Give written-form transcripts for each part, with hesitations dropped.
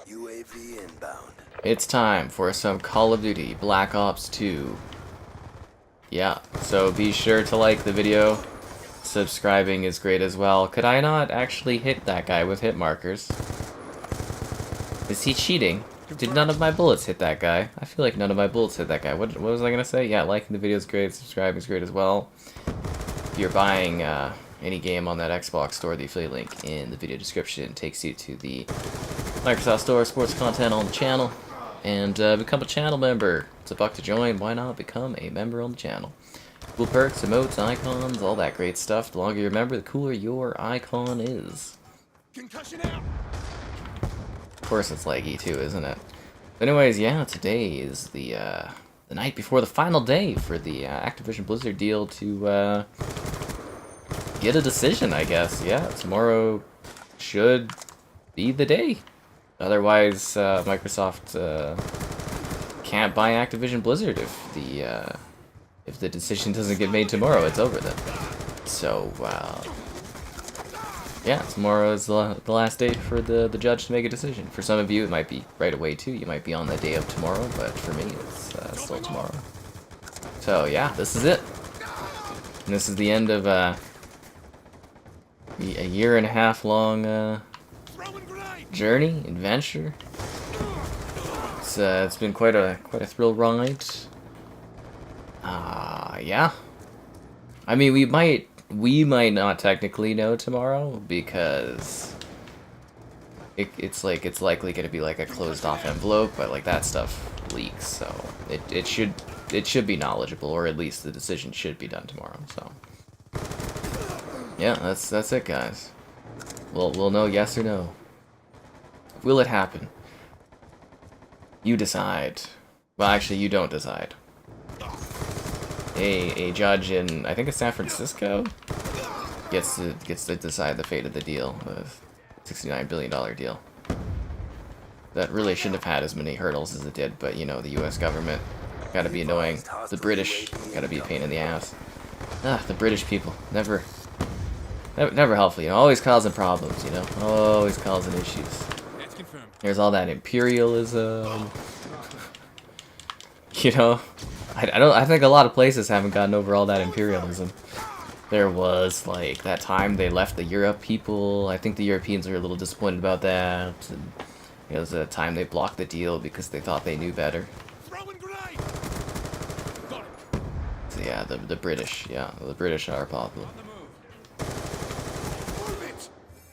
UAV inbound. It's time for some Call of Duty Black Ops 2. Yeah, so be sure to like the video. Subscribing is great as well. Could I not actually hit that guy with hit markers? Is he cheating? Did none of my bullets hit that guy? I feel like none of my bullets hit that guy. What was I gonna say? Yeah, liking the video is great, subscribing is great as well. If you're buying any game on that Xbox store, the affiliate link in the video description takes you to the Microsoft Store, sports content on the channel, and become a channel member. It's $1 to join. Why not become a member on the channel? Cool perks, emotes, icons, all that great stuff. The longer you're a member, the cooler your icon is. Concussion out. Of course it's laggy too, isn't it? But anyways, yeah, today is the night before the final day for the Activision Blizzard deal to get a decision, I guess. Yeah, tomorrow should be the day. Otherwise, Microsoft can't buy Activision Blizzard if the decision doesn't get made tomorrow. It's over then. So, yeah, tomorrow is the last day for the judge to make a decision. For some of you, it might be right away too. You might be on the day of tomorrow, but for me, it's still tomorrow. So, yeah, this is it. And this is the end of a year-and-a-half long journey, adventure. It's been quite a thrill ride. Yeah. I mean, we might not technically know tomorrow because it's likely going to be like a closed off envelope, but like that stuff leaks, so it should be knowledgeable, or at least the decision should be done tomorrow. So yeah, that's it, guys. We'll know yes or no. Will it happen? You decide. Well, actually, you don't decide. A judge in, I think it's San Francisco, gets to decide the fate of the deal, the $69 billion deal. That really shouldn't have had as many hurdles as it did, but you know, the U.S. government gotta be annoying. The British gotta be a pain in the ass. The British people never helpful. You know, always causing problems. You know, always causing issues. There's all that imperialism. You know, I think a lot of places haven't gotten over all that imperialism. There was like that time they left the Europe people. I think the Europeans were a little disappointed about that. And it was a time they blocked the deal because they thought they knew better. So yeah, the British, yeah, the British are popular.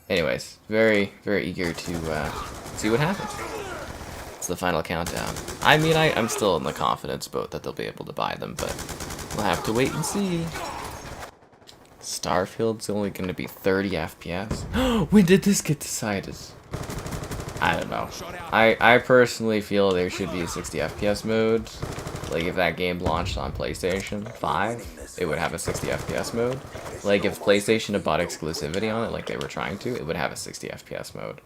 Anyways, very eager to see what happens. It's the final countdown. I mean, I'm still in the confidence boat that they'll be able to buy them, but we'll have to wait and see. Starfield's only going to be 30 FPS. When did this get decided? I don't know. I personally feel there should be a 60 FPS mode. Like, if that game launched on PlayStation 5, it would have a 60 FPS mode. Like, if PlayStation had bought exclusivity on it, like they were trying to, it would have a 60 FPS mode.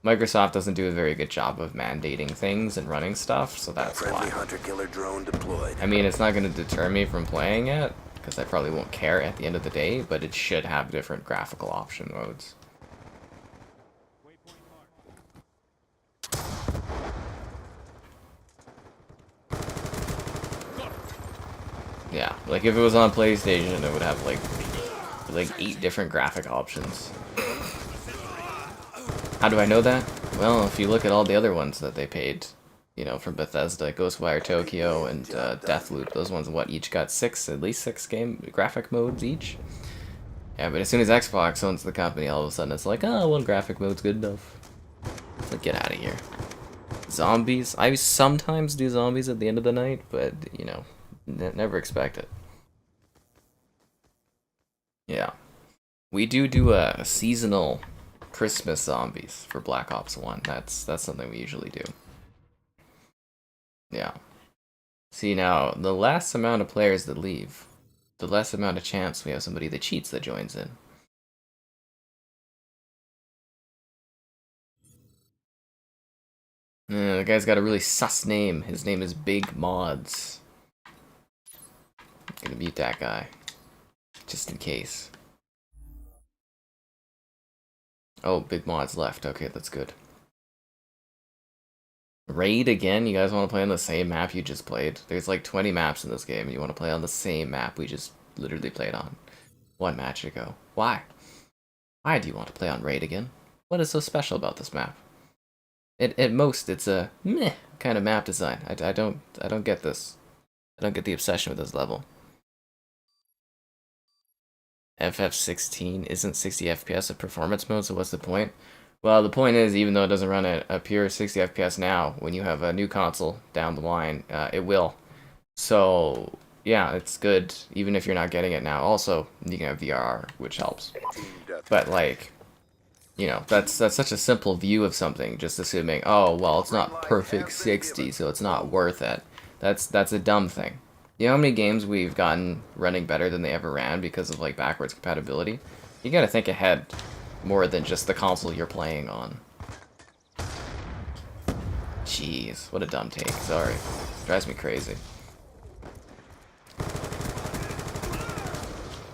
Microsoft doesn't do a very good job of mandating things and running stuff, so that's why. Hunter-killer drone deployed. I mean, it's not going to deter me from playing it, because I probably won't care at the end of the day, but it should have different graphical option modes. Yeah, like if it was on PlayStation, it would have like 8 different graphic options. How do I know that? Well, if you look at all the other ones that they paid, you know, from Bethesda, Ghostwire Tokyo, and Deathloop, those ones, what, each got at least six game graphic modes each? Yeah, but as soon as Xbox owns the company, all of a sudden it's like, oh, one graphic mode's good enough. Like, get out of here. Zombies? I sometimes do zombies at the end of the night, but, you know, never expect it. Yeah. We do a seasonal Christmas zombies for Black Ops 1. That's something we usually do. Yeah. See, now, the less amount of players that leave, the less amount of chance we have somebody that cheats that joins in. The guy's got a really sus name. His name is Big Mods. I'm gonna mute that guy. Just in case. Oh, Big Mod's left. Okay, that's good. Raid again? You guys want to play on the same map you just played? There's like 20 maps in this game, and you want to play on the same map we just literally played on 1 match ago. Why? Why do you want to play on Raid again? What is so special about this map? At most, it's a meh kind of map design. I don't get this. I don't get the obsession with this level. FF16 isn't 60 FPS a performance mode, so what's the point? Well, the point is, even though it doesn't run at a pure 60 FPS now, when you have a new console down the line, it will. So, yeah, it's good, even if you're not getting it now. Also, you can have VRR, which helps. But, like, you know, that's such a simple view of something, just assuming, oh, well, it's not perfect 60, so it's not worth it. That's a dumb thing. You know how many games we've gotten running better than they ever ran because of, like, backwards compatibility? You gotta think ahead more than just the console you're playing on. Jeez, what a dumb take. Sorry. Drives me crazy.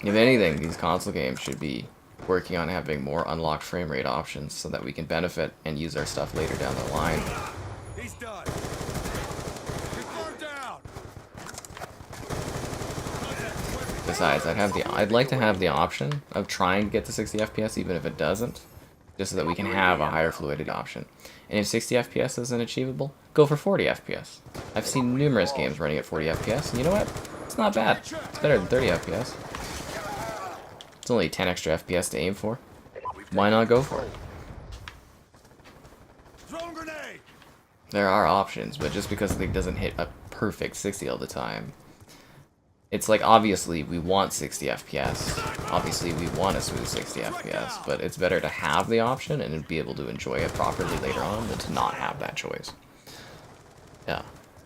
If anything, these console games should be working on having more unlocked frame rate options so that we can benefit and use our stuff later down the line. He's done. Besides, I'd like to have the option of trying to get to 60 FPS even if it doesn't, just so that we can have a higher fluidity option. And if 60 FPS isn't achievable, go for 40 FPS. I've seen numerous games running at 40 FPS, and you know what? It's not bad. It's better than 30 FPS. It's only 10 extra FPS to aim for. Why not go for it? There are options, but just because it doesn't hit a perfect 60 all the time, it's like, obviously, we want 60 FPS. Obviously, we want a smooth 60 FPS, but it's better to have the option and be able to enjoy it properly later on than to not have that choice. Yeah.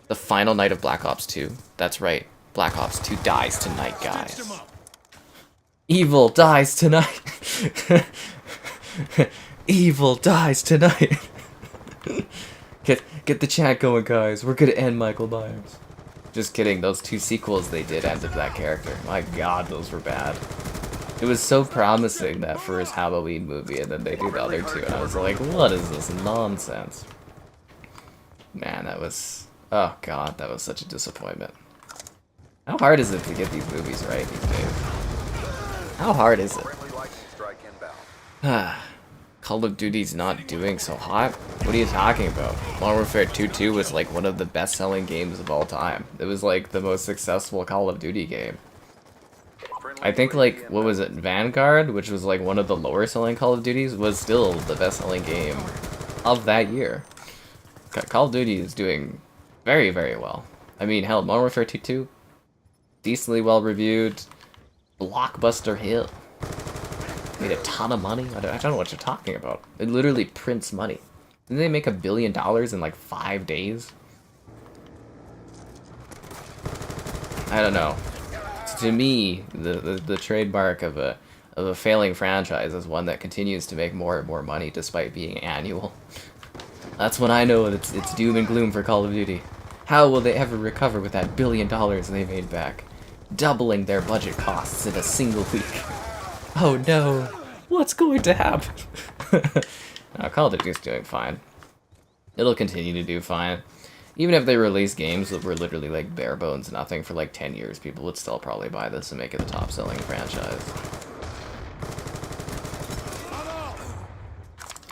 The final night of Black Ops 2. That's right. Black Ops 2 dies tonight, guys. Evil dies tonight. Evil dies tonight. Get the chat going, guys. We're gonna end Michael Myers. Just kidding, those 2 sequels they did ended that character. My god, those were bad. It was so promising, that first Halloween movie, and then they do the other 2, and I was like, what is this nonsense? Man, that was... oh god, that was such a disappointment. How hard is it to get these movies right these days? How hard is it? Call of Duty's not doing so hot? What are you talking about? Modern Warfare 2 was like one of the best-selling games of all time. It was like the most successful Call of Duty game. I think like, what was it, Vanguard, which was like one of the lower-selling Call of Duties, was still the best-selling game of that year. Call of Duty is doing very, very well. I mean, hell, Modern Warfare 2, decently well-reviewed, blockbuster hit. Made a ton of money. I don't know what you're talking about. It literally prints money. Didn't they make $1 billion in like 5 days? I don't know. To me, the trademark of a failing franchise is one that continues to make more and more money despite being annual. That's when I know it's doom and gloom for Call of Duty. How will they ever recover with that $1 billion they made back? Doubling their budget costs in a single week. Oh no, what's going to happen? Call of Duty's doing fine. It'll continue to do fine. Even if they release games that were literally like bare bones nothing for like 10 years, people would still probably buy this and make it the top selling franchise.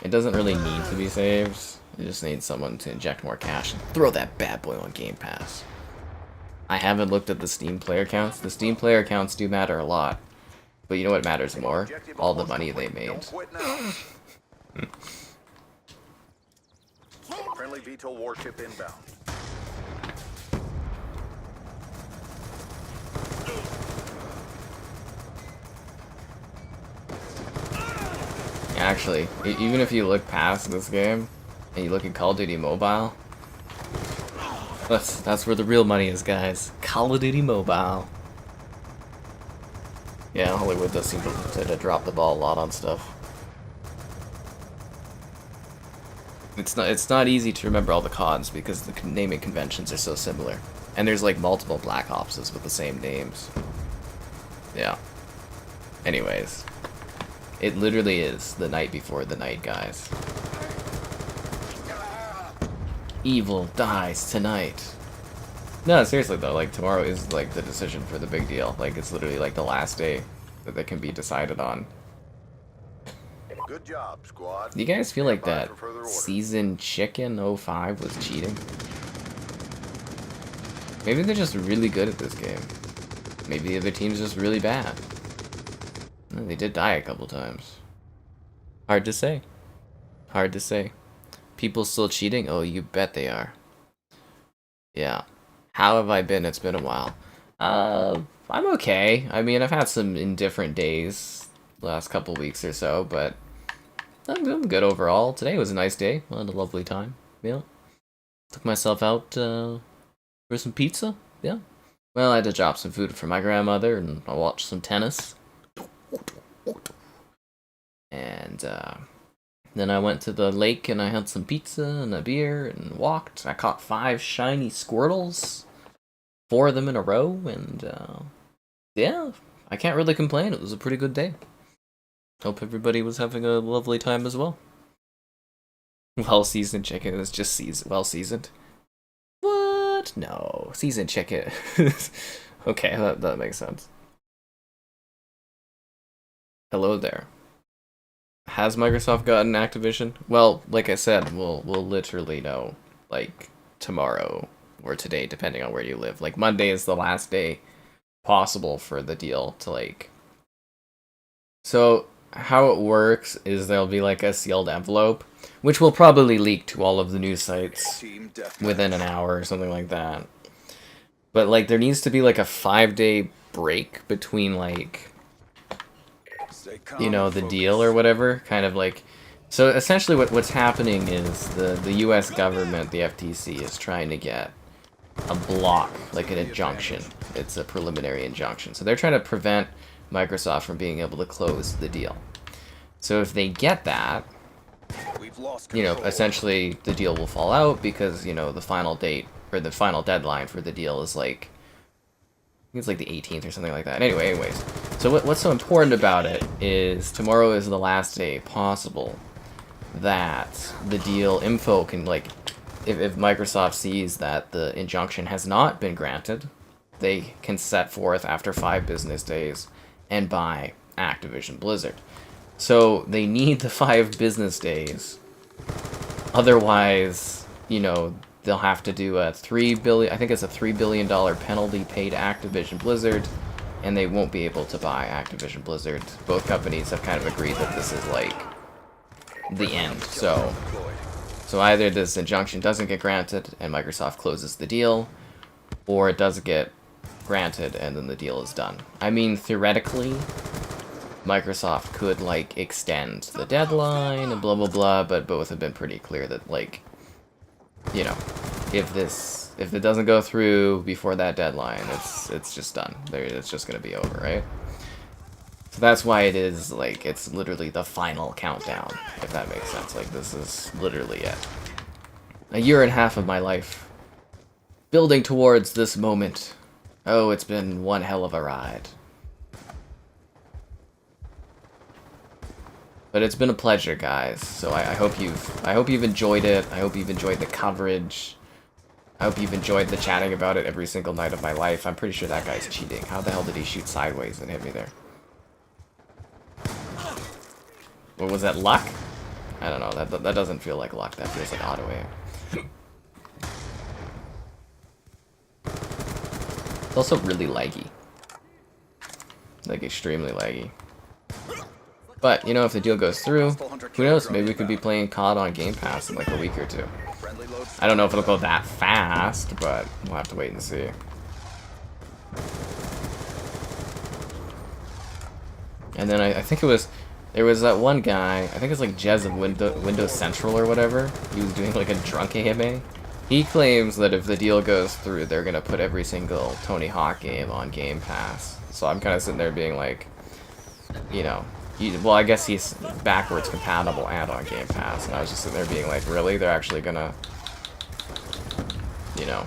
It doesn't really need to be saved. It just needs someone to inject more cash and throw that bad boy on Game Pass. I haven't looked at the Steam player counts. The Steam player counts do matter a lot. But you know what matters more? All the money they made. Friendly VTOL warship inbound. Actually, even if you look past this game, and you look at Call of Duty Mobile, that's where the real money is, guys. Call of Duty Mobile. Yeah, Hollywood does seem to drop the ball a lot on stuff. It's not easy to remember all the CODs because the naming conventions are so similar. And there's like multiple Black Opses with the same names. Yeah. Anyways. It literally is the night before the night, guys. Evil dies tonight. No, seriously though, like tomorrow is like the decision for the big deal. Like it's literally like the last day that they can be decided on. Good job, squad. Do you guys feel like Stand by that for further orders. Season Chicken 05 was cheating? Maybe they're just really good at this game. Maybe the other team's just really bad. They did die a couple times. Hard to say. Hard to say. People still cheating? Oh, you bet they are. Yeah. How have I been? It's been a while. I'm okay. I mean, I've had some indifferent days the last couple weeks or so, but I'm good overall. Today was a nice day. I had a lovely time. Yeah. Took myself out for some pizza. Yeah. Well, I had to drop some food for my grandmother, and I watched some tennis. And then I went to the lake, and I had some pizza and a beer, and walked. I caught 5 shiny Squirtles. 4 of them in a row, and yeah, I can't really complain. It was a pretty good day. Hope everybody was having a lovely time as well. Well-seasoned chicken is just well-seasoned. What? No, seasoned chicken. Okay, that makes sense. Hello there. Has Microsoft gotten Activision? Well, like I said, we'll literally know like tomorrow or today, depending on where you live. Like Monday is the last day possible for the deal to like. So how it works is there'll be like a sealed envelope, which will probably leak to all of the news sites within an hour or something like that. But like there needs to be like a 5-day break between like, you know, the deal or whatever, kind of like. So essentially what's happening is the US government, the FTC, is trying to get a block, like an injunction. It's a preliminary injunction. So they're trying to prevent Microsoft from being able to close the deal. So if they get that, you know, essentially the deal will fall out because, you know, the final date or the final deadline for the deal is like, I think it's like the 18th or something like that. Anyways, so what's so important about it is tomorrow is the last day possible that the deal info can, like, if Microsoft sees that the injunction has not been granted, they can set forth after 5 business days and buy Activision Blizzard. So they need the 5 business days. Otherwise, you know, they'll have to do a $3 billion penalty paid to Activision Blizzard, and they won't be able to buy Activision Blizzard. Both companies have kind of agreed that this is like the end. So either this injunction doesn't get granted and Microsoft closes the deal, or it does get granted and then the deal is done. I mean, theoretically, Microsoft could like extend the deadline and blah blah blah, but both have been pretty clear that, like, you know, if it doesn't go through before that deadline, it's just done. It's just gonna be over, right? So that's why it is like it's literally the final countdown, if that makes sense. Like this is literally it. A year and a half of my life building towards this moment. Oh, it's been one hell of a ride. But it's been a pleasure, guys. So I hope you've enjoyed it. I hope you've enjoyed the coverage. I hope you've enjoyed the chatting about it every single night of my life. I'm pretty sure that guy's cheating. How the hell did he shoot sideways and hit me there? What was that, luck? I don't know. That doesn't feel like luck. That feels like auto aim. It's also really laggy. Like extremely laggy. But, you know, if the deal goes through, who knows, maybe we could be playing COD on Game Pass in like a week or 2. I don't know if it'll go that fast, but we'll have to wait and see. And then I think there was that one guy, I think it's like Jez of Windows Central or whatever, he was doing like a drunk AMA. He claims that if the deal goes through, they're gonna put every single Tony Hawk game on Game Pass. So I'm kind of sitting there being like, you know, well, I guess he's backwards compatible and on Game Pass, and I was just sitting there being like, really? They're actually gonna, you know,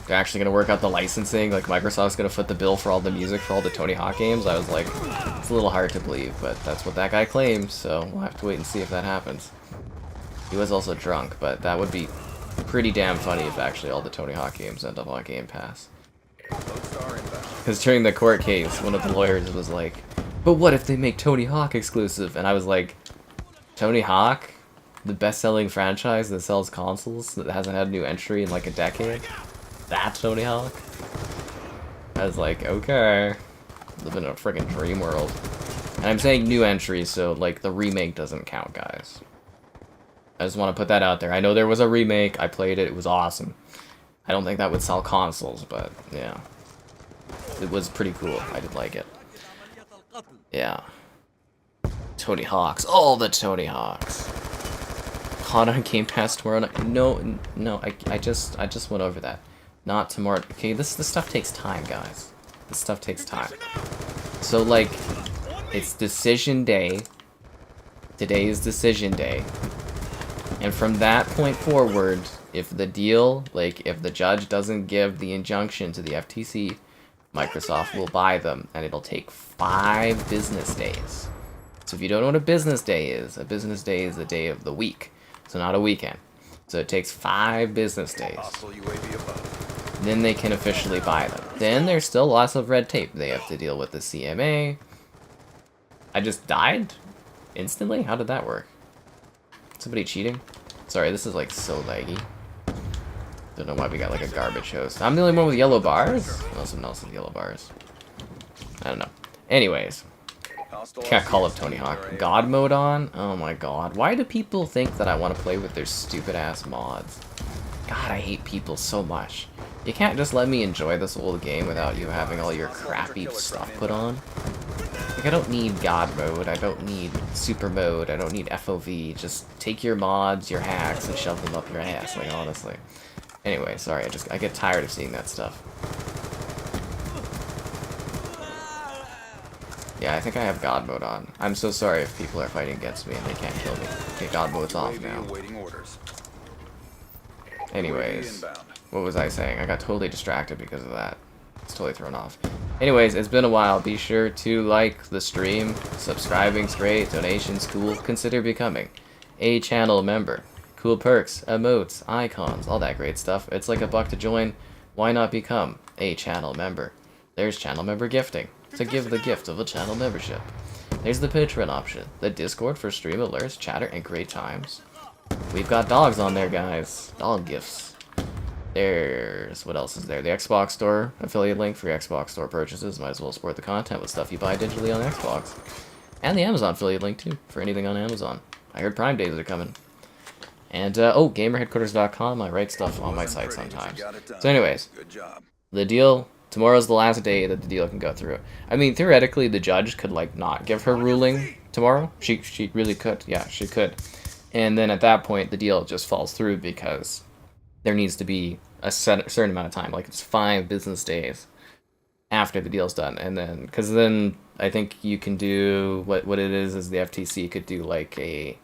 they're actually gonna work out the licensing? Like, Microsoft's gonna foot the bill for all the music for all the Tony Hawk games? I was like, it's a little hard to believe, but that's what that guy claims, so we'll have to wait and see if that happens. He was also drunk, but that would be pretty damn funny if actually all the Tony Hawk games end up on Game Pass. Lodestar inbound. Because during the court case, one of the lawyers was like, but what if they make Tony Hawk exclusive? And I was like, Tony Hawk? The best-selling franchise that sells consoles that hasn't had a new entry in like a decade? That's Tony Hawk? I was like, okay. Live in a friggin' dream world. And I'm saying new entries, so like the remake doesn't count, guys. I just want to put that out there. I know there was a remake, I played it, it was awesome. I don't think that would sell consoles, but yeah. It was pretty cool, I did like it. Yeah. Tony Hawks, all the Tony Hawks. Caught on Game Pass tomorrow night. No, I just went over that. Not tomorrow. Okay, this stuff takes time, guys. This stuff takes time. So like, it's decision day. Today is decision day. And from that point forward, if the deal, like if the judge doesn't give the injunction to the FTC, Microsoft will buy them, and it'll take 5 business days. So if you don't know what a business day is a day of the week. So not a weekend. So it takes 5 business days. Hostile UAV above. Then they can officially buy them. Then there's still lots of red tape. They have to deal with the CMA. I just died? Instantly? How did that work? Somebody cheating? Sorry, this is like so laggy. Don't know why we got like a garbage host. I'm the only one with yellow bars? Oh, someone else with yellow bars. I don't know. Anyways. Can't call up Tony Hawk. God mode on? Oh my god. Why do people think that I want to play with their stupid ass mods? God, I hate people so much. You can't just let me enjoy this old game without you having all your crappy stuff put on. Like, I don't need God mode, I don't need super mode, I don't need FOV. Just take your mods, your hacks, and shove them up your ass, like, honestly. Anyway, sorry, I get tired of seeing that stuff. Yeah, I think I have God mode on. I'm so sorry if people are fighting against me and they can't kill me. Okay, God mode's off now. Anyways, what was I saying? I got totally distracted because of that. It's totally thrown off. Anyways, it's been a while. Be sure to like the stream. Subscribing's great. Donations cool. Consider becoming a channel member. Cool perks, emotes, icons, all that great stuff. It's like $1 to join. Why not become a channel member? There's channel member gifting. To give the gift of a channel membership. There's the Patreon option, the Discord for stream alerts, chatter, and great times. We've got dogs on there, guys. Dog gifts. There's, what else is there? The Xbox Store affiliate link for your Xbox Store purchases. Might as well support the content with stuff you buy digitally on Xbox. And the Amazon affiliate link, too, for anything on Amazon. I heard Prime Days are coming. And, oh, gamerheadquarters.com. I write stuff on my site sometimes. So anyways, the deal... Tomorrow's the last day that the deal can go through. I mean, theoretically, the judge could, like, not give her ruling tomorrow. She really could. Yeah, she could. And then at that point, the deal just falls through because there needs to be a certain amount of time. Like, it's 5 business days after the deal's done. And then, because then I think you can do, what it is the FTC could do, like, a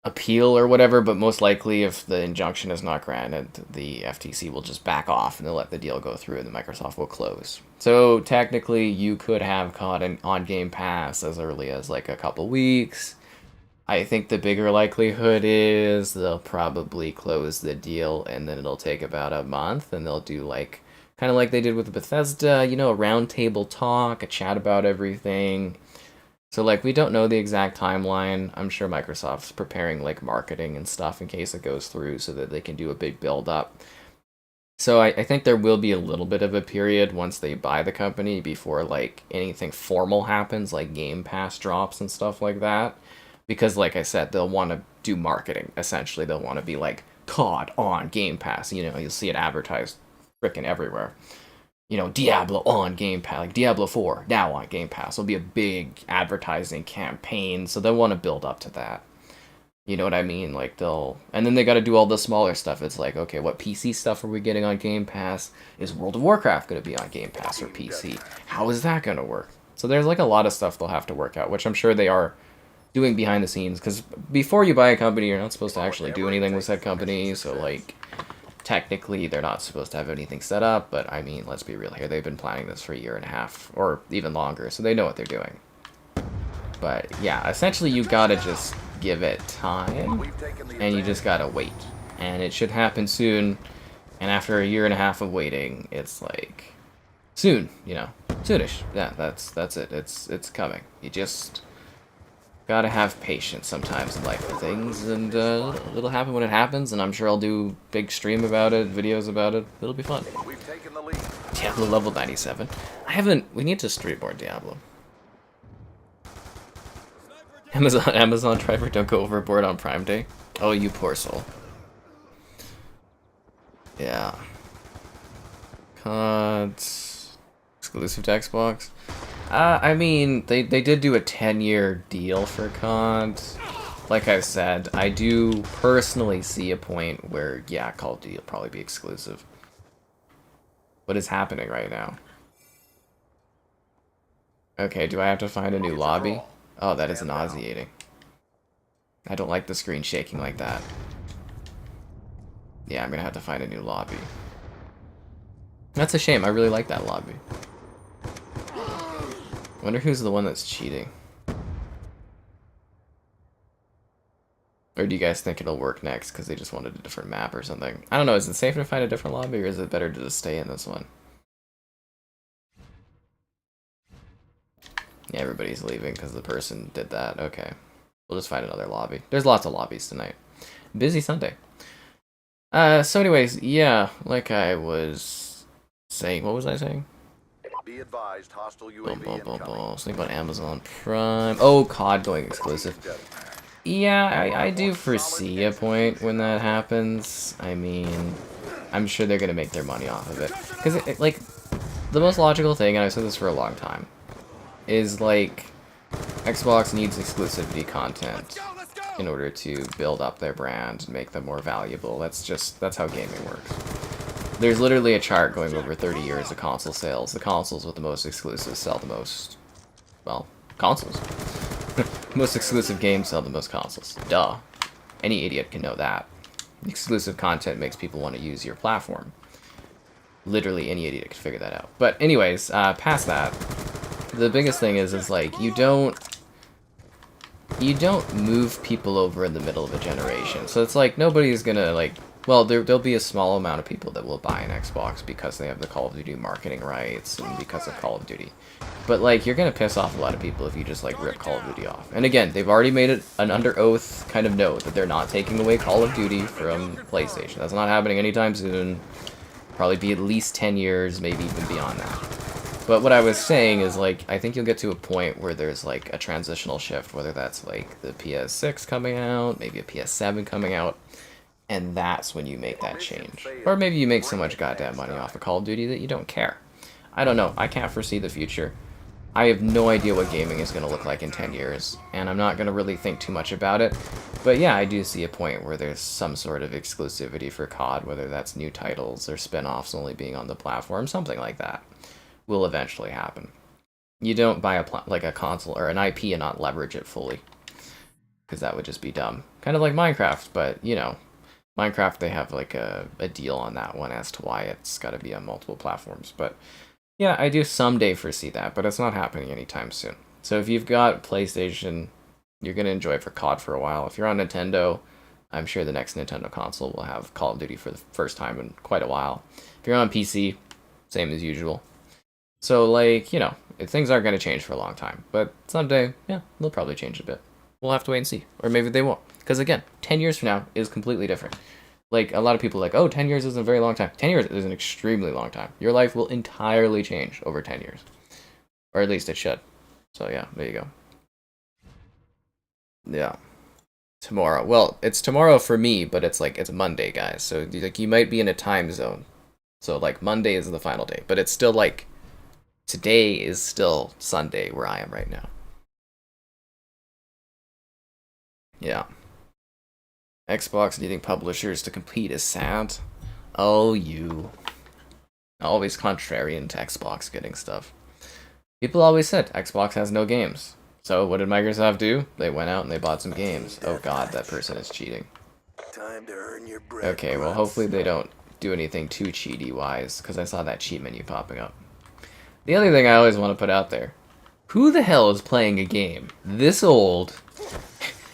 appeal or whatever, but most likely if the injunction is not granted, the FTC will just back off and they'll let the deal go through and the Microsoft will close. So technically you could have caught on Game Pass as early as like a couple weeks. I think the bigger likelihood is they'll probably close the deal and then it'll take about a month and they'll do like, kind of like they did with Bethesda, you know, a roundtable talk, a chat about everything. So, like, we don't know the exact timeline. I'm sure Microsoft's preparing, like, marketing and stuff in case it goes through so that they can do a big build-up. So I think there will be a little bit of a period once they buy the company before, like, anything formal happens, like Game Pass drops and stuff like that. Because, like I said, they'll want to do marketing, essentially. They'll want to be, like, caught on Game Pass. You know, you'll see it advertised frickin' everywhere. You know, Diablo on Game Pass, like Diablo 4 now on Game Pass. It'll be a big advertising campaign, so they'll want to build up to that. You know what I mean? Like, and then they got to do all the smaller stuff. It's like, okay, what PC stuff are we getting on Game Pass? Is World of Warcraft going to be on Game Pass or PC? How is that going to work? So there's, like, a lot of stuff they'll have to work out, which I'm sure they are doing behind the scenes, because before you buy a company, you're not supposed to actually do anything with said company, so, like... Technically, they're not supposed to have anything set up, but I mean, let's be real here. They've been planning this for 1.5 years, or even longer, so they know what they're doing. But yeah, essentially, you gotta just give it time, and you just gotta wait. and it should happen soon. And after a year and a half of waiting, it's like soon, you know, soonish. Yeah, that's it. It's coming. You just gotta have patience sometimes in life with things, and it'll happen when it happens. And I'm sure I'll do big stream about it, videos about it. It'll be fun. We've taken the lead. Diablo level 97. I haven't. We need to stream more Diablo. Amazon driver, don't go overboard on Prime Day. Oh, you poor soul. Yeah. COD exclusive to Xbox. I mean, they did do a 10-year deal for COD. Like I said, I do personally see a point where, yeah, Call of Duty will probably be exclusive. What is happening right now? Okay, do I have to find a new lobby? Oh, that is nauseating. I don't like the screen shaking like that. Yeah, I'm gonna have to find a new lobby. That's a shame, I really like that lobby. Wonder who's the one that's cheating. Or do you guys think it'll work next because they just wanted a different map or something? I don't know, is it safe to find a different lobby, or is it better to just stay in this one? Yeah, everybody's leaving because the person did that. Okay. We'll just find another lobby. There's lots of lobbies tonight. Busy Sunday. So anyways, yeah, like I was saying, what was I saying? Be advised, hostile UAV incoming. Something about Amazon Prime. Oh, COD going exclusive. Yeah, I do foresee a point when that happens. I mean, I'm sure they're gonna make their money off of it. Because, like, the most logical thing, and I've said this for a long time, is, like, Xbox needs exclusivity content in order to build up their brand and make them more valuable. That's how gaming works. There's literally a chart going over 30 years of console sales. The consoles with the most exclusives sell the most, well, consoles. Most exclusive games sell the most consoles. Duh. Any idiot can know that. Exclusive content makes people want to use your platform. Literally any idiot can figure that out. But anyways, past that, the biggest thing is like, you don't move people over in the middle of a generation. So it's like, nobody's gonna, like, well, there'll be a small amount of people that will buy an Xbox because they have the Call of Duty marketing rights and because of Call of Duty. But, like, you're gonna piss off a lot of people if you just, like, rip Call of Duty off. And again, they've already made it an under oath kind of note that they're not taking away Call of Duty from PlayStation. That's not happening anytime soon. Probably be at least 10 years, maybe even beyond that. But what I was saying is, like, I think you'll get to a point where there's, like, a transitional shift, whether that's, like, the PS6 coming out, maybe a PS7 coming out, and that's when you make that change. Or maybe you make so much goddamn money off of Call of Duty that you don't care. I don't know. I can't foresee the future. I have no idea what gaming is going to look like in 10 years, and I'm not going to really think too much about it. But yeah, I do see a point where there's some sort of exclusivity for COD, whether that's new titles or spin-offs only being on the platform, something like that will eventually happen. You don't buy a console or an IP and not leverage it fully, because that would just be dumb. Kind of like Minecraft, but, you know, Minecraft, they have like a deal on that one as to why it's got to be on multiple platforms. But yeah, I do someday foresee that, but it's not happening anytime soon. So if you've got PlayStation, you're going to enjoy it for COD for a while. If you're on Nintendo, I'm sure the next Nintendo console will have Call of Duty for the first time in quite a while. If you're on PC, same as usual. So, like, you know, things aren't going to change for a long time. But someday, yeah, they'll probably change a bit. We'll have to wait and see. Or maybe they won't. Because, again, 10 years from now is completely different. Like, a lot of people are like, oh, 10 years isn't a very long time. 10 years is an extremely long time. Your life will entirely change over 10 years. Or at least it should. So, yeah, there you go. Yeah. Tomorrow. Well, it's tomorrow for me, but it's like, it's Monday, guys. So, like, you might be in a time zone. So, like, Monday is the final day. But it's still, like, today is still Sunday where I am right now. Yeah. Xbox needing publishers to compete is sad. Oh, you. Always contrarian to Xbox getting stuff. People always said Xbox has no games. So what did Microsoft do? They went out and they bought some games. Oh god, that person is cheating. Time to earn your bread. Okay, well hopefully they don't do anything too cheaty-wise, because I saw that cheat menu popping up. The other thing I always want to put out there. Who the hell is playing a game this old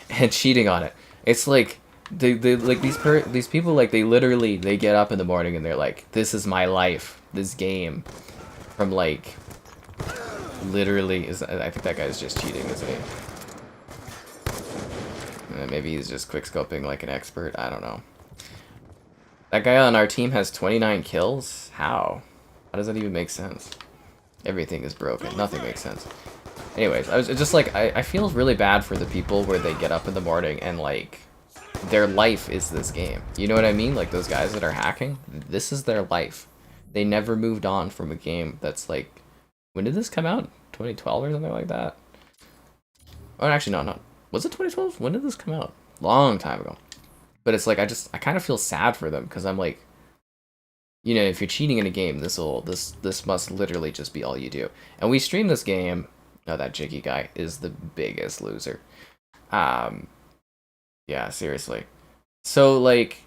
and cheating on it? It's like, they like these people, like, they literally, they get up in the morning and they're like, this is my life, this game, from like, literally, I think that guy's just cheating, isn't he? Maybe he's just quickscoping like an expert, I don't know. That guy on our team has 29 kills? How? How does that even make sense? Everything is broken, nothing makes sense. Anyways, I was just like, I feel really bad for the people where they get up in the morning and like, their life is this game. You know what I mean? Like those guys that are hacking, this is their life. They never moved on from a game that's like, when did this come out? 2012 or something like that? Oh, actually, no. Was it 2012? When did this come out? Long time ago. But it's like, I kind of feel sad for them because I'm like, you know, if you're cheating in a game, this must literally just be all you do. And we stream this game. No, that Jiggy guy is the biggest loser. Yeah, seriously. So, like,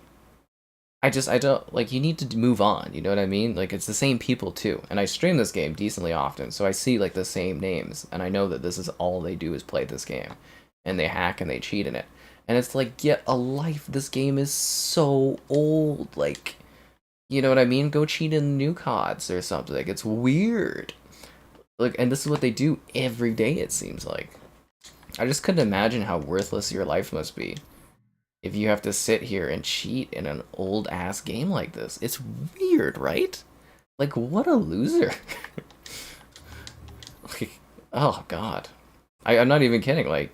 I don't, like, you need to move on, you know what I mean? Like, it's the same people, too. And I stream this game decently often, so I see, like, the same names. And I know that this is all they do is play this game. And they hack and they cheat in it. And it's like, get a life. This game is so old. Like, you know what I mean? Go cheat in new CODs or something. Like, it's weird. Like, and this is what they do every day, it seems like. I just couldn't imagine how worthless your life must be if you have to sit here and cheat in an old-ass game like this. It's weird, right? Like, what a loser. Like, oh, God. I'm not even kidding. Like,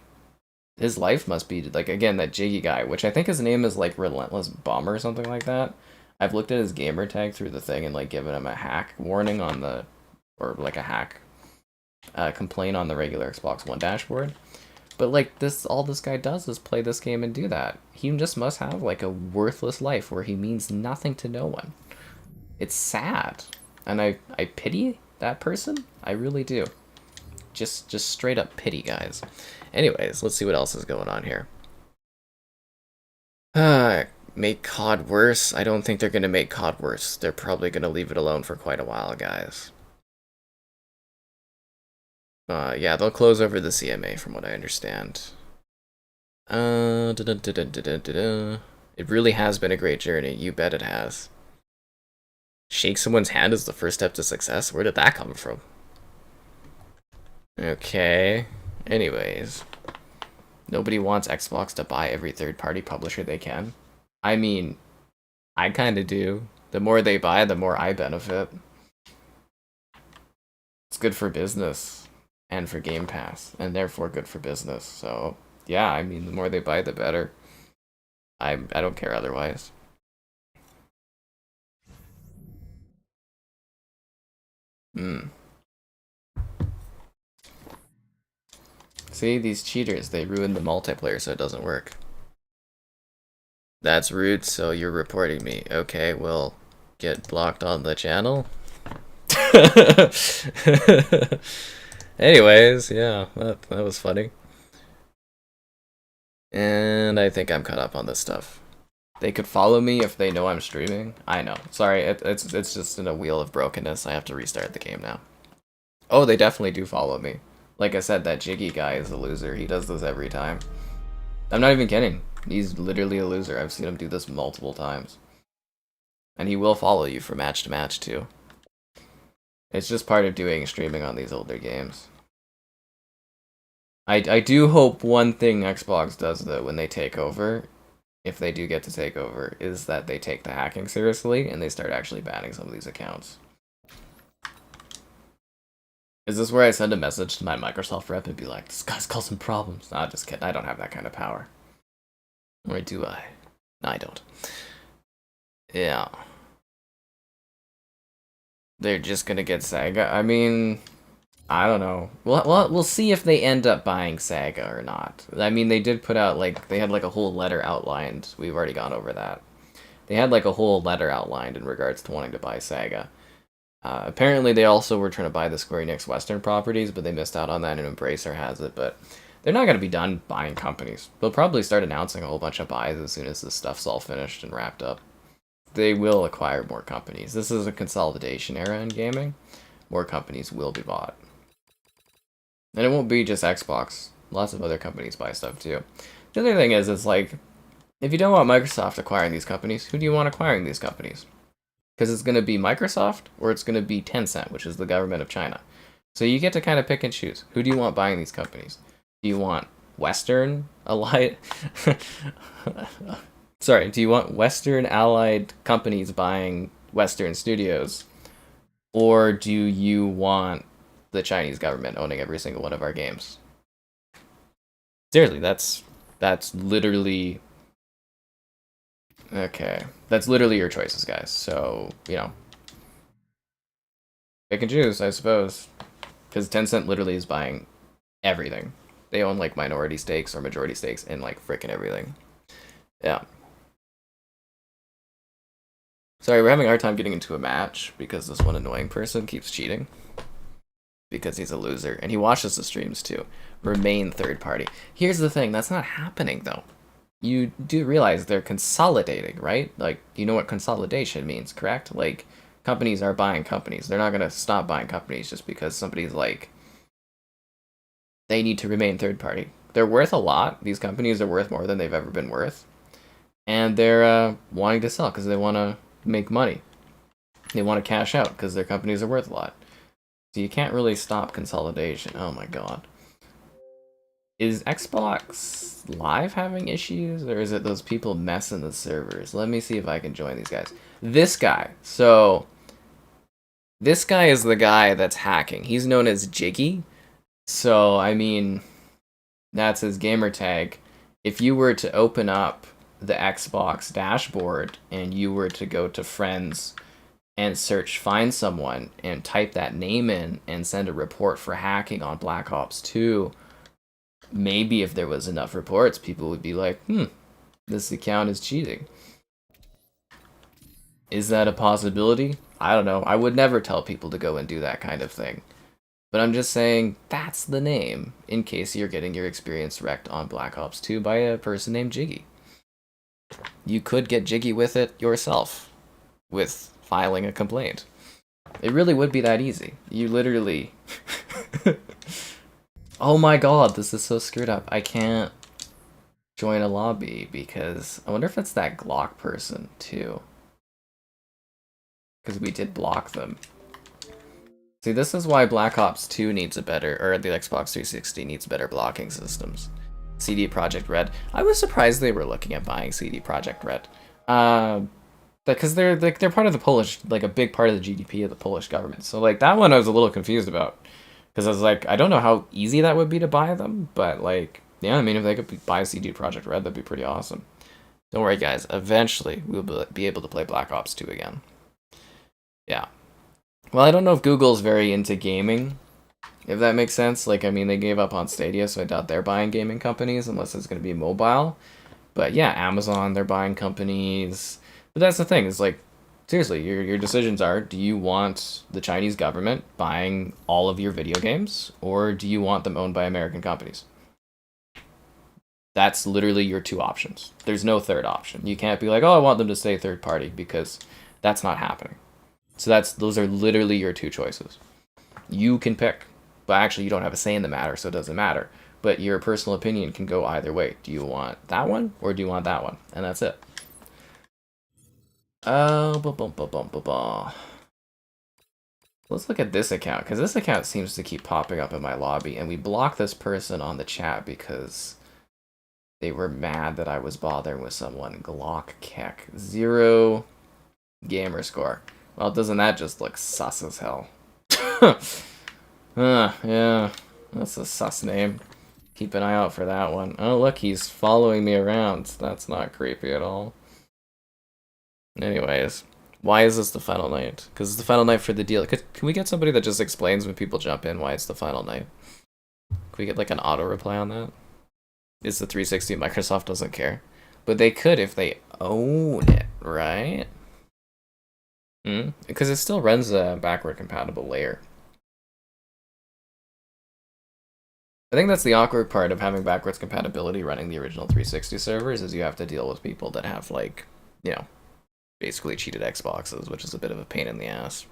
his life must be, like, again, that Jiggy guy, which I think his name is, like, Relentless Bum or something like that. I've looked at his gamer tag through the thing and, like, given him a hack warning on the, or, like, a hack complaint on the regular Xbox One dashboard. But, like, all this guy does is play this game and do that. He just must have, like, a worthless life where he means nothing to no one. It's sad. And I pity that person. I really do. Just straight up pity, guys. Anyways, let's see what else is going on here. Make COD worse? I don't think they're going to make COD worse. They're probably going to leave it alone for quite a while, guys. Yeah, they'll close over the CMA from what I understand. It really has been a great journey. You bet it has. Shake someone's hand is the first step to success? Where did that come from? Okay. Anyways. Nobody wants Xbox to buy every third-party publisher they can. I mean, I kinda do. The more they buy, the more I benefit. It's good for business. And for Game Pass, and therefore good for business. So, yeah, I mean, the more they buy, the better. I don't care otherwise. See, these cheaters, they ruin the multiplayer so it doesn't work. That's rude, so you're reporting me. Okay, well, get blocked on the channel. Anyways, yeah, that was funny. And I think I'm caught up on this stuff. They could follow me if they know I'm streaming. I know. Sorry, it's just in a wheel of brokenness. I have to restart the game now. Oh, they definitely do follow me. Like I said, that Jiggy guy is a loser. He does this every time. I'm not even kidding. He's literally a loser. I've seen him do this multiple times. And he will follow you from match to match, too. It's just part of doing streaming on these older games. I do hope one thing Xbox does, though, when they take over, if they do get to take over, is that they take the hacking seriously and they start actually banning some of these accounts. Is this where I send a message to my Microsoft rep and be like, this guy's causing problems? Nah, just kidding. I don't have that kind of power. Or do I? No, I don't. Yeah. They're just gonna get Sega. I mean, I don't know. We'll see if they end up buying Sega or not. I mean, they did put out, like, they had, like, a whole letter outlined. We've already gone over that. They had, like, a whole letter outlined in regards to wanting to buy Sega. Apparently, they also were trying to buy the Square Enix Western properties, but they missed out on that, and Embracer has it. But they're not going to be done buying companies. They'll probably start announcing a whole bunch of buys as soon as this stuff's all finished and wrapped up. They will acquire more companies. This is a consolidation era in gaming. More companies will be bought. And it won't be just Xbox. Lots of other companies buy stuff too. The other thing is, it's like, If you don't want Microsoft acquiring these companies, who do you want acquiring these companies? Because it's going to be Microsoft or it's going to be Tencent, which is the government of China. So you get to kind of pick and choose. Who do you want buying these companies? Do you want Western allied? Sorry, do you want Western allied companies buying Western studios? Or do you want the Chinese government owning every single one of our games? Seriously, that's literally okay. That's literally your choices, guys. So, pick and choose, I suppose. Because Tencent literally is buying everything. They own like minority stakes or majority stakes in like freaking everything. Yeah. Sorry, we're having a hard time getting into a match because this one annoying person keeps cheating. Because he's a loser. And he watches the streams too. Remain third party. Here's the thing, that's not happening though. You do realize they're consolidating, right? Like, you know what consolidation means, correct? Like, companies are buying companies. They're not going to stop buying companies just because somebody's like, they need to remain third party. They're worth a lot. These companies are worth more than they've ever been worth. And they're wanting to sell because they want to make money. They want to cash out because their companies are worth a lot. So you can't really stop consolidation. Oh my god. Is Xbox Live having issues, or is it those people messing the servers? Let me see if I can join these guys. This guy. So, this guy is the guy that's hacking. He's known as Jiggy. So, I mean, that's his gamer tag. If you were to open up the Xbox dashboard and you were to go to friends and search find someone and type that name in and send a report for hacking on Black Ops 2, maybe if there was enough reports, people would be like, this account is cheating. Is that a possibility? I don't know. I would never tell people to go and do that kind of thing. But I'm just saying, that's the name, in case you're getting your experience wrecked on Black Ops 2 by a person named Jiggy. You could get jiggy with it yourself, with filing a complaint. It really would be that easy. You literally... Oh my god, this is so screwed up. I can't join a lobby because... I wonder if it's that Glock person, too. Because we did block them. See, this is why Black Ops 2 needs a better... Or the Xbox 360 needs better blocking systems. CD Projekt Red. I was surprised they were looking at buying CD Projekt Red. Because they're part of the Polish... Like, a big part of the GDP of the Polish government. So, like, that one I was a little confused about. Because I was like, I don't know how easy that would be to buy them, but like, yeah, I mean, if they could buy CD Projekt Red, that'd be pretty awesome. Don't worry, guys. Eventually, we'll be able to play Black Ops 2 again. Yeah. Well, I don't know if Google's very into gaming, if that makes sense. Like, I mean, they gave up on Stadia, so I doubt they're buying gaming companies unless it's going to be mobile. But yeah, Amazon, they're buying companies. But that's the thing, is like, seriously, your decisions are, do you want the Chinese government buying all of your video games, or do you want them owned by American companies? That's literally your two options. There's no third option. You can't be like, oh, I want them to stay third party, because that's not happening. So those are literally your two choices. You can pick, but actually you don't have a say in the matter, so it doesn't matter. But your personal opinion can go either way. Do you want that one, or do you want that one? And that's it. Oh, let's look at this account, because this account seems to keep popping up in my lobby, and we blocked this person on the chat because they were mad that I was bothering with someone. Glock Keck. 0 gamer score. Well, doesn't that just look sus as hell? Yeah, that's a sus name. Keep an eye out for that one. Oh, look, he's following me around. That's not creepy at all. Anyways, why is this the final night? Because it's the final night for the deal. Can we get somebody that just explains when people jump in why it's the final night? Can we get like an auto reply on that? It's the 360. Microsoft doesn't care. But they could if they own it, right? Because it still runs a backward compatible layer. I think that's the awkward part of having backwards compatibility running the original 360 servers, is you have to deal with people that have like, basically cheated Xboxes, which is a bit of a pain in the ass.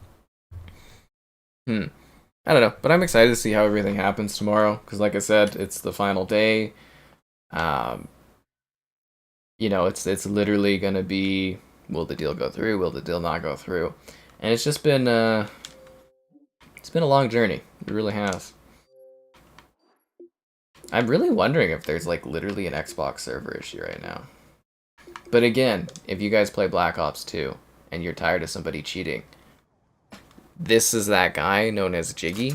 I don't know, but I'm excited to see how everything happens tomorrow, because like I said, it's the final day. you know, it's literally gonna be, will the deal go through? Will the deal not go through? And it's just been it's been a long journey. It really has. I'm really wondering if there's like literally an Xbox server issue right now. But again, if you guys play Black Ops 2 and you're tired of somebody cheating, this is that guy known as Jiggy.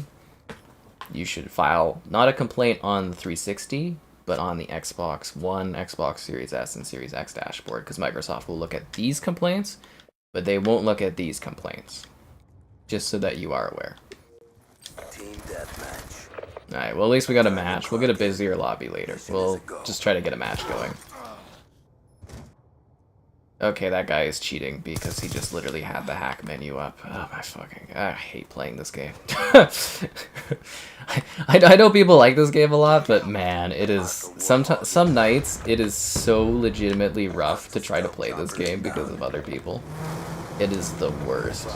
You should file not a complaint on the 360, but on the Xbox One, Xbox Series S, and Series X dashboard, because Microsoft will look at these complaints, but they won't look at these complaints. Just so that you are aware. Team deathmatch. Alright, well at least we got a match. We'll get a busier lobby later. We'll just try to get a match going. Okay, that guy is cheating because he just literally had the hack menu up. Oh my fucking... I hate playing this game. I know people like this game a lot, but man, it is... Some nights, it is so legitimately rough to try to play this game because of other people. It is the worst.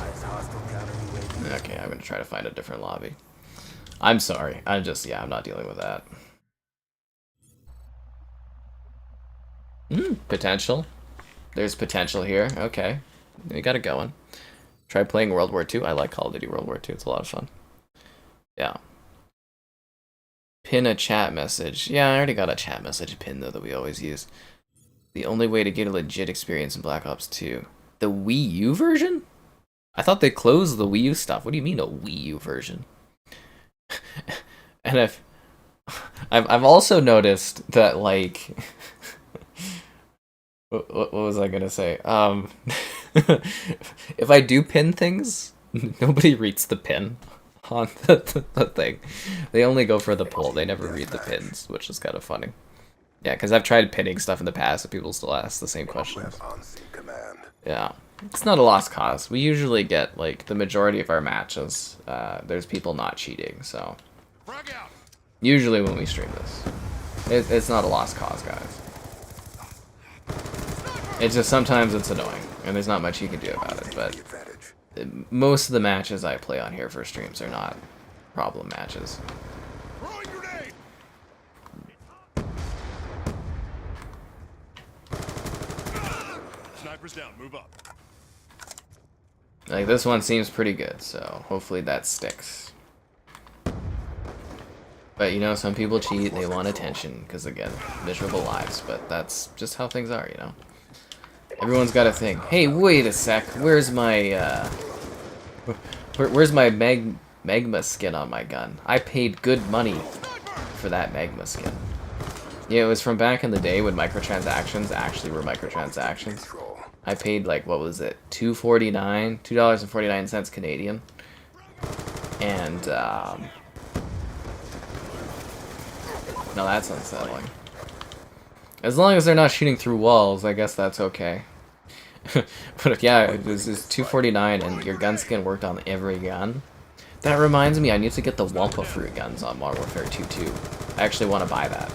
Okay, I'm gonna try to find a different lobby. I'm sorry. I'm not dealing with that. Potential. There's potential here. Okay. We got it going. Try playing World War II. I like Call of Duty World War II. It's a lot of fun. Yeah. Pin a chat message. Yeah, I already got a chat message pin, though, that we always use. The only way to get a legit experience in Black Ops 2. The Wii U version? I thought they closed the Wii U stuff. What do you mean a Wii U version? And I've also noticed that, like... What was I gonna say? If I do pin things, nobody reads the pin on the thing. They only go for the pull. They never read the pins, which is kind of funny. Yeah, because I've tried pinning stuff in the past, and people still ask the same questions. Yeah, it's not a lost cause. We usually get, like, the majority of our matches, there's people not cheating, so... Usually when we stream this. It's not a lost cause, guys. It's just sometimes it's annoying, and there's not much you can do about it, but most of the matches I play on here for streams are not problem matches. Snipers down, move up. Like, this one seems pretty good, so hopefully that sticks. But, you know, some people cheat, they want attention, because, again, miserable lives, but that's just how things are, you know? Everyone's got a thing. Hey, wait a sec. Where's my, where's my Magma skin on my gun? I paid good money for that Magma skin. Yeah, it was from back in the day when microtransactions actually were microtransactions. I paid, like, what was it? $2.49 Canadian. And, no, that's unsettling. As long as they're not shooting through walls, I guess that's okay. But if, yeah, it was $2.49 and your gun skin worked on every gun. That reminds me, I need to get the Wampa Fruit guns on Modern Warfare 2 too. I actually want to buy that.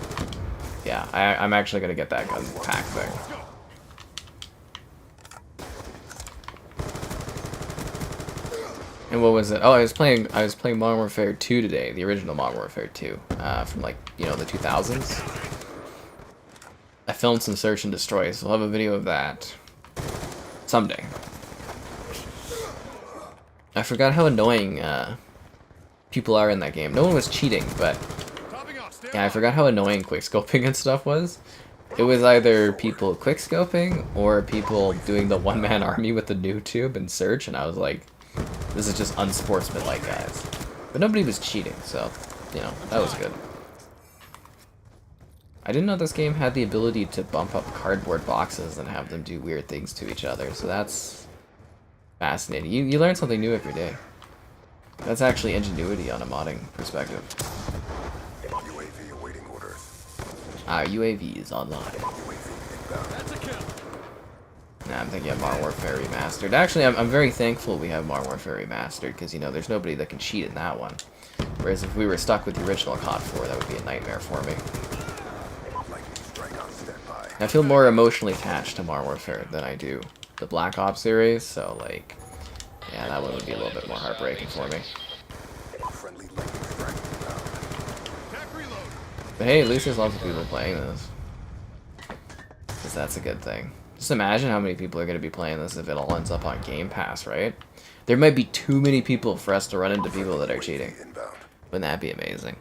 Yeah, I'm actually going to get that gun pack thing. And what was it? Oh, I was playing Modern Warfare 2 today, the original Modern Warfare 2, from, like, you know, the 2000s. I filmed some search and destroy, so I'll have a video of that someday. I forgot how annoying people are in that game. No one was cheating, but yeah, I forgot how annoying quickscoping and stuff was. It was either people quickscoping or people doing the one-man army with the noob tube and search, and I was like, this is just unsportsmanlike, guys. But nobody was cheating, so, you know, that was good. I didn't know this game had the ability to bump up cardboard boxes and have them do weird things to each other, so that's fascinating. You learn something new every day. That's actually ingenuity on a modding perspective. UAV awaiting orders. UAV is online. That's a kill. Nah, I'm thinking of Modern Warfare Remastered. Actually, I'm very thankful we have Modern Warfare Remastered, because, you know, there's nobody that can cheat in that one. Whereas if we were stuck with the original COD 4, that would be a nightmare for me. I feel more emotionally attached to Modern Warfare than I do the Black Ops series, so, like, yeah, that one would be a little bit more heartbreaking for me. But hey, at least there's lots of people playing this. because that's a good thing. Just imagine how many people are going to be playing this if it all ends up on Game Pass, right? There might be too many people for us to run into people that are cheating. Inbound. Wouldn't that be amazing?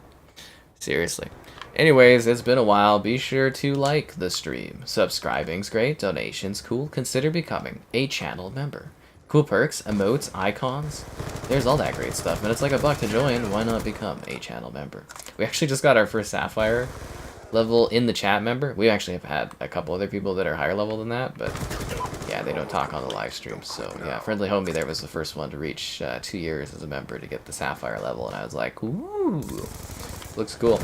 Seriously. Anyways, it's been a while. Be sure to like the stream. Subscribing's great. Donations cool. Consider becoming a channel member. Cool perks, emotes, icons. There's all that great stuff. And it's like $1 to join. Why not become a channel member? We actually just got our first Sapphire level in the chat member. We actually have had a couple other people that are higher level than that, but yeah, they don't talk on the live stream. So yeah, Friendly Homie there was the first one to reach 2 years as a member to get the Sapphire level, and I was like, ooh, looks cool.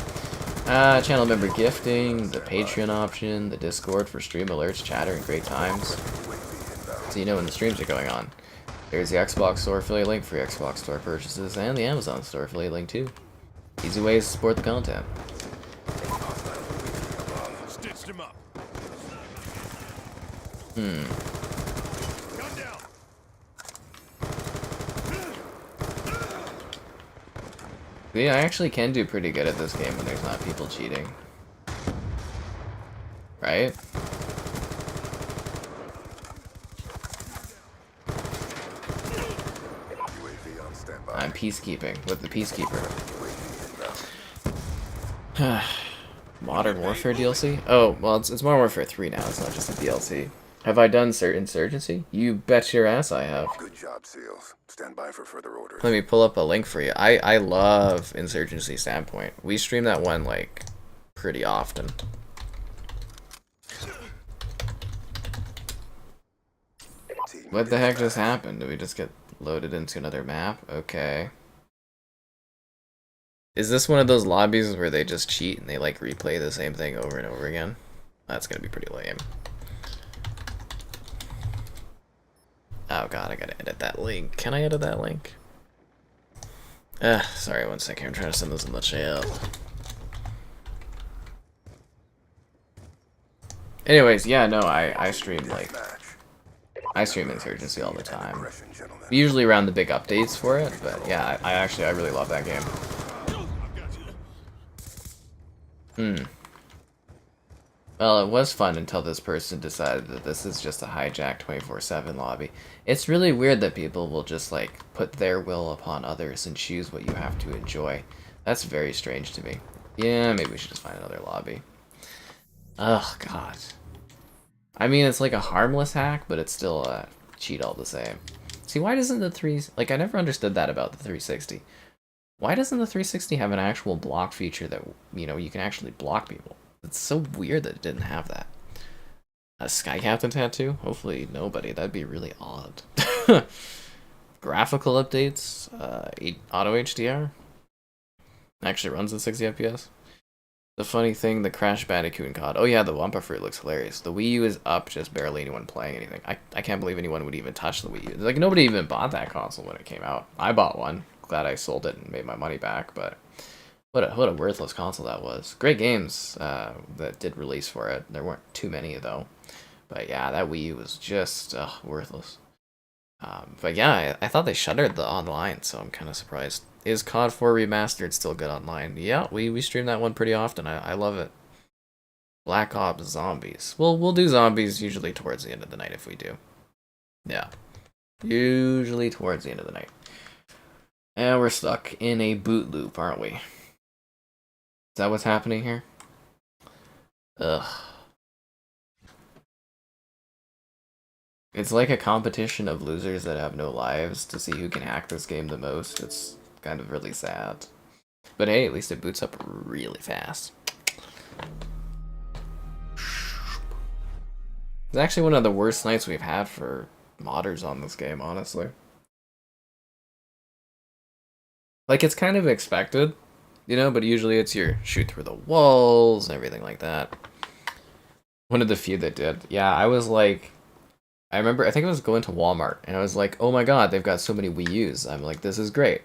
Channel member gifting, the Patreon option, the Discord for stream alerts, chatter, and great times. So you know when the streams are going on. There's the Xbox Store affiliate link for your Xbox Store purchases, and the Amazon Store affiliate link too. Easy ways to support the content. Stitched him up. Hmm. Gun down. Yeah, I actually can do pretty good at this game when there's not people cheating. Right? UAV on standby. I'm peacekeeping with the Peacekeeper. Modern Warfare DLC? Oh, well, it's Modern Warfare 3 now, it's not just a DLC. Have I done Insurgency? You bet your ass I have. Good job, SEALs. Stand by for further orders. Let me pull up a link for you. I love Insurgency Standpoint. We stream that one, like, pretty often. What the heck just happened? Did we just get loaded into another map? Okay. Is this one of those lobbies where they just cheat and they, like, replay the same thing over and over again? That's gonna be pretty lame. Oh god, I gotta edit that link. Can I edit that link? Sorry, one second. I'm trying to send this in the chat. Anyways, yeah, no, I stream, like, I stream Insurgency all the time. Usually around the big updates for it, but yeah, I really love that game. Well, it was fun until this person decided that this is just a hijacked 24/7 lobby. It's really weird that people will just, like, put their will upon others and choose what you have to enjoy. That's very strange to me. Yeah, maybe we should just find another lobby. Ugh, god. I mean, it's like a harmless hack, but it's still a cheat all the same. See, why doesn't the like, I never understood that about the 360. Why doesn't the 360 have an actual block feature that, you know, you can actually block people? It's so weird that it didn't have that. A Sky Captain tattoo? Hopefully nobody. That'd be really odd. Graphical updates? Auto HDR? Actually runs at 60 FPS. The funny thing, the Crash Bandicoot and COD. Oh yeah, the Wumpa Fruit looks hilarious. The Wii U is up, just barely anyone playing anything. I can't believe anyone would even touch the Wii U. Like, nobody even bought that console when it came out. I bought one. Glad I sold it and made my money back, but what a worthless console that was. Great games that did release for it. There weren't too many, though. But yeah, that Wii U was just worthless. But yeah, I thought they shuttered the online, so I'm kind of surprised. Is COD 4 Remastered still good online? Yeah, we stream that one pretty often. I love it. Black Ops Zombies. Well, we'll do Zombies usually towards the end of the night if we do. Yeah. Usually towards the end of the night. And we're stuck in a boot loop, aren't we? Is that what's happening here? Ugh. It's like a competition of losers that have no lives to see who can hack this game the most. It's kind of really sad. But hey, at least it boots up really fast. It's actually one of the worst nights we've had for modders on this game, honestly. Like, it's kind of expected, you know, but usually it's your shoot through the walls and everything like that. One of the few that did. Yeah, I was like, I remember, I think I was going to Walmart, and I was like, oh my god, they've got so many Wii U's. I'm like, this is great.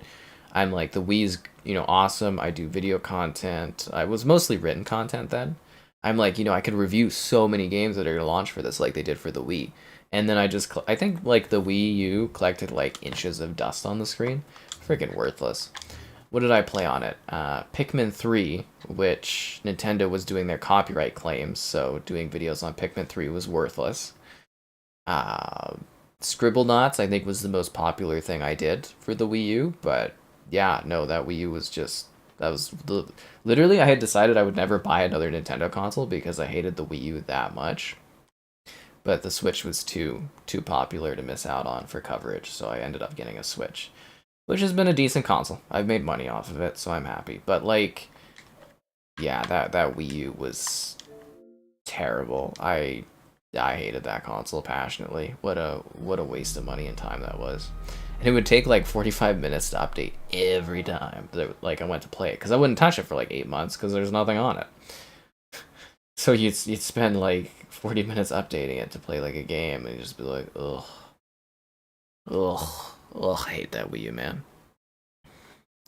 I'm like, the Wii's, you know, awesome. I do video content. I was mostly written content then. I'm like, you know, I could review so many games that are going to launch for this like they did for the Wii. And then I just, I think, like, the Wii U collected, like, inches of dust on the screen. Freaking worthless. What did I play on it? Pikmin 3, which Nintendo was doing their copyright claims, so doing videos on Pikmin 3 was worthless. Scribblenauts, I think, was the most popular thing I did for the Wii U, but yeah, no, that Wii U was just... Literally, I had decided I would never buy another Nintendo console because I hated the Wii U that much. But the Switch was too popular to miss out on for coverage, so I ended up getting a Switch. Which has been a decent console. I've made money off of it, so I'm happy. But, like, yeah, that Wii U was terrible. I hated that console passionately. What a waste of money and time that was. And it would take, like, 45 minutes to update every time that, like, I went to play it. Because I wouldn't touch it for, like, 8 months, because there's nothing on it. So you'd spend, like, 40 minutes updating it to play, like, a game, and you'd just be like, ugh. Ugh. Ugh, I hate that Wii U, man.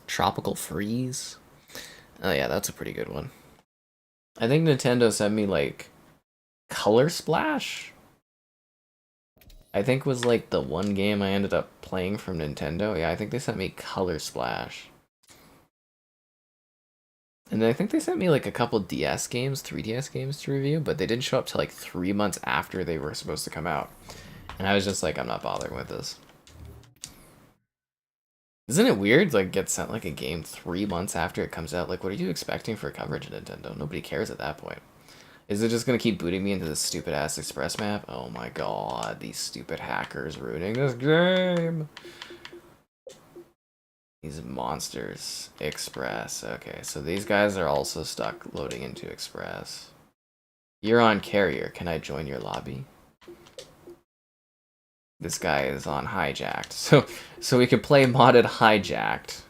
Tropical Freeze? Oh yeah, that's a pretty good one. I think Nintendo sent me, like, Color Splash? I think was, like, the one game I ended up playing from Nintendo. Yeah, I think they sent me Color Splash. And then I think they sent me, like, a couple DS games, 3DS games to review, but they didn't show up till, like, 3 months after they were supposed to come out. And I was just like, I'm not bothering with this. Isn't it weird, like, get sent, like, a game 3 months after it comes out? Like, what are you expecting for coverage at Nintendo? Nobody cares at that point. Is it just gonna keep booting me into this stupid-ass Express map? Oh my god, these stupid hackers ruining this game! These monsters. Express. Okay, so these guys are also stuck loading into Express. You're on Carrier. Can I join your lobby? This guy is on Hijacked. So we could play modded Hijacked.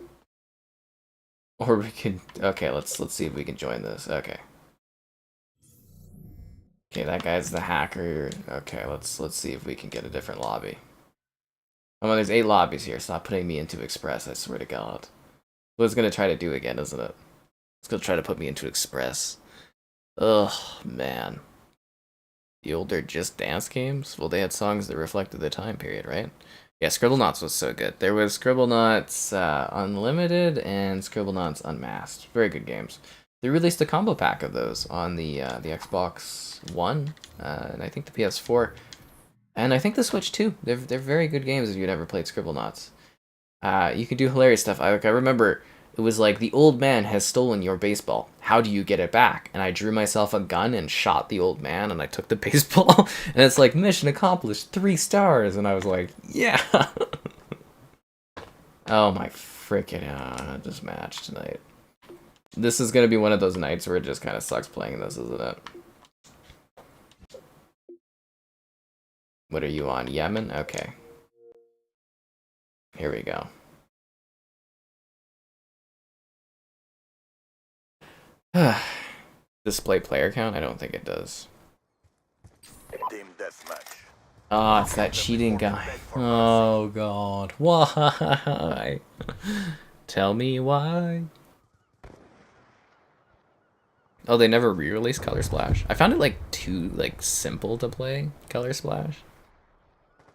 Or we could... Okay, let's see if we can join this. Okay. Okay, that guy's the hacker. Okay, let's see if we can get a different lobby. Oh, well, there's 8 lobbies here. Stop putting me into Express, I swear to God. What it's gonna try to do again, isn't it? It's gonna try to put me into Express. Ugh, man. The older Just Dance games? Well, they had songs that reflected the time period, right? Yeah, Scribblenauts was so good. There was Scribblenauts Unlimited and Scribblenauts Unmasked. Very good games. They released a combo pack of those on the Xbox One, and I think the PS4, and I think the Switch too. They're very good games if you've never played Scribblenauts. You can do hilarious stuff. I remember it was like, the old man has stolen your baseball. How do you get it back? And I drew myself a gun and shot the old man, and I took the baseball. And it's like, mission accomplished, 3 stars. And I was like, yeah. Oh my frickin' this match tonight. This is gonna be one of those nights where it just kind of sucks playing this, isn't it? What are you on? Yemen? Okay. Here we go. Display player count? I don't think it does. Team deathmatch. Oh, it's that cheating guy. Oh god. Why? Tell me why. Oh, they never re-released Color Splash? I found it like too simple to play Color Splash.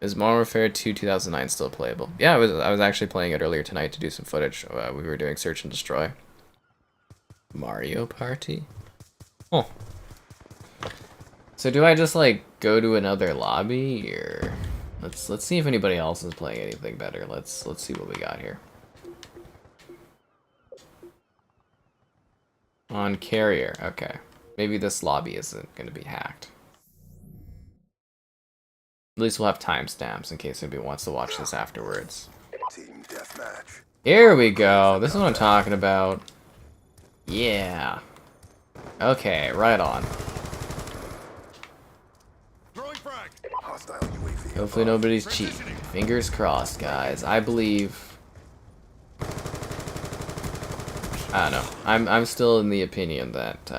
Is Modern Warfare 2 2009 still playable? Yeah, I was actually playing it earlier tonight to do some footage. We were doing Search and Destroy. Mario Party? Oh. So do I just like go to another lobby, or let's see if anybody else is playing anything better. Let's see what we got here. On Carrier, okay. Maybe this lobby isn't gonna be hacked. At least we'll have timestamps in case anybody wants to watch this afterwards. Team deathmatch. Here we go. This is what I'm talking about. Yeah. Okay, right on. Throwing frag. Hostile UAV. Hopefully nobody's cheating. Fingers crossed, guys. I believe. I don't know. I'm still in the opinion that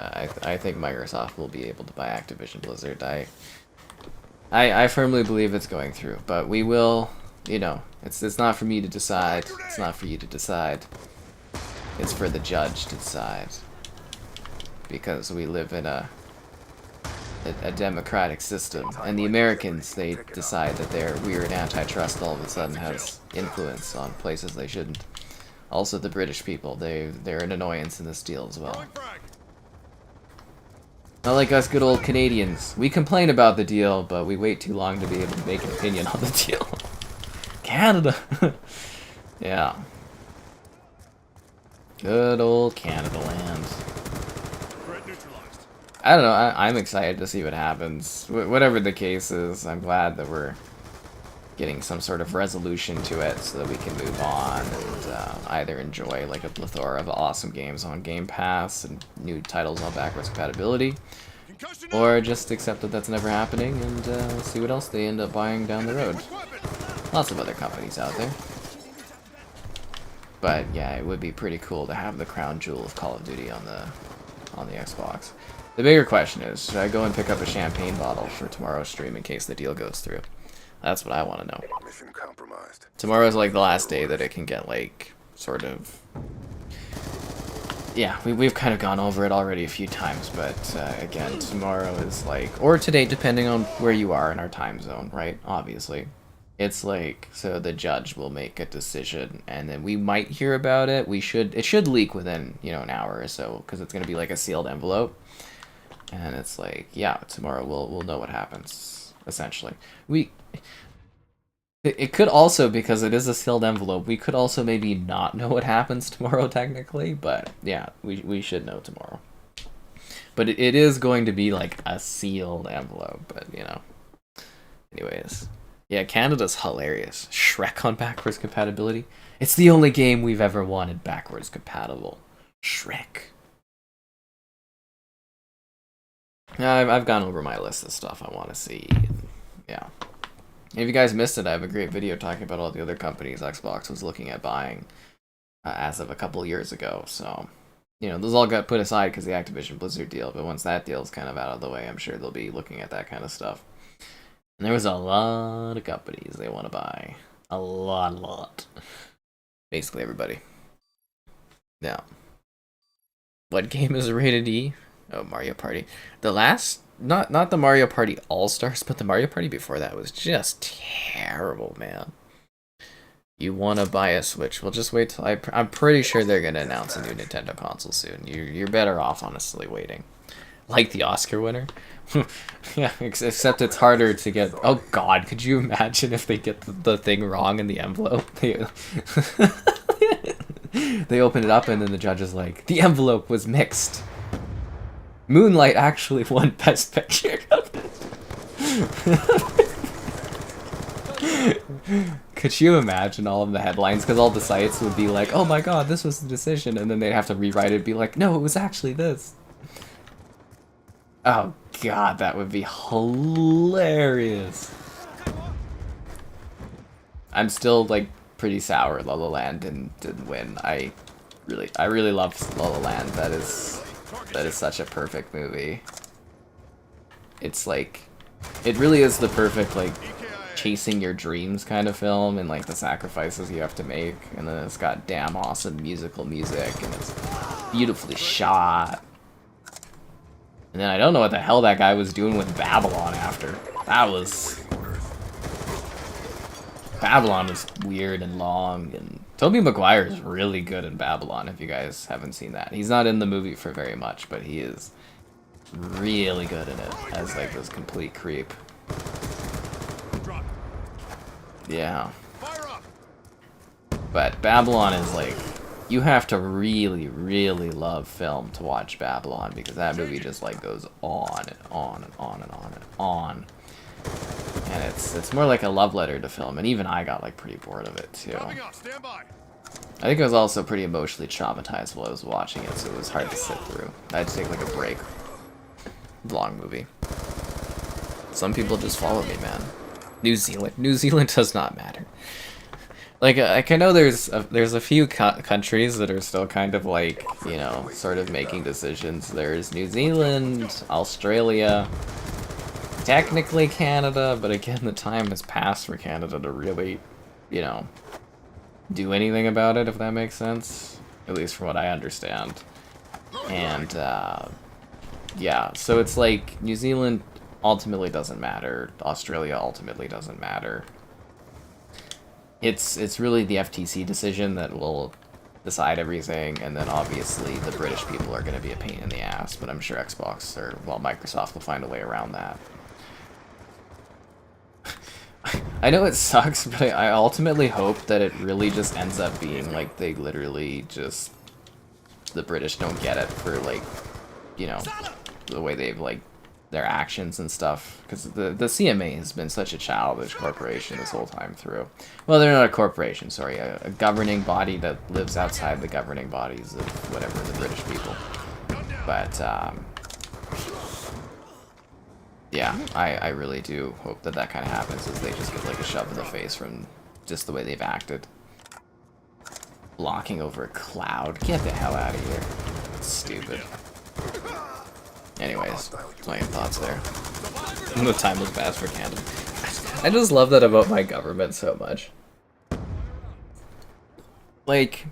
I think Microsoft will be able to buy Activision Blizzard. I firmly believe it's going through, but we will. You know, it's not for me to decide. It's not for you to decide. It's for the judge to decide. Because we live in a democratic system, and the Americans, they decide that their weird antitrust all of a sudden has influence on places they shouldn't. Also, the British people, they're an annoyance in this deal as well. Throwing frag. Not like us good old Canadians. We complain about the deal, but we wait too long to be able to make an opinion on the deal. Canada! Yeah. Good old Canada land. Threat neutralized. I don't know, I'm excited to see what happens. Whatever the case is, I'm glad that we're getting some sort of resolution to it so that we can move on and either enjoy like a plethora of awesome games on Game Pass and new titles on backwards compatibility, Concussion or just accept that that's never happening and see what else they end up buying down the road. Lots of other companies out there. But yeah, it would be pretty cool to have the crown jewel of Call of Duty on the Xbox. The bigger question is, should I go and pick up a champagne bottle for tomorrow's stream in case the deal goes through? That's what I want to know. Mission compromised. Tomorrow's like the last day that it can get like sort of. Yeah, we've kind of gone over it already a few times, but again, tomorrow is like, or today, depending on where you are in our time zone, right? Obviously, it's like, so the judge will make a decision, and then we might hear about it. It should leak within, you know, an hour or so, because it's gonna be like a sealed envelope, and it's like, yeah, tomorrow we'll know what happens. Essentially, it could also, because it is a sealed envelope, we could also maybe not know what happens tomorrow technically, but yeah, we should know tomorrow. But it is going to be like a sealed envelope, but you know. Anyways. Yeah, Canada's hilarious. Shrek on backwards compatibility. It's the only game we've ever wanted backwards compatible. Shrek. I've gone over my list of stuff I want to see. Yeah. If you guys missed it, I have a great video talking about all the other companies Xbox was looking at buying as of a couple years ago. So, you know, those all got put aside because the Activision Blizzard deal. But once that deal's kind of out of the way, I'm sure they'll be looking at that kind of stuff. And there was a lot of companies they want to buy. A lot. Basically everybody. Yeah. What game is rated E? Oh, Mario Party. The last, not the Mario Party All-Stars, but the Mario Party before that was just terrible, man. You want to buy a Switch? Well, just wait till I'm pretty sure they're going to announce a new Nintendo console soon. You're better off, honestly, waiting. Like the Oscar winner? Yeah, except it's harder to get... Oh, God, could you imagine if they get the thing wrong in the envelope? They open it up and then the judge is like, the envelope was mixed. Moonlight actually won Best Picture. Could you imagine all of the headlines? Because all the sites would be like, oh my god, this was the decision. And then they'd have to rewrite it and be like, no, it was actually this. Oh god, that would be hilarious. I'm still like pretty sour La La Land didn't win. I really love La La Land. That is such a perfect movie. It's like, it really is the perfect like chasing your dreams kind of film, and like the sacrifices you have to make, and then it's got damn awesome musical music, and it's beautifully shot. And then I don't know what the hell that guy was doing with Babylon after. Babylon was weird and long, and Tobey Maguire is really good in Babylon, if you guys haven't seen that. He's not in the movie for very much, but he is really good in it as like this complete creep. Yeah. But Babylon is like, you have to really love film to watch Babylon, because that movie just like goes on and on and on and on and on. And it's more like a love letter to film, and even I got like pretty bored of it too. I think I was also pretty emotionally traumatized while I was watching it, so it was hard to sit through. I had to take like a break. Long movie. Some people just follow me, man. New Zealand does not matter. Like I know there's a few countries that are still kind of like, you know, sort of making decisions. There's New Zealand, Australia, technically Canada, but again, the time has passed for Canada to really, you know, do anything about it, if that makes sense. At least from what I understand. And yeah, so it's like New Zealand ultimately doesn't matter. Australia ultimately doesn't matter. It's really the FTC decision that will decide everything, and then obviously the British people are going to be a pain in the ass, but I'm sure Xbox or, well, Microsoft will find a way around that. I know it sucks, but I ultimately hope that it really just ends up being like they literally just, the British don't get it for, like, you know, the way they've, like, their actions and stuff, because the CMA has been such a childish corporation this whole time through. Well, they're not a corporation, sorry, a governing body that lives outside the governing bodies of whatever, the British people. But yeah, I really do hope that that kind of happens, as they just get like a shove in the face from just the way they've acted. Blocking over a cloud, get the hell out of here. That's stupid. Anyways, that's my thoughts there. The time was bad for Canada. I just love that about my government so much. Like,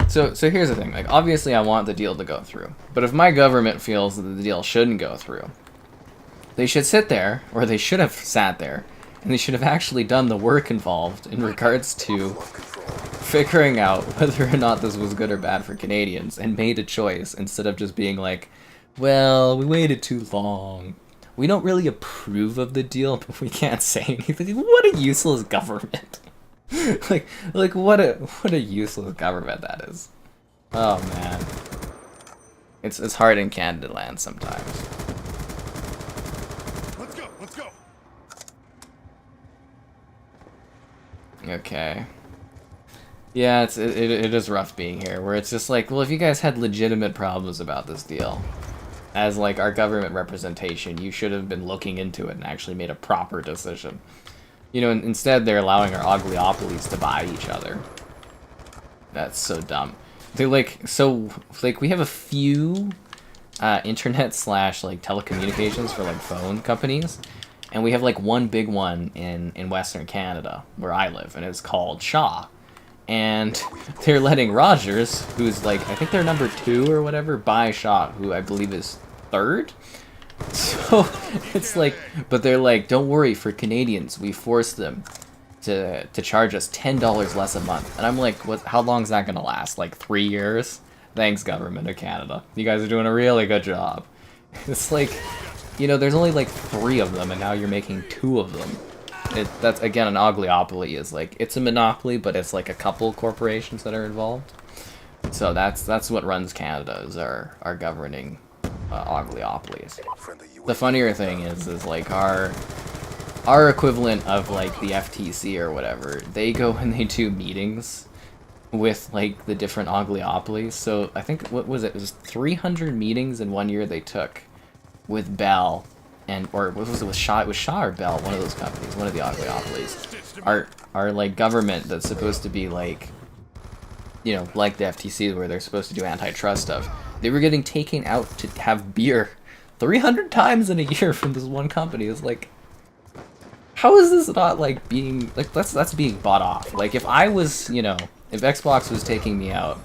so here's the thing. Like, obviously I want the deal to go through. But if my government feels that the deal shouldn't go through, they should sit there, or they should have sat there, and they should have actually done the work involved in regards to figuring out whether or not this was good or bad for Canadians, and made a choice instead of just being like, well, we waited too long. We don't really approve of the deal, but we can't say anything. What a useless government. like what a useless government that is. Oh man. It's hard in Canada land sometimes. Let's go. Let's go. Okay. Yeah, it is rough being here, where it's just like, well, if you guys had legitimate problems about this deal, as like our government representation, you should have been looking into it and actually made a proper decision. You know, instead they're allowing our oglyopolies to buy each other. That's so dumb. They're like, so, like, we have a few internet slash like telecommunications for like phone companies, and we have like one big one in Western Canada where I live, and it's called Shaw. And they're letting Rogers, who's like, I think they're number 2 or whatever, buy Shaw, who I believe is 3rd. So it's like, but they're like, don't worry, for Canadians, we forced them to charge us $10 less a month. And I'm like, what? How long is that gonna last? Like 3 years? Thanks, government of Canada. You guys are doing a really good job. It's like, you know, there's only like 3 of them, and now you're making 2 of them. That's, again, an oglyopoly is like, it's a monopoly, but it's like a couple corporations that are involved. So that's what runs Canada, is our governing oglyopolies. The funnier thing is like our equivalent of like the FTC or whatever, they go and they do meetings with like the different oglyopolies. So I think, what was it? It was 300 meetings in 1 year they took with Bell. And, or what was it, with Shaw? It was Shaw or Bell, one of those companies, one of the oglyopolies. Our like government that's supposed to be like, you know, like the FTC, where they're supposed to do antitrust stuff. They were getting taken out to have beer 300 times in a year from this one company. It's like, how is this not like being like, that's being bought off? Like, if I was, you know, if Xbox was taking me out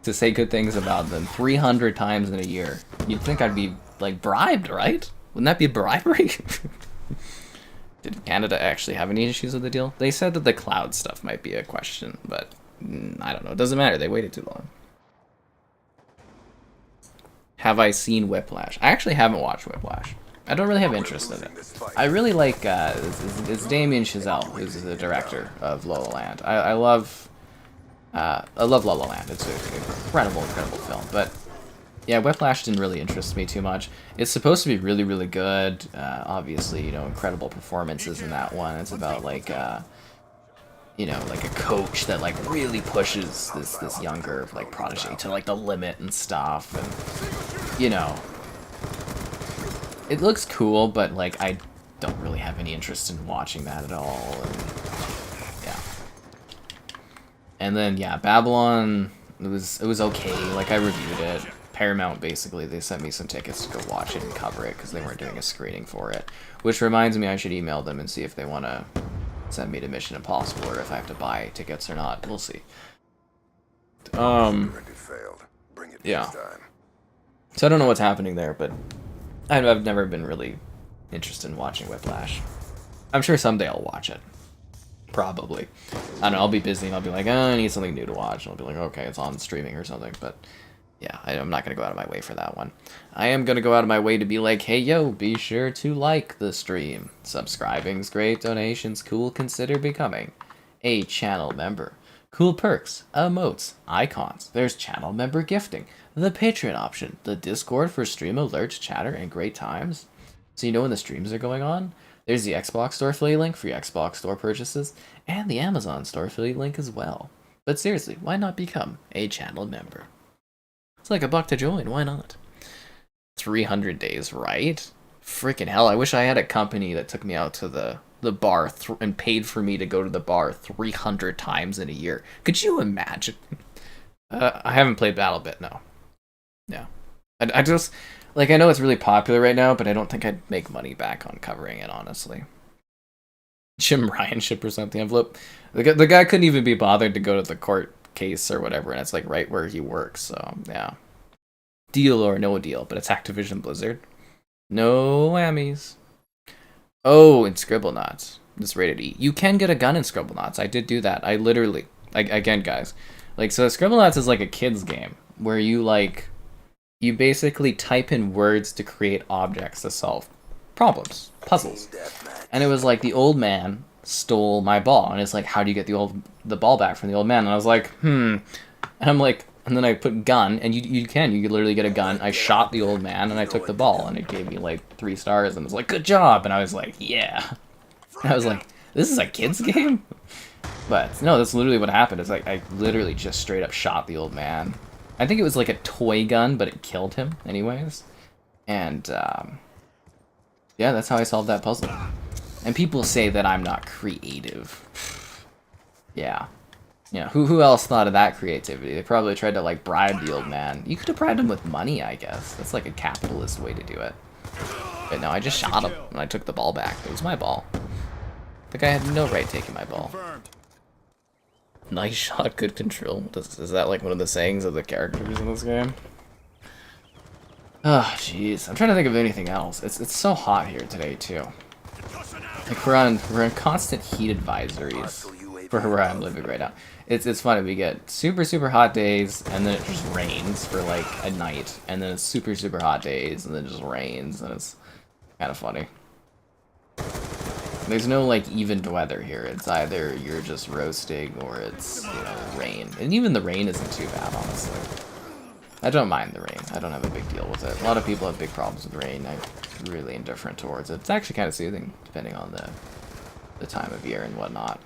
to say good things about them 300 times in a year, you'd think I'd be like bribed, right? Wouldn't that be bribery? Did Canada actually have any issues with the deal? They said that the cloud stuff might be a question, but I don't know. It doesn't matter. They waited too long. Have I seen Whiplash? I actually haven't watched Whiplash. I don't really have interest in it. I really like, it's Damien Chazelle, who's the director of La La Land. I love La La Land. It's an incredible film, but yeah, Whiplash didn't really interest me too much. It's supposed to be really, really good. Obviously, you know, incredible performances in that one. It's about like, you know, like a coach that like really pushes this younger like protege to like the limit and stuff, and you know, it looks cool, but like I don't really have any interest in watching that at all. And yeah, and then yeah, Babylon. It was okay. Like, I reviewed it. Paramount, basically, they sent me some tickets to go watch it and cover it because they weren't doing a screening for it. Which reminds me, I should email them and see if they want to send me to Mission Impossible, or if I have to buy tickets or not. We'll see. Yeah. So I don't know what's happening there, but I've never been really interested in watching Whiplash. I'm sure someday I'll watch it. Probably. I don't know, I'll be busy and I'll be like, oh, I need something new to watch. And I'll be like, okay, it's on streaming or something. But yeah, I'm not going to go out of my way for that one. I am going to go out of my way to be like, hey, yo, be sure to like the stream. Subscribing's great, donations cool, consider becoming a channel member. Cool perks, emotes, icons. There's channel member gifting, the Patreon option, the Discord for stream alerts, chatter, and great times. So you know when the streams are going on. There's the Xbox Store affiliate link for your Xbox Store purchases, and the Amazon Store affiliate link as well. But seriously, why not become a channel member? It's like $1 to join, why not? 300 days, right? Freaking hell, I wish I had a company that took me out to the bar and paid for me to go to the bar 300 times in a year. Could you imagine? I haven't played BattleBit, no. Yeah. I just, like, I know it's really popular right now, but I don't think I'd make money back on covering it, honestly. Jim Ryan should present the envelope. The guy couldn't even be bothered to go to the court case or whatever, and it's like right where he works, so yeah. Deal or no deal, but it's Activision Blizzard. No whammies. Oh, and Scribblenauts. It's rated E. You can get a gun in Scribblenauts. I did do that. I literally, again, guys, like, so Scribblenauts is like a kid's game where you basically type in words to create objects to solve problems, puzzles. And it was like the old man stole my ball, and it's like, how do you get the ball back from the old man? And I was like, and I'm like, and then I put gun, and you could literally get a gun. I shot the old man, and I took the ball, and it gave me like 3 stars, and it was like, good job. And I was like, yeah. And I was like, this is a kid's game? But no, that's literally what happened. It's like, I literally just straight up shot the old man. I think it was like a toy gun, but it killed him anyways. And yeah, that's how I solved that puzzle. And people say that I'm not creative. Yeah. Yeah, who else thought of that creativity? They probably tried to, like, bribe the old man. You could have bribed him with money, I guess. That's like a capitalist way to do it. But no, I just shot him, and I took the ball back. It was my ball. The guy had no right taking my ball. Nice shot, good control. Is that, like, one of the sayings of the characters in this game? Oh, jeez. I'm trying to think of anything else. It's so hot here today, too. Like, we're on constant heat advisories for where I'm living right now. It's funny, we get super hot days, and then it just rains for like a night, and then it's super hot days, and then it just rains, and it's kind of funny. There's no like even weather here. It's either you're just roasting or it's, you know, rain. And even the rain isn't too bad, honestly. I don't mind the rain. I don't have a big deal with it. A lot of people have big problems with rain. I'm really indifferent towards it. It's actually kind of soothing, depending on the time of year and whatnot.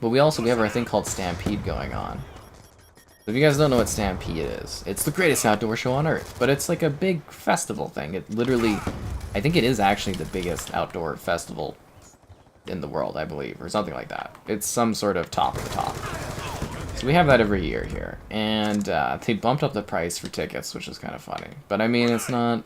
But we have our thing called Stampede going on. If you guys don't know what Stampede is, it's the greatest outdoor show on Earth. But it's like a big festival thing. It literally, I think it is actually the biggest outdoor festival in the world, I believe, or something like that. It's some sort of top of the top. So we have that every year here. And they bumped up the price for tickets, which is kind of funny. But I mean, it's not...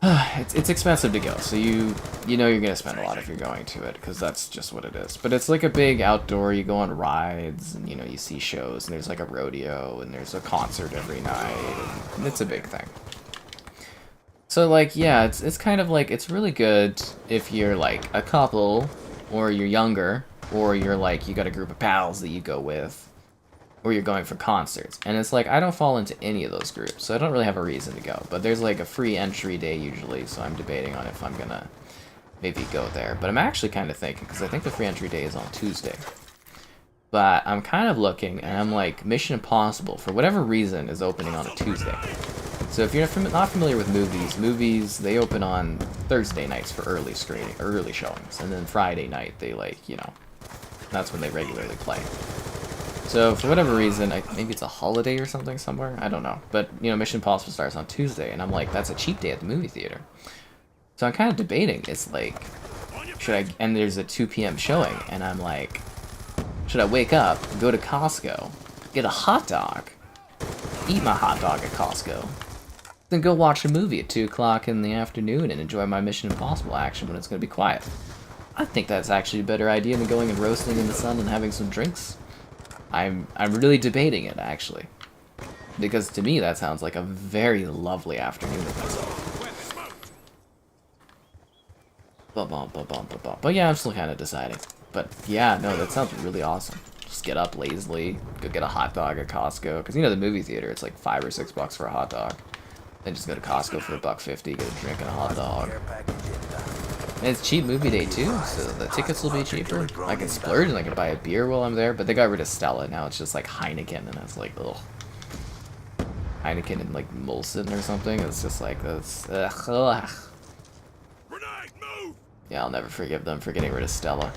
it's expensive to go, so you know you're gonna spend a lot if you're going to it, because that's just what it is. But it's like a big outdoor, you go on rides, and you know, you see shows, and there's like a rodeo, and there's a concert every night, and it's a big thing. So like, yeah, it's kind of like, it's really good if you're like a couple, or you're younger, or you're like, you got a group of pals that you go with, or you're going for concerts. And it's like, I don't fall into any of those groups, so I don't really have a reason to go. But there's like a free entry day usually, so I'm debating on if I'm gonna maybe go there. But I'm actually kind of thinking, because I think the free entry day is on Tuesday. But I'm kind of looking, and I'm like, Mission Impossible, for whatever reason, is opening on a Tuesday. So if you're not familiar with movies, they open on Thursday nights for early screening, early showings. And then Friday night, they like, you know, that's when they regularly play. So, for whatever reason, maybe it's a holiday or something somewhere, I don't know. But, you know, Mission Impossible starts on Tuesday, and I'm like, that's a cheap day at the movie theater. So I'm kind of debating, it's like, and there's a 2 p.m. showing, and I'm like, should I wake up, go to Costco, get a hot dog, eat my hot dog at Costco, then go watch a movie at 2 o'clock in the afternoon and enjoy my Mission Impossible action when it's going to be quiet? I think that's actually a better idea than going and roasting in the sun and having some drinks. I'm really debating it, actually. Because to me, that sounds like a very lovely afternoon with myself. But yeah, I'm still kind of deciding. But yeah, no, that sounds really awesome. Just get up lazily, go get a hot dog at Costco. Because you know the movie theater, it's like $5 or $6 for a hot dog. Then just go to Costco for $1.50, get a drink and a hot dog. And it's cheap movie day too, so the tickets will be cheaper. I can splurge and I can buy a beer while I'm there, but they got rid of Stella. Now it's just like Heineken, and it's like, ugh. Heineken and like Molson or something. It's just like, that's, ugh. Yeah, I'll never forgive them for getting rid of Stella.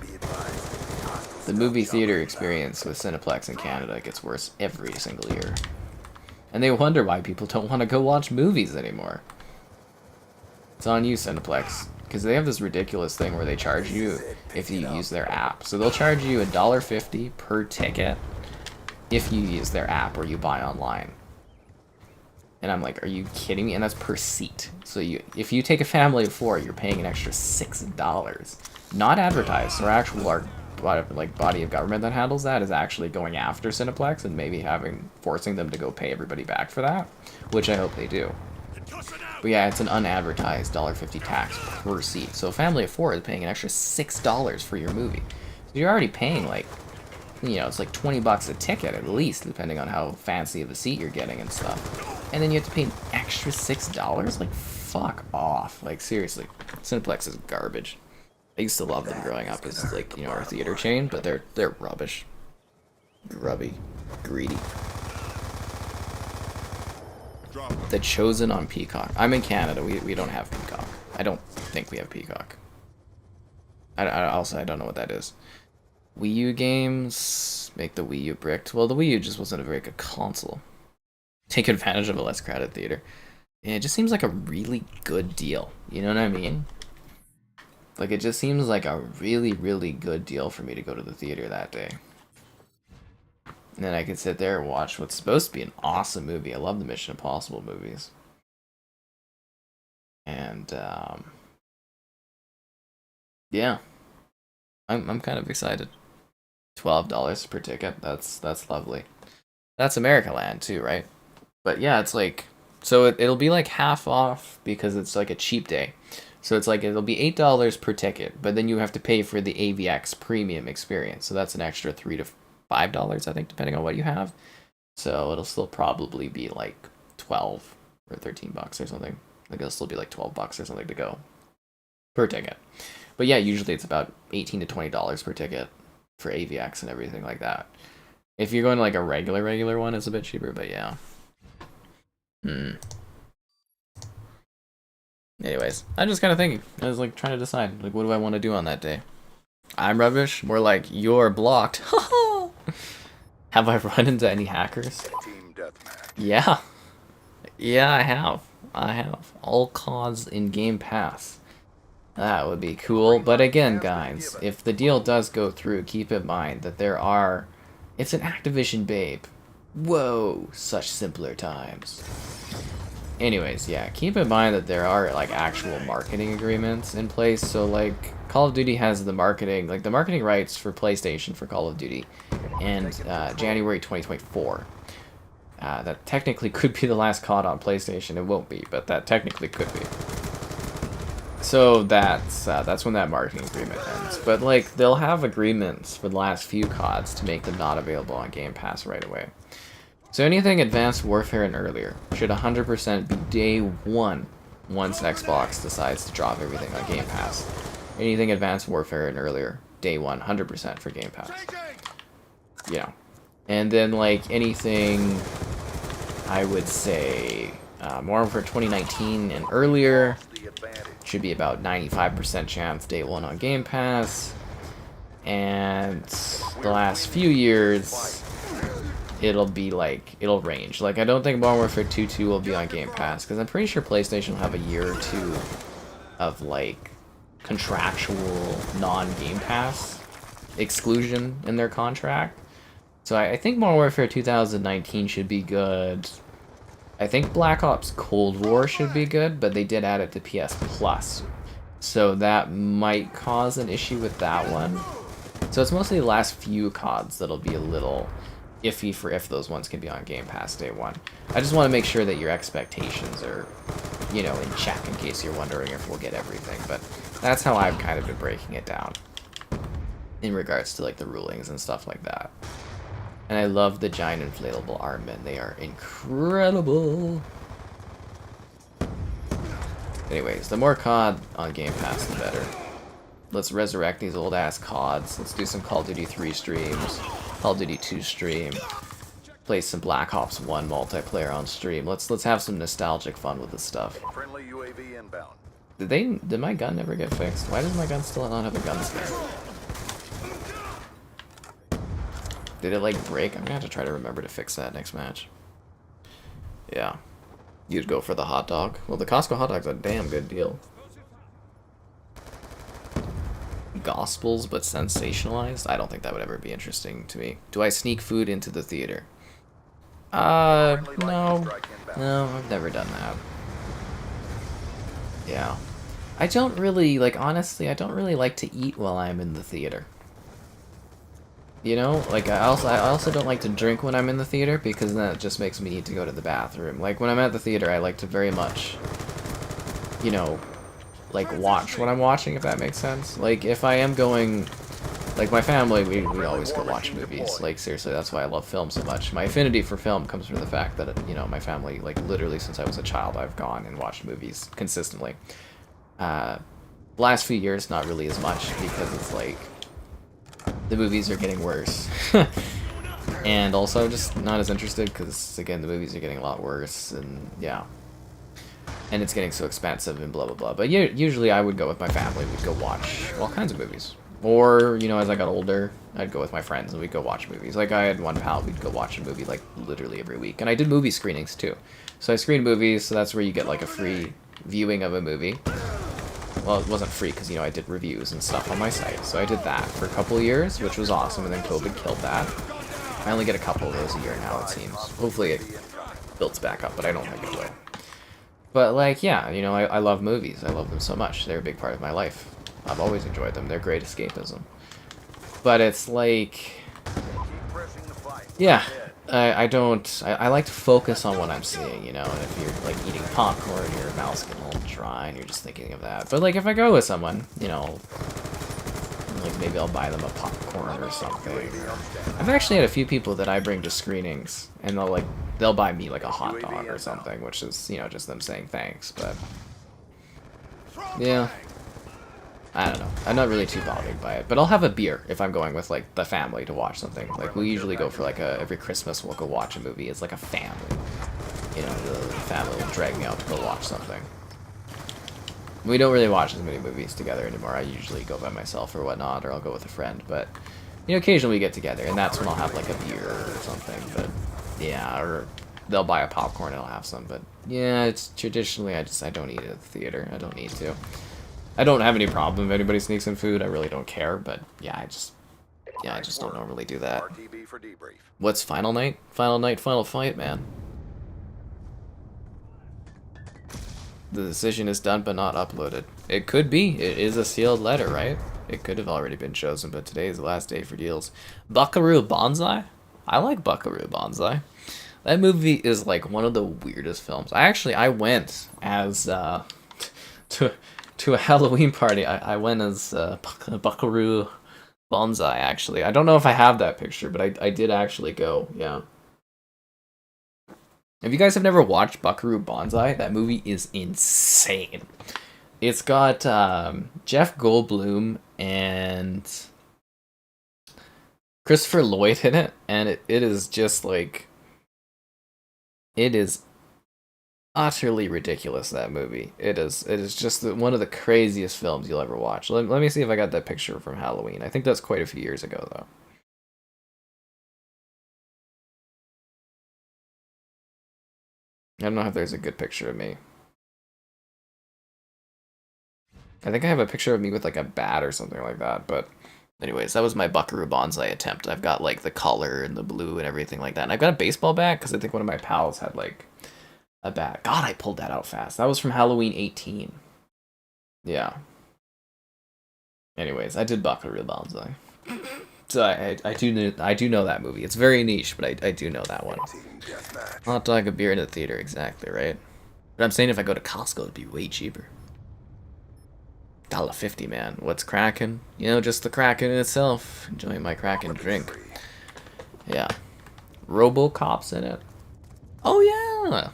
The movie theater experience with Cineplex in Canada gets worse every single year. And they wonder why people don't want to go watch movies anymore. It's on you, Cineplex. Because they have this ridiculous thing where they charge you if you use their app. So they'll charge you $1.50 per ticket if you use their app or you buy online. And I'm like, are you kidding me? And that's per seat. So if you take a family of 4, you're paying an extra $6. Not advertised, or actual body of government that handles that is actually going after Cineplex and maybe forcing them to go pay everybody back for that, which I hope they do. But yeah, it's an unadvertised $1.50 tax per seat. So a family of 4 is paying an extra $6 for your movie. So you're already paying like, you know, it's like $20 a ticket at least, depending on how fancy of a seat you're getting and stuff. And then you have to pay an extra $6? Like, fuck off. Like, seriously. Cineplex is garbage. I used to love them growing up as, like, you know, our theater chain, but they're rubbish. Grubby. Greedy. The Chosen on Peacock. I'm in Canada. We don't have Peacock. I don't think we have Peacock. I don't know what that is. Wii U games make the Wii U bricked. Well, the Wii U just wasn't a very good console. Take advantage of a less crowded theater. And it just seems like a really good deal. You know what I mean? Like, it just seems like a really, really good deal for me to go to the theater that day. And then I could sit there and watch what's supposed to be an awesome movie. I love the Mission Impossible movies. And, yeah. I'm kind of excited. $12 per ticket. That's lovely. That's America Land too, right? But yeah, it's like, so it'll be like half off because it's like a cheap day. So it's like, it'll be $8 per ticket, but then you have to pay for the AVX premium experience. So that's an extra $3 to $5, I think, depending on what you have. So it'll still probably be like 12 or 13 bucks or something. Like, it'll still be like 12 bucks or something to go per ticket. But yeah, usually it's about $18 to $20 per ticket for AVX and everything like that. If you're going to like a regular one, it's a bit cheaper, but yeah. Anyways, I'm just kind of thinking. I was like trying to decide, like, what do I want to do on that day? I'm rubbish. More like, you're blocked. Have I run into any hackers? Yeah. Yeah, I have. All CODs in Game Pass. That would be cool. But again, guys, if the deal does go through, keep in mind that it's an Activision babe. Whoa, such simpler times. Anyways, yeah, keep in mind that there are like actual marketing agreements in place. So like Call of Duty has the marketing rights for PlayStation for Call of Duty and January 2024. That technically could be the last COD on PlayStation. It won't be, but that technically could be. So that's when that marketing agreement ends. But like, they'll have agreements for the last few CODs to make them not available on Game Pass right away. So anything Advanced Warfare and earlier should 100% be day one once Xbox decides to drop everything on Game Pass. Anything Advanced Warfare and earlier, day one, 100% for Game Pass. Yeah. And then like anything, I would say, Modern Warfare 2019 and earlier should be about 95% chance day one on Game Pass. And the last few years, it'll range. Like, I don't think Modern Warfare 2 will be on Game Pass, because I'm pretty sure PlayStation will have a year or two of, like, contractual non-Game Pass exclusion in their contract. So I think Modern Warfare 2019 should be good. I think Black Ops Cold War should be good, but they did add it to PS Plus. So that might cause an issue with that one. So it's mostly the last few CODs that'll be a little iffy for if those ones can be on Game Pass day one. I just want to make sure that your expectations are, you know, in check in case you're wondering if we'll get everything. But that's how I've kind of been breaking it down. in regards to like the rulings and stuff like that. And I love the giant inflatable arm men. They are incredible. Anyways, the more COD on Game Pass, the better. Let's resurrect these old ass CODs. Let's do some Call of Duty 3 streams, Call of Duty 2 stream, play some Black Ops 1 multiplayer on stream. Let's have some nostalgic fun with this stuff. Friendly UAV inbound. Did my gun never get fixed? Why does my gun still not have a gun skin? Did it like break? I'm gonna have to try to remember to fix that next match. Yeah. You'd go for the hot dog? Well, the Costco hot dog's a damn good deal. Gospels, but sensationalized? I don't think that would ever be interesting to me. Do I sneak food into the theater? No. No, I've never done that. Yeah. I don't really, like, honestly, I don't really like to eat while I'm in the theater. You know, like, I also don't like to drink when I'm in the theater, because then it just makes me need to go to the bathroom. Like, when I'm at the theater, I like to very much, you know, like, watch what I'm watching, if that makes sense. Like, if I am going, like, my family, we always go watch movies. Like, seriously, that's why I love film so much. My affinity for film comes from the fact that, you know, my family, like, literally since I was a child, I've gone and watched movies consistently. Last few years, not really as much, because it's like, the movies are getting worse. And also just not as interested because, again, the movies are getting a lot worse, and yeah. And it's getting so expensive and blah blah blah. But yeah, usually I would go with my family, we'd go watch all kinds of movies. Or, you know, as I got older, I'd go with my friends and we'd go watch movies. Like, I had one pal, we'd go watch a movie, like, literally every week. And I did movie screenings, too. So I screened movies, so that's where you get, like, a free viewing of a movie. Well, it wasn't free because, you know, I did reviews and stuff on my site. So I did that for a couple of years, which was awesome, and then COVID killed that. I only get a couple of those a year now, it seems. Hopefully it builds back up, but I don't think it will. But, like, yeah, you know, I love movies. I love them so much. They're a big part of my life. I've always enjoyed them. They're great escapism. But it's like... Yeah, I like to focus on what I'm seeing, you know, and if you're, like, eating popcorn, your mouth's getting a little dry, and you're just thinking of that. But, like, if I go with someone, you know, like, maybe I'll buy them a popcorn or something. I've actually had a few people that I bring to screenings, and they'll buy me, like, a hot dog or something, which is, you know, just them saying thanks, but... Yeah. I don't know. I'm not really too bothered by it, but I'll have a beer if I'm going with, like, the family to watch something. Like, we usually go for, like, every Christmas we'll go watch a movie. It's like a family. You know, the family will drag me out to go watch something. We don't really watch as many movies together anymore. I usually go by myself or whatnot, or I'll go with a friend, but, you know, occasionally we get together, and that's when I'll have, like, a beer or something, but, yeah, or they'll buy a popcorn and I'll have some, but, yeah, it's traditionally, I don't eat at the theater. I don't need to. I don't have any problem if anybody sneaks in food. I really don't care, but yeah, I just don't normally do that. What's Final Night? Final Night, Final Fight, man. The decision is done but not uploaded. It could be. It is a sealed letter, right? It could have already been chosen, but today is the last day for deals. Buckaroo Banzai? I like Buckaroo Banzai. That movie is like one of the weirdest films. I went as to a Halloween party. I went as Buckaroo Banzai, actually. I don't know if I have that picture, but I did actually go, yeah. If you guys have never watched Buckaroo Banzai, that movie is insane. It's got Jeff Goldblum and Christopher Lloyd in it, and it is just like... It is utterly ridiculous, that movie. It is just one of the craziest films you'll ever watch. Let me see if I got that picture from Halloween. I think that's quite a few years ago, though. I don't know if there's a good picture of me. I think I have a picture of me with, like, a bat or something like that, but... Anyways, that was my Buckaroo Banzai attempt. I've got, like, the color and the blue and everything like that. And I've got a baseball bat, because I think one of my pals had, like... a bat. God, I pulled that out fast. That was from Halloween 18. Yeah. Anyways, I did Buckaroo Banzai. So I do know that movie. It's very niche, but I do know that one. Hot dog, a beer in the theater, exactly, right? But I'm saying if I go to Costco, it'd be way cheaper. $1.50, man. What's cracking? You know, just the Kraken itself. Enjoying my Kraken drink. Yeah. RoboCop's in it. Oh, yeah.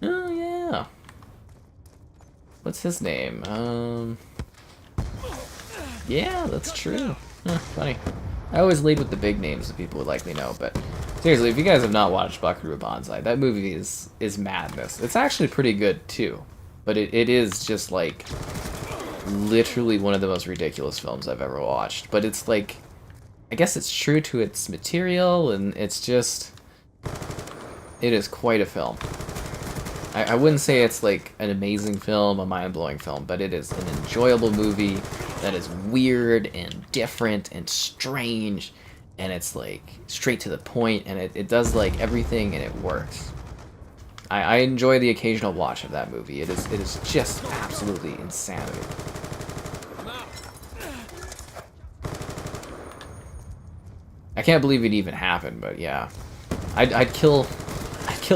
Oh, yeah. What's his name? Yeah, that's true. Huh, funny. I always lead with the big names that people would likely know, but seriously, if you guys have not watched Buckaroo Banzai, that movie is madness. It's actually pretty good, too. But it is just, like, literally one of the most ridiculous films I've ever watched. But it's, like, I guess it's true to its material, and it's just... It is quite a film. I wouldn't say it's, like, an amazing film, a mind-blowing film, but it is an enjoyable movie that is weird and different and strange, and it's, like, straight to the point, and it does, like, everything, and it works. I enjoy the occasional watch of that movie. It is just absolutely insanity. I can't believe it even happened, but yeah. I'd kill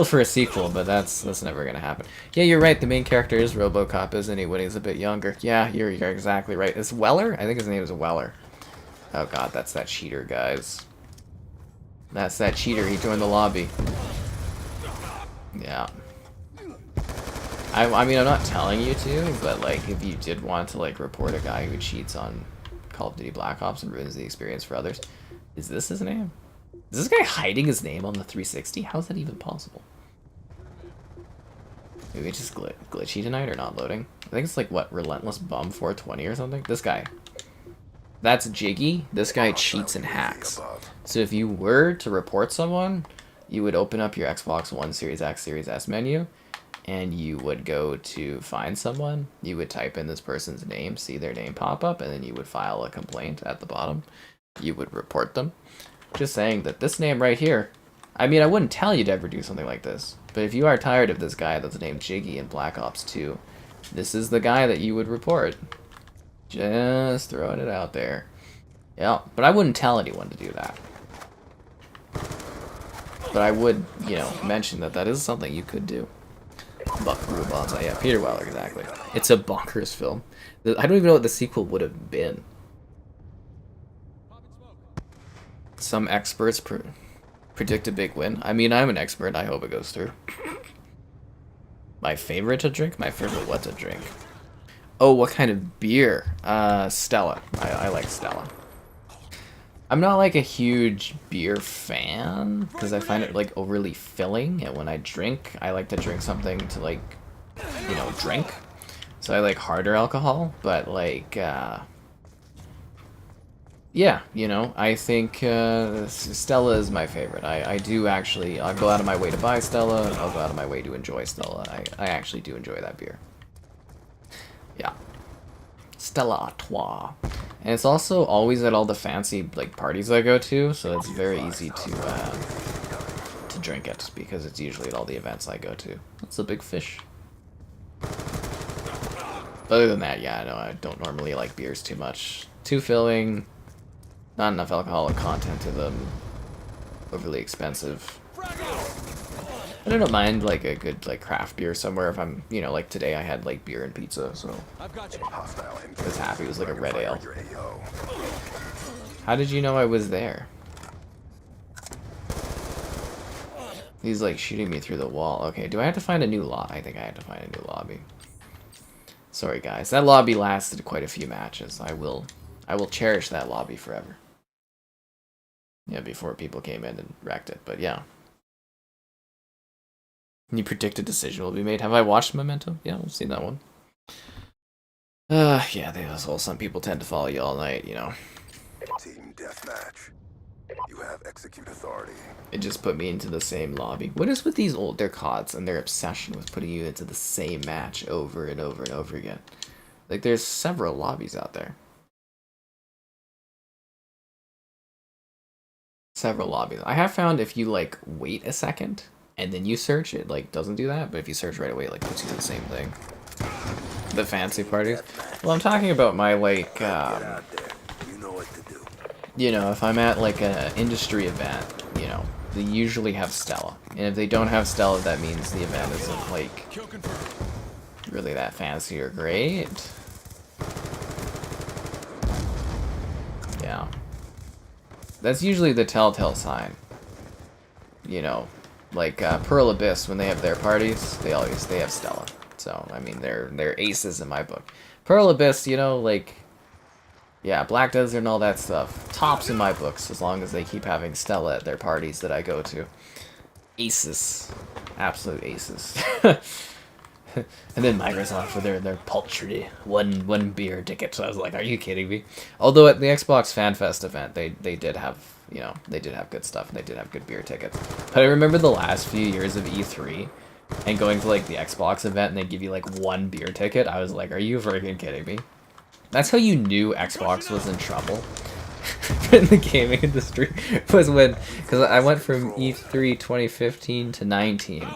for a sequel, but that's never gonna happen. Yeah, you're right. The main character is RoboCop, isn't he? When he's a bit younger. Yeah, you're exactly right. It's Weller. I think his name is Weller. Oh god, that's that cheater, guys. That's that cheater. He joined the lobby. Yeah. I mean, I'm not telling you to, but like, if you did want to like report a guy who cheats on Call of Duty Black Ops and ruins the experience for others, is this his name? Is this guy hiding his name on the 360? How is that even possible? Maybe it's just glitchy tonight or not loading. I think it's like, what, Relentless Bum 420 or something? This guy. That's Jiggy. This guy cheats and hacks. So if you were to report someone, you would open up your Xbox One Series X, Series S menu, and you would go to find someone. You would type in this person's name, see their name pop up, and then you would file a complaint at the bottom. You would report them. Just saying that this name right here, I mean, I wouldn't tell you to ever do something like this, but if you are tired of this guy that's named Jiggy in Black Ops 2, this is the guy that you would report. Just throwing it out there. Yeah, but I wouldn't tell anyone to do that. But I would, you know, mention that that is something you could do. Buckaroo Banzai, yeah, Peter Weller, exactly. It's a bonkers film. I don't even know what the sequel would have been. Some experts predict a big win. I mean, I'm an expert. I hope it goes through. My favorite to drink? My favorite what to drink? Oh, what kind of beer? Stella. I like Stella. I'm not like a huge beer fan because I find it like overly filling, and when I drink, I like to drink something to like, you know, drink. So I like harder alcohol, but like, yeah, you know, I think Stella is my favorite. I do actually, I'll go out of my way to buy Stella, and I'll go out of my way to enjoy Stella. I actually do enjoy that beer. Yeah. Stella Artois. And it's also always at all the fancy like parties I go to, so it's very easy to drink it, because it's usually at all the events I go to. That's a big fish. Other than that, yeah, no, I don't normally like beers too much. Too filling, not enough alcoholic content to them, overly expensive. I don't mind like a good like craft beer somewhere if I'm, you know, like today I had like beer and pizza, so I was happy. It was like a red ale. How did you know I was there? He's like shooting me through the wall. Okay, do I have to find a new lobby? I think I have to find a new lobby. Sorry guys, that lobby lasted quite a few matches. I will cherish that lobby forever. Yeah, before people came in and wrecked it, but yeah. You predict a decision will be made. Have I watched Memento? Yeah, we've seen that one. Yeah, some people tend to follow you all night, you know. Team deathmatch. You have execute authority. It just put me into the same lobby. What is with these older CODs and their obsession with putting you into the same match over and over and over again? Like, there's several lobbies out there. Several lobbies. I have found if you, like, wait a second and then you search, it, like, doesn't do that. But if you search right away, it, like, puts you in the same thing. The fancy parties. Well, I'm talking about my, like, you know, if I'm at, like, an industry event, you know, they usually have Stella. And if they don't have Stella, that means the event isn't, like, really that fancy or great. that's usually the telltale sign. You know, like Pearl Abyss, when they have their parties, they have Stella. So I mean, they're aces in my book. Pearl Abyss, you know, like, yeah, Black Desert and all that stuff, tops in my books as long as they keep having Stella at their parties that I go to. Aces, absolute aces. And then Microsoft for their paltry one beer ticket. So I was like, are you kidding me? Although at the Xbox Fan Fest event, they did have, you know, they did have good stuff. And they did have good beer tickets. But I remember the last few years of E3 and going to like the Xbox event and they give you like one beer ticket. I was like, are you freaking kidding me? That's how you knew Xbox was in trouble in the gaming industry, was when, because I went from E3 2015 to 19.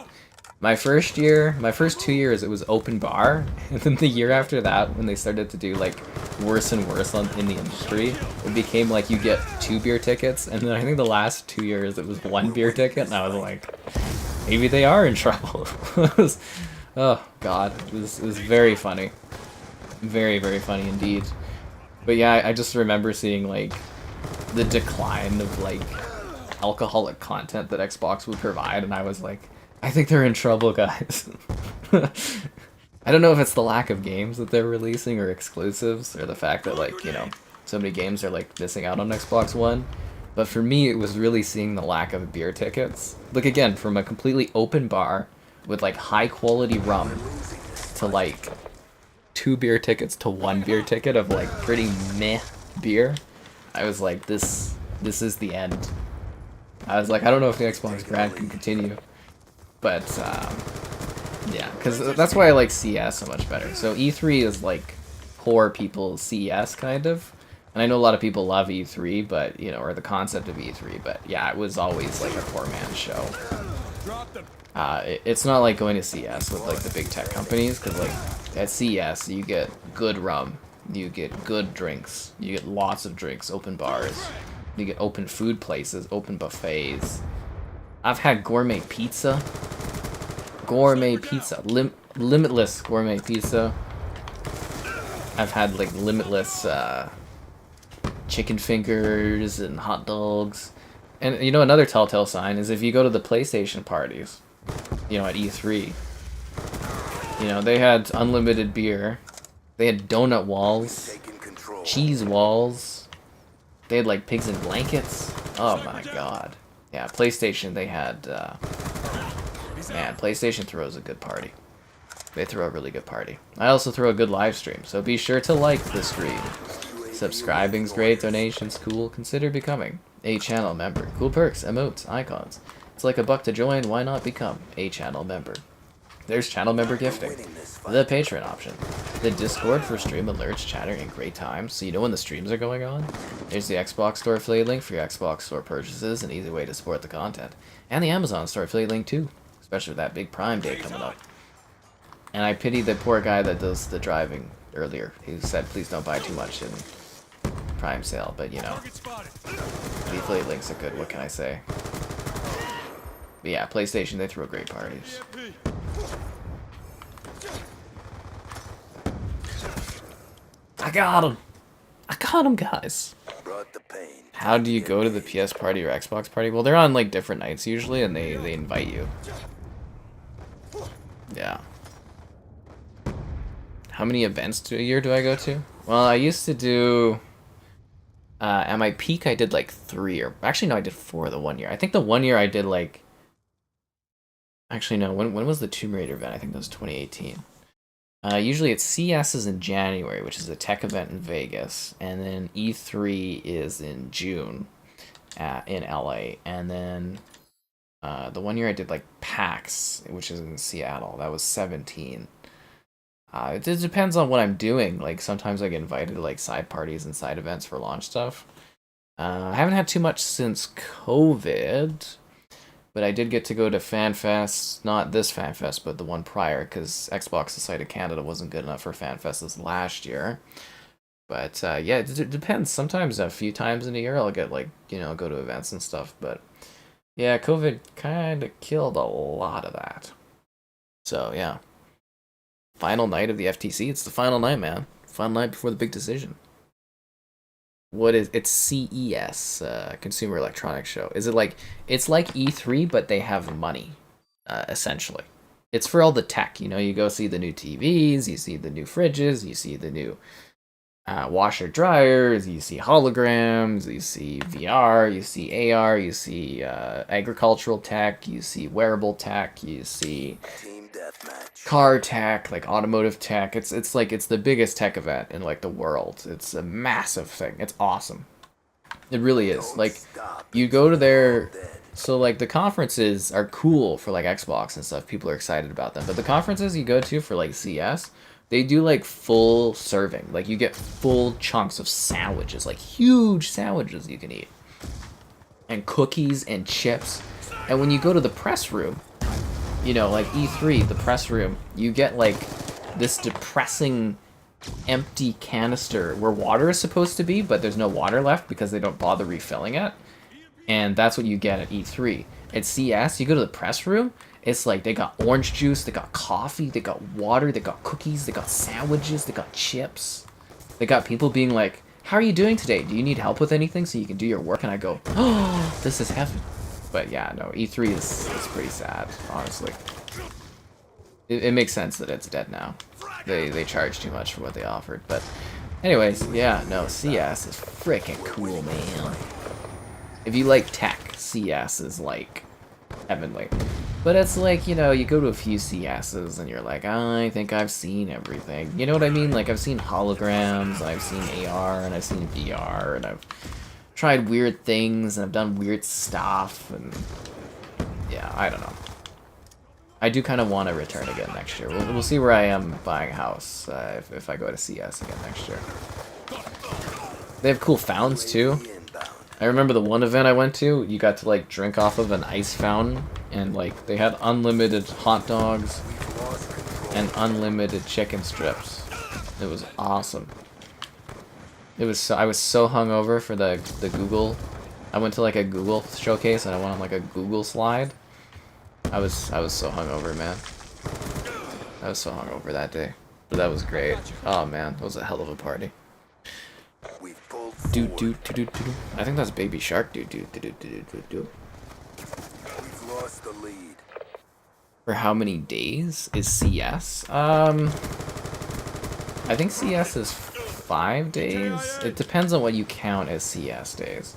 My first 2 years, it was open bar, and then the year after that, when they started to do like worse and worse in the industry, it became like you get 2 beer tickets, and then I think the last 2 years it was 1 beer ticket, and I was like, maybe they are in trouble. Oh god, it was very funny, very funny indeed. But yeah, I just remember seeing like the decline of like alcoholic content that Xbox would provide, and I was like, I think they're in trouble, guys. I don't know if it's the lack of games that they're releasing or exclusives, or the fact that, like, you know, so many games are like missing out on Xbox One. But for me, it was really seeing the lack of beer tickets. Like, again, from a completely open bar with like high quality rum to like 2 beer tickets to 1 beer ticket of like pretty meh beer. I was like, this is the end. I was like, I don't know if the Xbox brand can continue. But, yeah, because that's why I like CS so much better. So E3 is like poor people's CES, kind of. And I know a lot of people love E3, but, you know, or the concept of E3, but yeah, it was always like a poor man's show. It's not like going to CS with like the big tech companies, because like at CES you get good rum, you get good drinks, you get lots of drinks, open bars, you get open food places, open buffets. I've had gourmet pizza, limitless gourmet pizza. I've had like limitless chicken fingers and hot dogs. And you know, another telltale sign is if you go to the PlayStation parties, you know, at E3, you know, they had unlimited beer, they had donut walls, cheese walls, they had like pigs in blankets. Oh my god. Yeah, PlayStation, they had, man, PlayStation throws a good party. They throw a really good party. I also throw a good live stream, so be sure to like the stream. Subscribing's great, donations cool, consider becoming a channel member. Cool perks, emotes, icons. It's like $1 to join, why not become a channel member? There's channel member gifting, the Patreon option, the Discord for stream alerts, chatter, and great times, so you know when the streams are going on. There's the Xbox Store affiliate link for your Xbox Store purchases, an easy way to support the content. And the Amazon Store affiliate link too, especially with that big Prime Day coming up. And I pity the poor guy that does the driving earlier, who said please don't buy too much in Prime sale, but you know, the affiliate links are good, what can I say? But yeah, PlayStation, they throw great parties. I got him, guys. How do you go to the PS party or Xbox party? Well, they're on like different nights usually, and they invite you. Yeah. How many events a year do I go to? Well, I used to do... at my peak, I did like 3, or... Actually, no, I did 4 the 1 year. I think the 1 year I did like... Actually, no, when was the Tomb Raider event? I think that was 2018. Usually it's CS is in January, which is a tech event in Vegas, and then E3 is in June in LA, and then the 1 year I did like PAX, which is in Seattle. That was 17. It just depends on what I'm doing. Like sometimes I get invited to like side parties and side events for launch stuff. I haven't had too much since COVID. But I did get to go to FanFest, not this FanFest, but the one prior, because Xbox Society of Canada wasn't good enough for FanFest this last year. But yeah, it depends. Sometimes a few times in a year I'll get like, you know, go to events and stuff. But yeah, COVID kind of killed a lot of that. So yeah. Final night of the FTC. It's the final night, man. Final night before the big decision. what is it's CES, Consumer Electronics Show. Is it like it's like E3 but they have money, essentially. It's for all the tech, you know. You go see the new TVs, you see the new fridges, you see the new washer dryers, you see holograms, you see VR, you see AR, you see agricultural tech, you see wearable tech, you see Team deathmatch. car tech, like automotive tech. It's like it's the biggest tech event in like the world. It's a massive thing. It's awesome. It really is. Like you go to their so like the conferences are cool for like Xbox and stuff. People are excited about them. But the conferences you go to for like CS, they do like full serving. Like you get full chunks of sandwiches, like huge sandwiches you can eat. And cookies and chips. And when you go to the press room, you know, like E3, the press room, you get like this depressing empty canister where water is supposed to be, but there's no water left because they don't bother refilling it. And that's what you get at E3. At CS, you go to the press room, it's like they got orange juice, they got coffee, they got water, they got cookies, they got sandwiches, they got chips. They got people being like, how are you doing today? Do you need help with anything so you can do your work? And I go, oh, this is heaven. But yeah, no, E3 is pretty sad, honestly. It makes sense that it's dead now. They charge too much for what they offered. But anyways, yeah, no, CS is freaking cool, man. If you like tech, CS is like heavenly. But it's like, you know, you go to a few CSs and you're like, I think I've seen everything. You know what I mean? Like, I've seen holograms, I've seen AR, and I've seen VR, and I've tried weird things, and I've done weird stuff, and yeah, I don't know. I do kind of want to return again next year. We'll see where I am buying a house if I go to CS again next year. They have cool fountains, too. I remember the one event I went to, you got to like drink off of an ice fountain, and like they had unlimited hot dogs and unlimited chicken strips. It was awesome. It was so, I was so hungover for the Google. I went to like a Google showcase and I went on like a Google slide. I was so hungover, man. I was so hungover that day. But that was great. Oh man, it was a hell of a party. Do do do do do. I think that's Baby Shark. Do do do do do do do. We've lost the lead. For how many days is CS? I think CS is 5 days. It depends on what you count as CS days.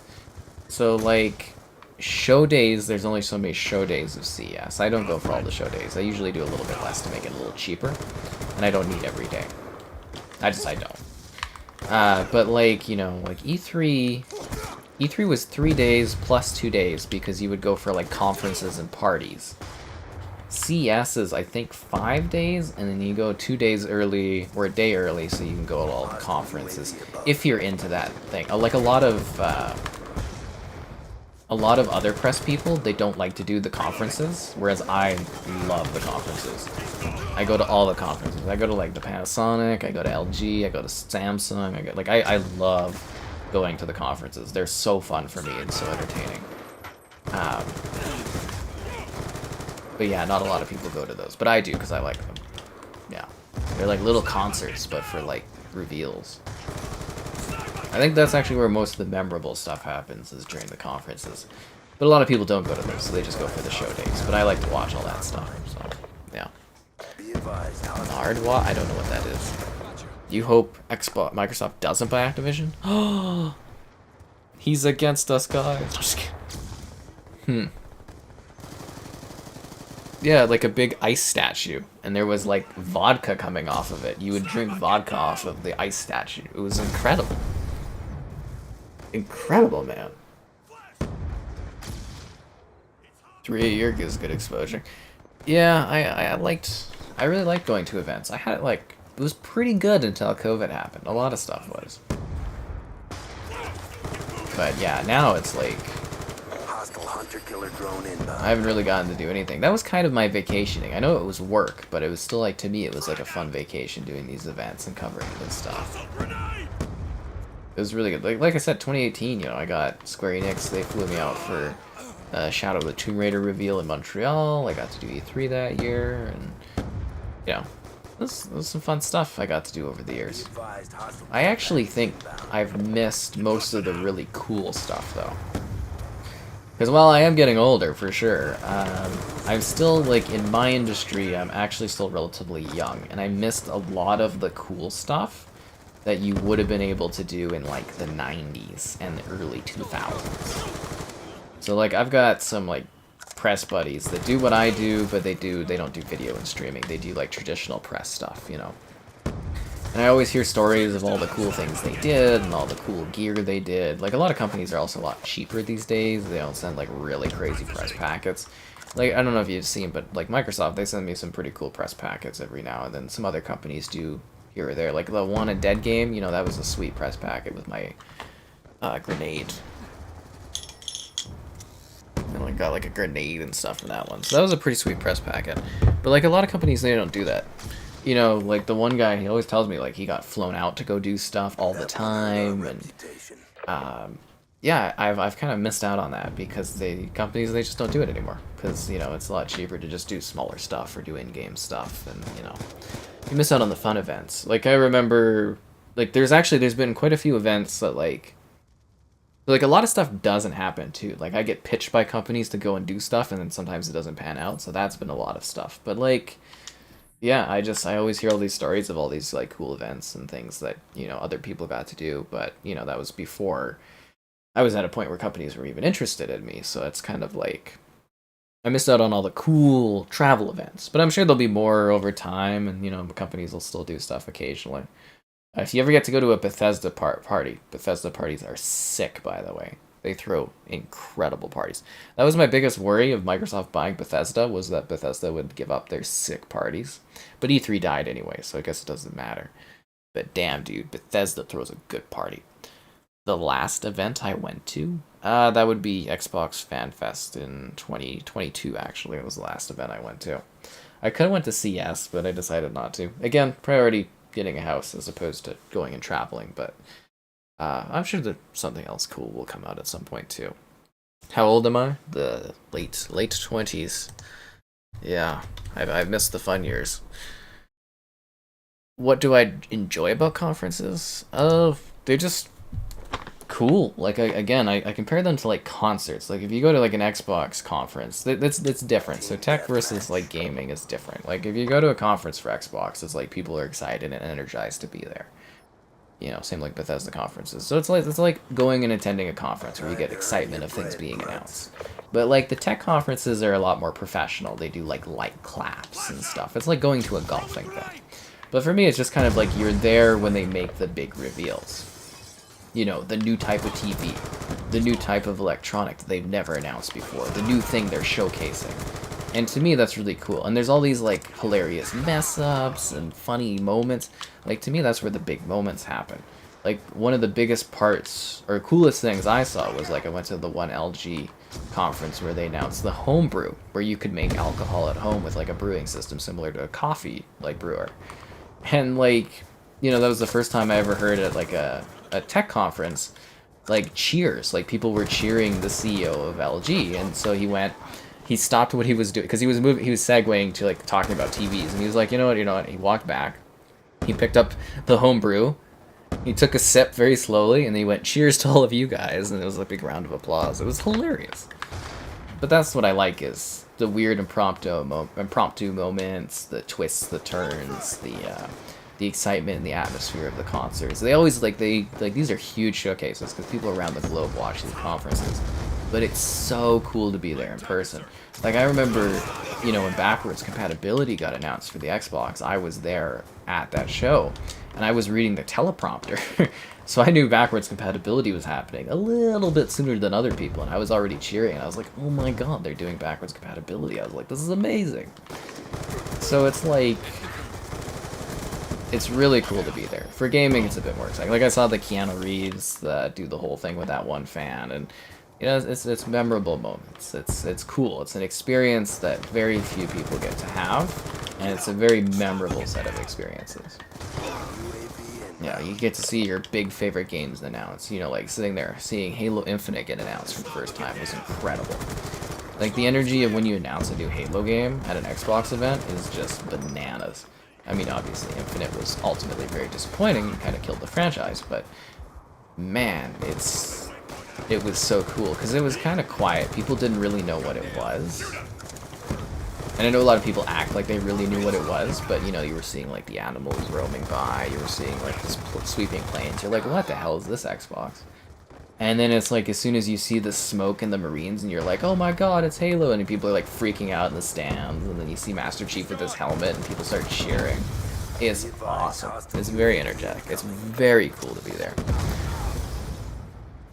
So like show days, there's only so many show days of CS. I don't go for all the show days. I usually do a little bit less to make it a little cheaper, and I don't need every day. I don't. But like, you know, like E3 was 3 days plus 2 days because you would go for like conferences and parties. CS is I think 5 days, and then you go 2 days early or a day early so you can go to all the conferences if you're into that thing. Like a lot of other press people, they don't like to do the conferences, whereas I love the conferences. I go to all the conferences. I go to like the Panasonic, I go to LG, I go to Samsung. I love going to the conferences. They're so fun for me and so entertaining. But yeah, not a lot of people go to those, but I do because I like them. Yeah, they're like little concerts, but for like reveals. I think that's actually where most of the memorable stuff happens, is during the conferences. But a lot of people don't go to those, so they just go for the show days. But I like to watch all that stuff, so yeah. Nardwa? I don't know what that is. You hope Microsoft doesn't buy Activision? Oh, he's against us, guys. I'm just kidding. Yeah, like a big ice statue, and there was like vodka coming off of it. You would drink vodka off of the ice statue. It was incredible. Incredible, man. 3 a year gives good exposure. Yeah, I really liked going to events. I had it like, it was pretty good until COVID happened. A lot of stuff was. But yeah, now it's like, Hunter-killer drone inbound. I haven't really gotten to do anything. That was kind of my vacationing. I know it was work, but it was still like, to me, it was like a fun vacation doing these events and covering this stuff. It was really good. Like I said, 2018, you know, I got Square Enix, they flew me out for Shadow of the Tomb Raider reveal in Montreal. I got to do E3 that year, and, you know, this was some fun stuff I got to do over the years. Advised hostile I actually think I've missed most of the really cool stuff, though. Because while I am getting older, for sure, I'm still, like, in my industry, I'm actually still relatively young, and I missed a lot of the cool stuff that you would have been able to do in, like, the 90s and the early 2000s. So, like, I've got some, like, press buddies that do what I do, but they don't do video and streaming. They do, like, traditional press stuff, you know? And I always hear stories of all the cool things they did and all the cool gear they did. Like, a lot of companies are also a lot cheaper these days. They don't send, like, really crazy press packets. Like, I don't know if you've seen, but, like, Microsoft, they send me some pretty cool press packets every now and then. Some other companies do here or there. Like, the Wanted Dead game, you know, that was a sweet press packet with my grenade. I like, got, like, a grenade and stuff in that one. So that was a pretty sweet press packet. But, like, a lot of companies, they don't do that. You know, like, the one guy, he always tells me, like, he got flown out to go do stuff all the time, and, yeah, I've kind of missed out on that, because companies, they just don't do it anymore, because, you know, it's a lot cheaper to just do smaller stuff, or do in-game stuff, and, you know, you miss out on the fun events. Like, I remember, like, there's been quite a few events that, like, a lot of stuff doesn't happen, too. Like, I get pitched by companies to go and do stuff, and then sometimes it doesn't pan out, so that's been a lot of stuff, but, like, yeah, I always hear all these stories of all these, like, cool events and things that, you know, other people got to do, but, you know, that was before I was at a point where companies were even interested in me, so it's kind of like, I missed out on all the cool travel events, but I'm sure there'll be more over time, and, you know, companies will still do stuff occasionally. If you ever get to go to a Bethesda party, Bethesda parties are sick, by the way. They throw incredible parties. That was my biggest worry of Microsoft buying Bethesda, was that Bethesda would give up their sick parties. But E3 died anyway, so I guess it doesn't matter. But damn, dude, Bethesda throws a good party. The last event I went to, that would be Xbox Fan Fest in 2022, actually. It was the last event I went to. I could have went to CS, but I decided not to. Again, priority getting a house as opposed to going and traveling, but I'm sure that something else cool will come out at some point too. How old am I? The late 20s. Yeah, I've missed the fun years. What do I enjoy about conferences? They're just cool. Like, I compare them to, like, concerts. Like, if you go to, like, an Xbox conference, that's different. So tech versus, like, gaming is different. Like, if you go to a conference for Xbox, it's like people are excited and energized to be there. You know, same like Bethesda conferences. So it's like going and attending a conference where you get excitement of things being announced. But, like, the tech conferences are a lot more professional. They do, like, light claps and stuff. It's like going to a golfing thing. But for me, it's just kind of like you're there when they make the big reveals. You know, the new type of TV, the new type of electronic that they've never announced before, the new thing they're showcasing. And to me, that's really cool. And there's all these, like, hilarious mess-ups and funny moments. Like, to me, that's where the big moments happen. Like, one of the biggest parts, or coolest things I saw was, like, I went to the one LG conference where they announced the homebrew, where you could make alcohol at home with, like, a brewing system similar to a coffee, like, brewer. And, like, you know, that was the first time I ever heard at, like, a tech conference, like, cheers. Like, people were cheering the CEO of LG, and so he stopped what he was doing, because he was segueing to, like, talking about TVs, and he was like, you know what, he walked back, he picked up the homebrew, he took a sip very slowly, and he went, cheers to all of you guys, and it was a big round of applause. It was hilarious. But that's what I like, is the weird impromptu moments, the twists, the turns, the excitement and the atmosphere of the concerts. They always, these are huge showcases, because people around the globe watch these conferences. But it's so cool to be there in person. Like, I remember, you know, when backwards compatibility got announced for the Xbox, I was there at that show, and I was reading the teleprompter. So I knew backwards compatibility was happening a little bit sooner than other people, and I was already cheering, and I was like, oh my god, they're doing backwards compatibility. I was like, this is amazing. So it's like, it's really cool to be there. For gaming, it's a bit more exciting. Like, I saw the Keanu Reeves do the whole thing with that one fan, and, you know, it's memorable moments. It's cool. It's an experience that very few people get to have, and it's a very memorable set of experiences. Yeah, you get to see your big favorite games announced. You know, like, sitting there, seeing Halo Infinite get announced for the first time was incredible. Like, the energy of when you announce a new Halo game at an Xbox event is just bananas. I mean, obviously, Infinite was ultimately very disappointing and kind of killed the franchise, but man, it was so cool because it was kind of quiet. People didn't really know what it was. And I know a lot of people act like they really knew what it was, but you know, you were seeing like the animals roaming by, you were seeing like this sweeping planes. You're like, what the hell is this Xbox? And then it's like as soon as you see the smoke and the Marines, and you're like, oh my god, it's Halo, and people are like freaking out in the stands, and then you see Master Chief with his helmet, and people start cheering. It's awesome. It's very energetic. It's very cool to be there.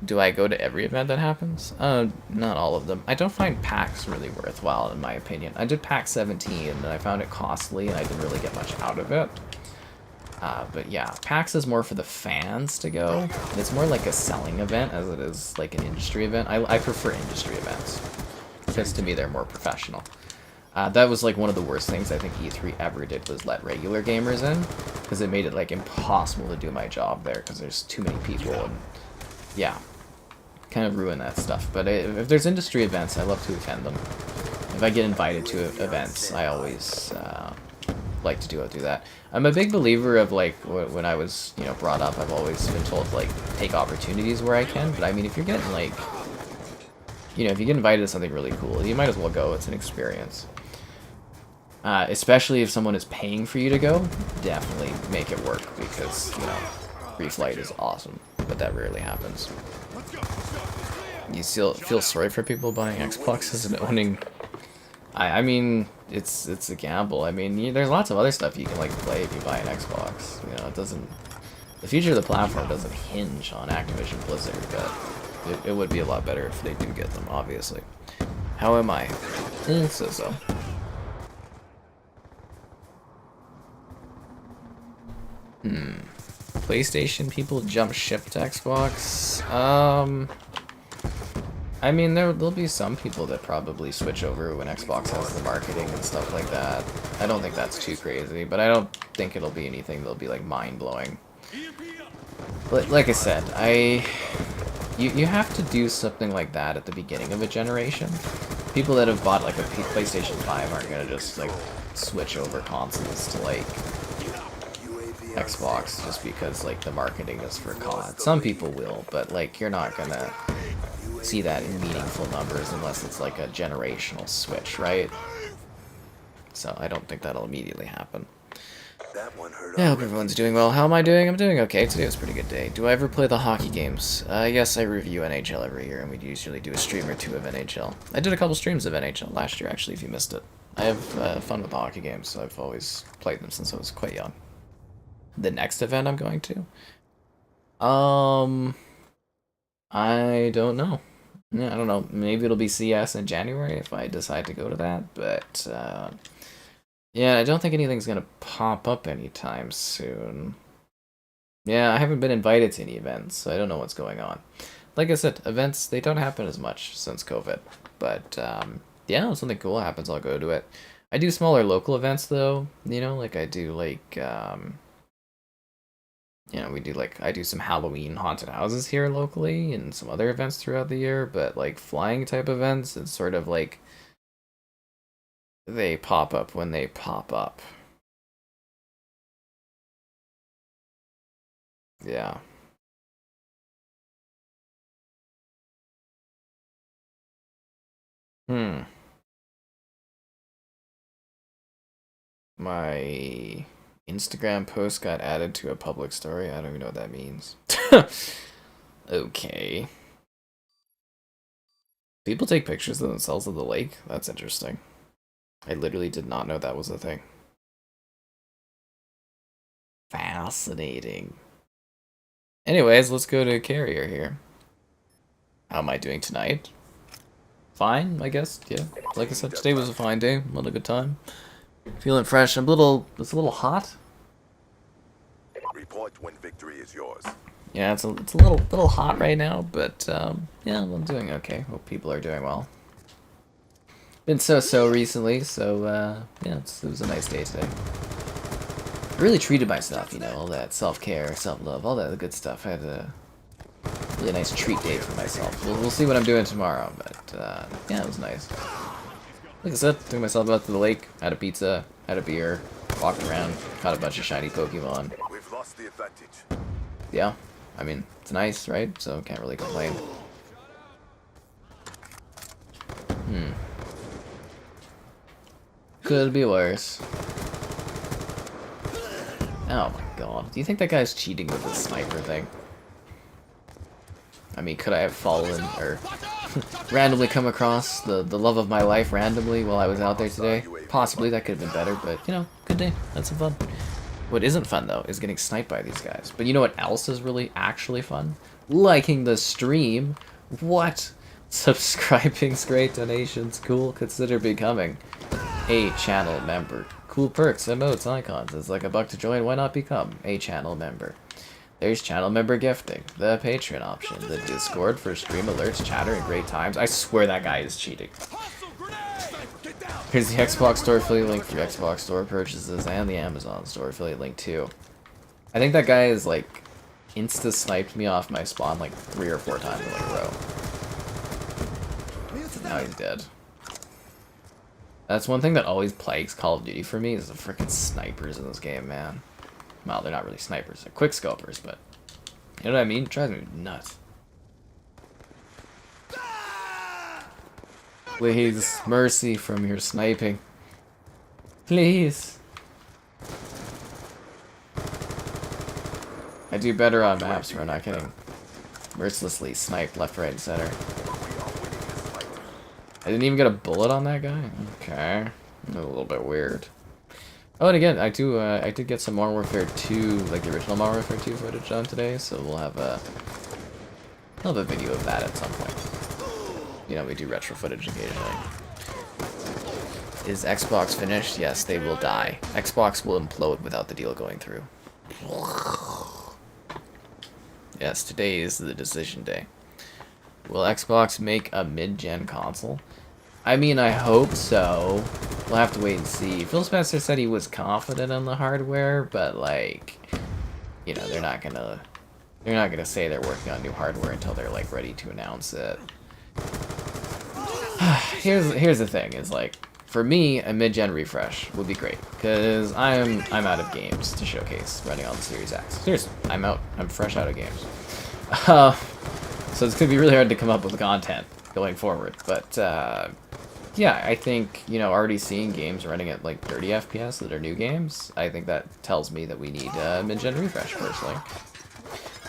Do I go to every event that happens? Not all of them. I don't find PAX really worthwhile, in my opinion. I did PAX 17, and I found it costly, and I didn't really get much out of it. But yeah, PAX is more for the fans to go. It's more like a selling event as it is like an industry event. I prefer industry events, because to me they're more professional. That was like one of the worst things I think E3 ever did, was let regular gamers in, because it made it like impossible to do my job there, because there's too many people, and yeah, kind of ruin that stuff. But if there's industry events, I love to attend them. If I get invited to events, I always like to do that. I'm a big believer of like when I was brought up, I've always been told to like take opportunities where I can. But I mean, if you're getting like if you get invited to something really cool, you might as well go. It's an experience. Especially if someone is paying for you to go, definitely make it work, because free flight is awesome, but that rarely happens. You still feel sorry for people buying Xboxes and owning. I mean, it's a gamble. I mean, there's lots of other stuff you can like play if you buy an Xbox. It doesn't. The future of the platform doesn't hinge on Activision Blizzard, but it would be a lot better if they do get them. Obviously. How am I? So. PlayStation people jump ship to Xbox. I mean, there'll be some people that probably switch over when Xbox has the marketing and stuff like that. I don't think that's too crazy, but I don't think it'll be anything that'll be like mind-blowing. But like I said, you have to do something like that at the beginning of a generation. People that have bought like a PlayStation 5 aren't gonna just like switch over consoles to like Xbox just because like the marketing is for COD. Some people will, but like you're not gonna see that in meaningful numbers unless it's like a generational switch, right? So I don't think that'll immediately happen. Yeah, I hope everyone's doing well. How am I doing? I'm doing okay. Today was a pretty good day. Do I ever play the hockey games? Yes, I review NHL every year, and we usually do a stream or two of NHL. I did a couple streams of NHL last year, actually, if you missed it. I have fun with the hockey games, so I've always played them since I was quite young. The next event I'm going to? I don't know. Yeah, I don't know. Maybe it'll be CS in January if I decide to go to that, but yeah, I don't think anything's gonna pop up anytime soon. Yeah, I haven't been invited to any events, so I don't know what's going on. Like I said, events, they don't happen as much since COVID, but yeah, if something cool happens, I'll go to it. I do smaller local events though, like I do like I do some Halloween haunted houses here locally and some other events throughout the year, but like flying type events, it's sort of like they pop up when they pop up. Yeah. My Instagram post got added to a public story. I don't even know what that means. Okay. People take pictures of themselves at the lake? That's interesting. I literally did not know that was a thing. Fascinating. Anyways, let's go to Carrier here. How am I doing tonight? Fine, I guess. Yeah. Like I said, today was a fine day. Had a good time. Feeling fresh. It's a little hot. Report when victory is yours. Yeah, it's a little hot right now, but yeah, I'm doing okay. Hope people are doing well. Been so recently, so yeah, it was a nice day today. I really treated myself, all that self-care, self-love, all that good stuff. I had a really nice treat day for myself. We'll see what I'm doing tomorrow, but yeah, it was nice. Like I said, took myself out to the lake, had a pizza, had a beer, walked around, caught a bunch of shiny Pokemon. We've lost the advantage. Yeah, I mean, it's nice, right? So can't really complain. Could be worse. Oh my god. Do you think that guy's cheating with the sniper thing? I mean, could I have fallen or randomly come across the love of my life randomly while I was out there today? Possibly, that could have been better, but, you know, good day. That's some fun. What isn't fun, though, is getting sniped by these guys. But you know what else is really actually fun? Liking the stream. What? Subscribing's great, donations cool. Consider becoming a channel member. Cool perks, emotes, icons. It's like $1 to join. Why not become a channel member? There's channel member gifting, the Patreon option, the Discord for stream alerts, chatter, and great times. I swear that guy is cheating. Here's the Xbox Store affiliate link for your Xbox Store purchases and the Amazon Store affiliate link too. I think that guy is like insta-sniped me off my spawn like 3 or 4 times in a row. Now he's dead. That's one thing that always plagues Call of Duty for me is the freaking snipers in this game, man. Well, they're not really snipers, they're quick scopers, but you know what I mean? It drives me nuts. Please, mercy from your sniping. Please. I do better on maps where I'm not getting mercilessly sniped left, right, and center. I didn't even get a bullet on that guy? Okay. A little bit weird. Oh, and again, I did get some Modern Warfare 2, like the original Modern Warfare 2 footage done today, so we'll have a video of that at some point. You know, we do retro footage occasionally. Is Xbox finished? Yes, they will die. Xbox will implode without the deal going through. Yes, today is the decision day. Will Xbox make a mid-gen console? I mean, I hope so. We'll have to wait and see. Phil Spencer said he was confident in the hardware, but like, you know, they're not gonna say they're working on new hardware until they're like ready to announce it. Here's the thing: is like, for me, a mid-gen refresh would be great because I'm out of games to showcase running on the Series X. Seriously, I'm fresh out of games. So it's gonna be really hard to come up with content going forward, but yeah, I think, you know, already seeing games running at like 30 FPS that are new games, I think that tells me that we need a mid-gen refresh, personally.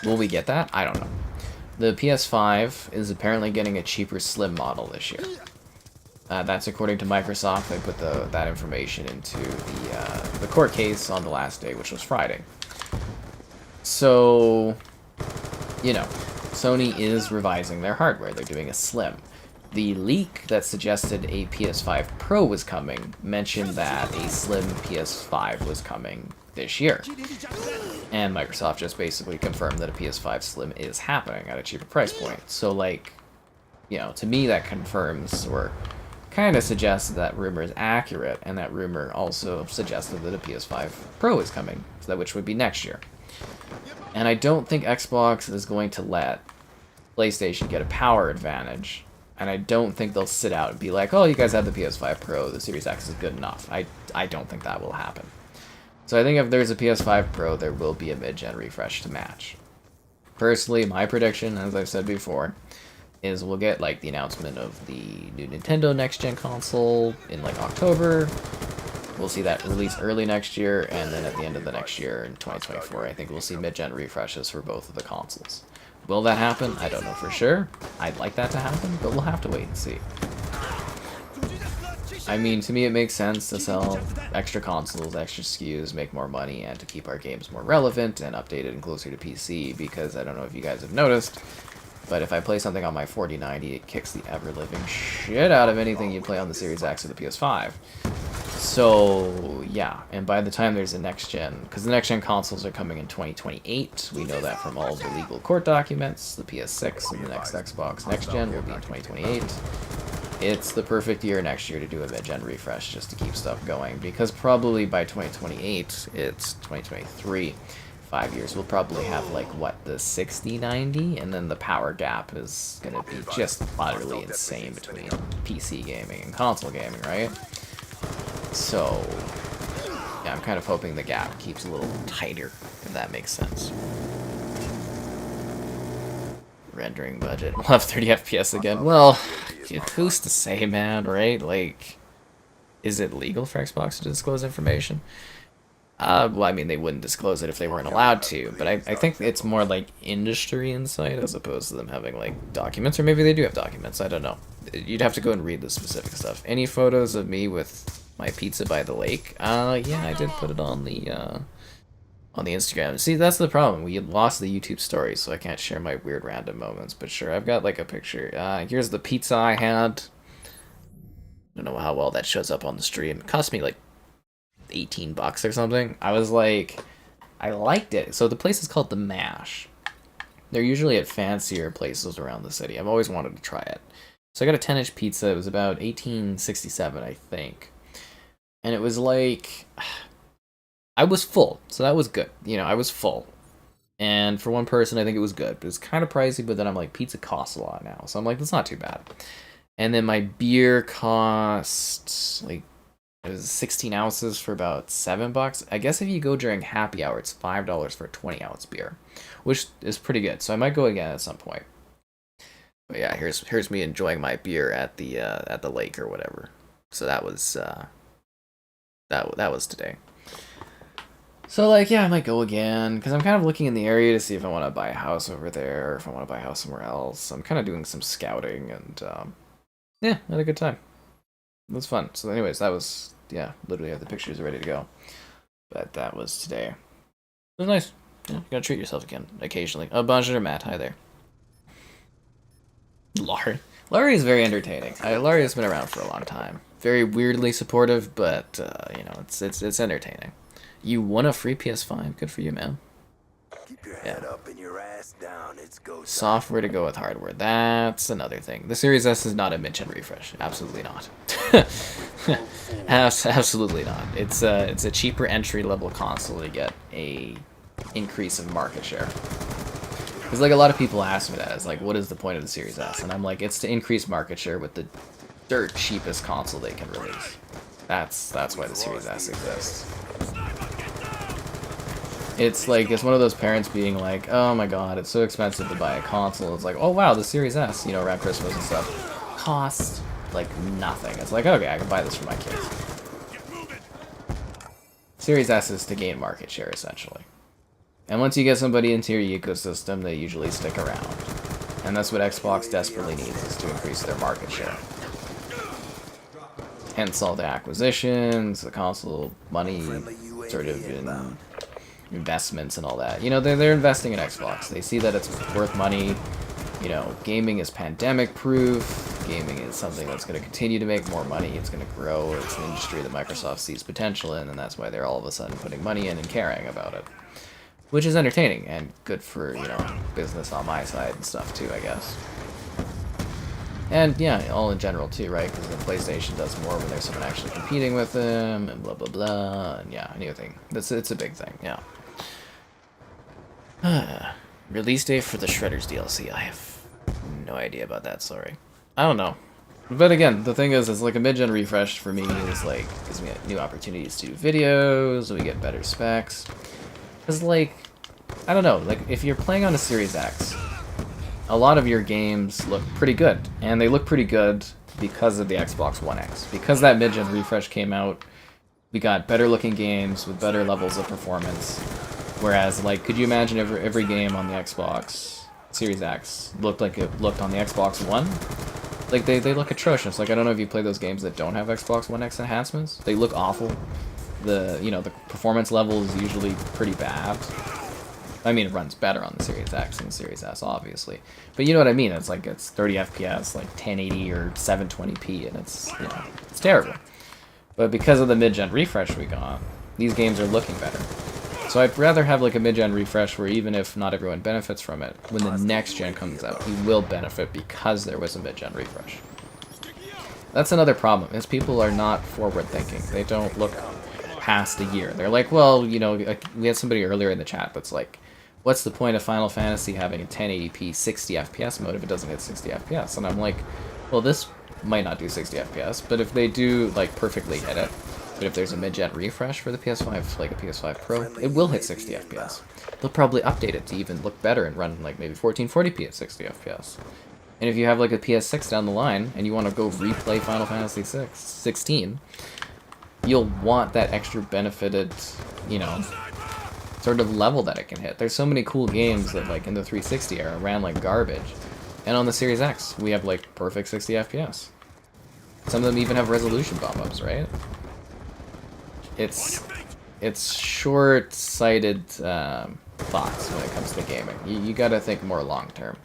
Will we get that? I don't know. The PS5 is apparently getting a cheaper slim model this year. That's according to Microsoft. They put that information into the court case on the last day, which was Friday. So, you know, Sony is revising their hardware. They're doing a slim. The leak that suggested a PS5 Pro was coming mentioned that a slim PS5 was coming this year. And Microsoft just basically confirmed that a PS5 Slim is happening at a cheaper price point. So, like, you know, to me that confirms or kind of suggests that rumor is accurate, and that rumor also suggested that a PS5 Pro is coming, which would be next year. And I don't think Xbox is going to let PlayStation get a power advantage, and I don't think they'll sit out and be like, oh, you guys have the PS5 Pro, the Series X is good enough. I don't think that will happen. So I think if there's a PS5 Pro, there will be a mid-gen refresh to match. Personally, my prediction, as I've said before, is we'll get like the announcement of the new Nintendo next-gen console in like October. We'll see that release early next year, and then at the end of the next year in 2024, I think we'll see mid-gen refreshes for both of the consoles. Will that happen? I don't know for sure. I'd like that to happen, but we'll have to wait and see. I mean, to me it makes sense to sell extra consoles, extra SKUs, make more money, and to keep our games more relevant and updated and closer to PC, because I don't know if you guys have noticed, but if I play something on my 4090, it kicks the ever-living shit out of anything you play on the Series X or the PS5. So, yeah, and by the time there's a next-gen, because the next-gen consoles are coming in 2028, we know that from all of the legal court documents, the PS6 and the next Xbox next-gen will be in 2028. It's the perfect year next year to do a mid-gen refresh just to keep stuff going, because probably by 2028, it's 2023, 5 years, we'll probably have, like, what, the 6090, and then the power gap is going to be just utterly insane between PC gaming and console gaming, right? So, Yeah, I'm kind of hoping the gap keeps a little tighter, if that makes sense. Rendering budget. We'll have 30 FPS again. Well, who's to say, man, right? Like, is it legal for Xbox to disclose information? Well, I mean, they wouldn't disclose it if they weren't allowed to, but I think it's more like industry insight as opposed to them having, like, documents, or maybe they do have documents, I don't know. You'd have to go and read the specific stuff. Any photos of me with my pizza by the lake? Yeah, I did put it on the Instagram. See, that's the problem. We lost the YouTube story, so I can't share my weird random moments, but sure, I've got, like, a picture. Here's the pizza I had. I don't know how well that shows up on the stream. It cost me, like, 18 bucks or something. I was like, I liked it. So the place is called The Mash. They're usually at fancier places around the city. I've always wanted to try it. So I got a 10-inch pizza. It was about $18.67, I think. And it was like, I was full, so that was good. You know, I was full. And for one person, I think it was good. It was kind of pricey, but then I'm like, pizza costs a lot now. So I'm like, that's not too bad. And then my beer cost, like, it was 16 ounces for about $7. I guess if you go during happy hour, it's $5 for a 20-ounce beer, which is pretty good. So I might go again at some point. But yeah, here's me enjoying my beer at the lake or whatever. So that was that was today. So like, yeah, I might go again because I'm kind of looking in the area to see if I want to buy a house over there or if I want to buy a house somewhere else. I'm kind of doing some scouting and yeah, I had a good time. It was fun. So anyways, that was, yeah, literally have the pictures ready to go. But that was today. It was nice. Yeah, you gotta treat yourself again, occasionally. Oh, bonjour, Matt. Hi there. Laurie is very entertaining. Laurie has been around for a long time. Very weirdly supportive, but, you know, it's entertaining. You won a free PS5. Good for you, man. Keep your head up and your ass down. It's go time. Software to go with hardware. That's another thing. The Series S is not a mid-gen refresh. Absolutely not. Absolutely not. It's a cheaper entry-level console to get a increase of market share. Because like a lot of people ask me that, it's like, what is the point of the Series S? And I'm like, it's to increase market share with the dirt cheapest console they can release. That's why the Series S exists. It's like, it's one of those parents being like, oh my god, it's so expensive to buy a console. It's like, oh wow, the Series S, you know, around Christmas and stuff, costs like nothing. It's like, okay, I can buy this for my kids. Series S is to gain market share, essentially. And once you get somebody into your ecosystem, they usually stick around. And that's what Xbox desperately needs, is to increase their market share. Hence all the acquisitions, the console money, sort of in investments and all that. You know, they're investing in Xbox. They see that it's worth money. You know, gaming is pandemic proof. Gaming is something that's going to continue to make more money. It's going to grow. It's an industry that Microsoft sees potential in, and that's why they're all of a sudden putting money in and caring about it. Which is entertaining and good for, you know, business on my side and stuff too, I guess. And yeah, all in general too, right? Because the PlayStation does more when there's someone actually competing with them, and blah blah blah, and yeah, anything. It's a big thing, yeah. Release date for the Shredders DLC. I have no idea about that, sorry. I don't know. But again, the thing is, it's like a mid-gen refresh for me is like, gives me new opportunities to do videos, we get better specs. Because like, I don't know, like if you're playing on a Series X, a lot of your games look pretty good. And they look pretty good because of the Xbox One X. Because that mid-gen refresh came out, we got better looking games with better levels of performance. Whereas, like, could you imagine every game on the Xbox Series X looked like it looked on the Xbox One? Like, they look atrocious. Like, I don't know if you play those games that don't have Xbox One X enhancements. They look awful. The performance level is usually pretty bad. I mean, it runs better on the Series X and the Series S, obviously. But you know what I mean? It's like, it's 30 FPS, like 1080 or 720p, and it's, you know, it's terrible. But because of the mid-gen refresh we got, these games are looking better. So I'd rather have like a mid-gen refresh where even if not everyone benefits from it, when the next gen comes out, you will benefit because there was a mid-gen refresh. That's another problem, is people are not forward-thinking. They don't look past a year. They're like, well, you know, we had somebody earlier in the chat that's like, what's the point of Final Fantasy having a 1080p 60 FPS mode if it doesn't hit 60 FPS? And I'm like, well, this might not do 60 FPS, but if they do like perfectly hit it, But if there's a mid-gen refresh for the PS5, like a PS5 Pro, it will hit 60 FPS. They'll probably update it to even look better and run like maybe 1440p at 60 FPS. And if you have like a PS6 down the line and you want to go replay Final Fantasy 16, you'll want that extra benefited, you know, sort of level that it can hit. There's so many cool games that like in the 360 era ran like garbage. And on the Series X, we have like perfect 60 FPS. Some of them even have resolution bump-ups, right? It's short-sighted thoughts when it comes to gaming. You gotta think more long-term.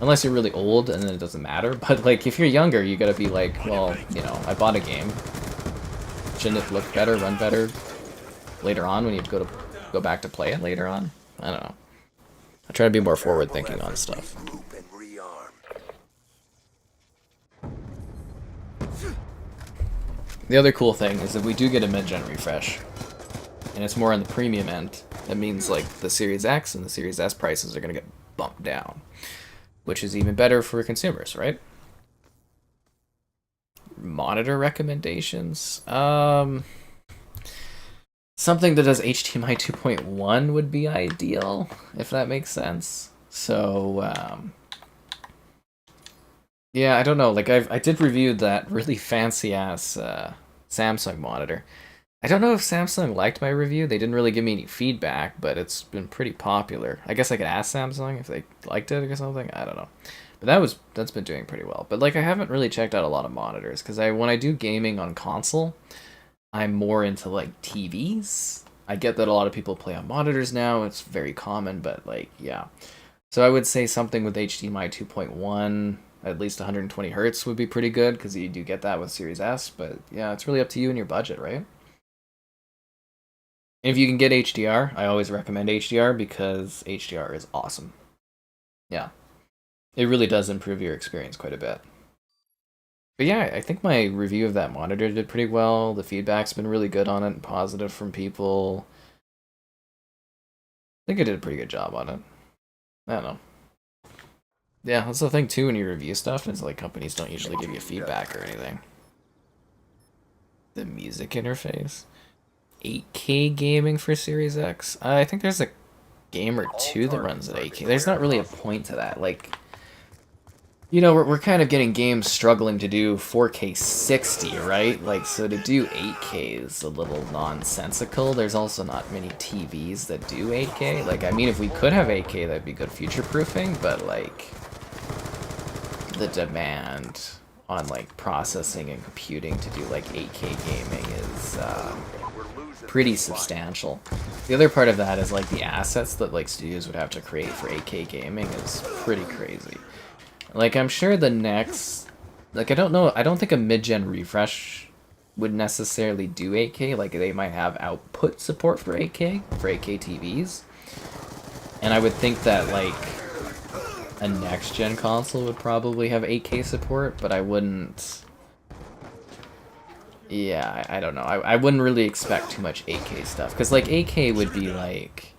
Unless you're really old and then it doesn't matter, but like if you're younger, you gotta be like, well, you know, I bought a game. Shouldn't it look better, run better later on when you go back to play it later on? I don't know. I try to be more forward-thinking on stuff. The other cool thing is if we do get a mid-gen refresh, and it's more on the premium end, that means like the Series X and the Series S prices are going to get bumped down, which is even better for consumers, right? Monitor recommendations? Something that does HDMI 2.1 would be ideal, if that makes sense. So, yeah, I don't know. Like, I did review that really fancy-ass Samsung monitor. I don't know if Samsung liked my review. They didn't really give me any feedback, but it's been pretty popular. I guess I could ask Samsung if they liked it or something. I don't know. But that's been doing pretty well. But, like, I haven't really checked out a lot of monitors, because when I do gaming on console, I'm more into, like, TVs. I get that a lot of people play on monitors now. It's very common, but, like, yeah. So I would say something with HDMI 2.1... at least 120 hertz would be pretty good, because you do get that with Series S, but yeah, it's really up to you and your budget, right? And if you can get HDR, I always recommend HDR, because HDR is awesome. Yeah. It really does improve your experience quite a bit. But yeah, I think my review of that monitor did pretty well. The feedback's been really good on it, and positive from people. I think I did a pretty good job on it. I don't know. Yeah, that's the thing too when you review stuff, is like companies don't usually give you feedback or anything. The music interface. 8K gaming for Series X? I think there's a game or two that runs at 8K. There's not really a point to that. Like, you know, we're kind of getting games struggling to do 4K 60, right? Like, so to do 8K is a little nonsensical. There's also not many TVs that do 8K. Like, I mean, if we could have 8K, that'd be good future-proofing, but like, the demand on like processing and computing to do like 8K gaming is pretty substantial. The other part of that is like the assets that like studios would have to create for 8K gaming is pretty crazy. Like, I'm sure the next, like, I don't know, I don't think a mid-gen refresh would necessarily do 8K. Like, they might have output support for 8K TVs, and I would think that like a next-gen console would probably have 8K support, but I wouldn't... Yeah, I don't know. I wouldn't really expect too much 8K stuff, because, like, 8K would be, like...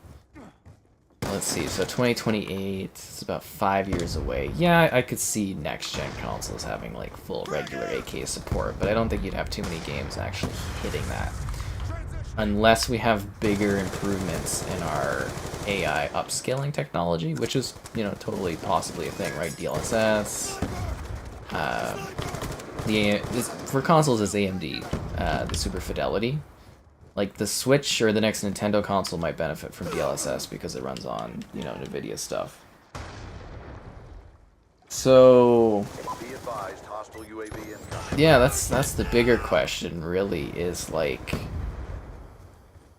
Let's see, so 2028, it's about 5 years away. Yeah, I could see next-gen consoles having, like, full regular 8K support, but I don't think you'd have too many games actually hitting that. Unless we have bigger improvements in our AI upscaling technology, which is, you know, totally possibly a thing, right? DLSS. For consoles is AMD, the Super Fidelity. Like, the Switch or the next Nintendo console might benefit from DLSS because it runs on, you know, NVIDIA stuff. So... yeah, that's the bigger question, really, is, like...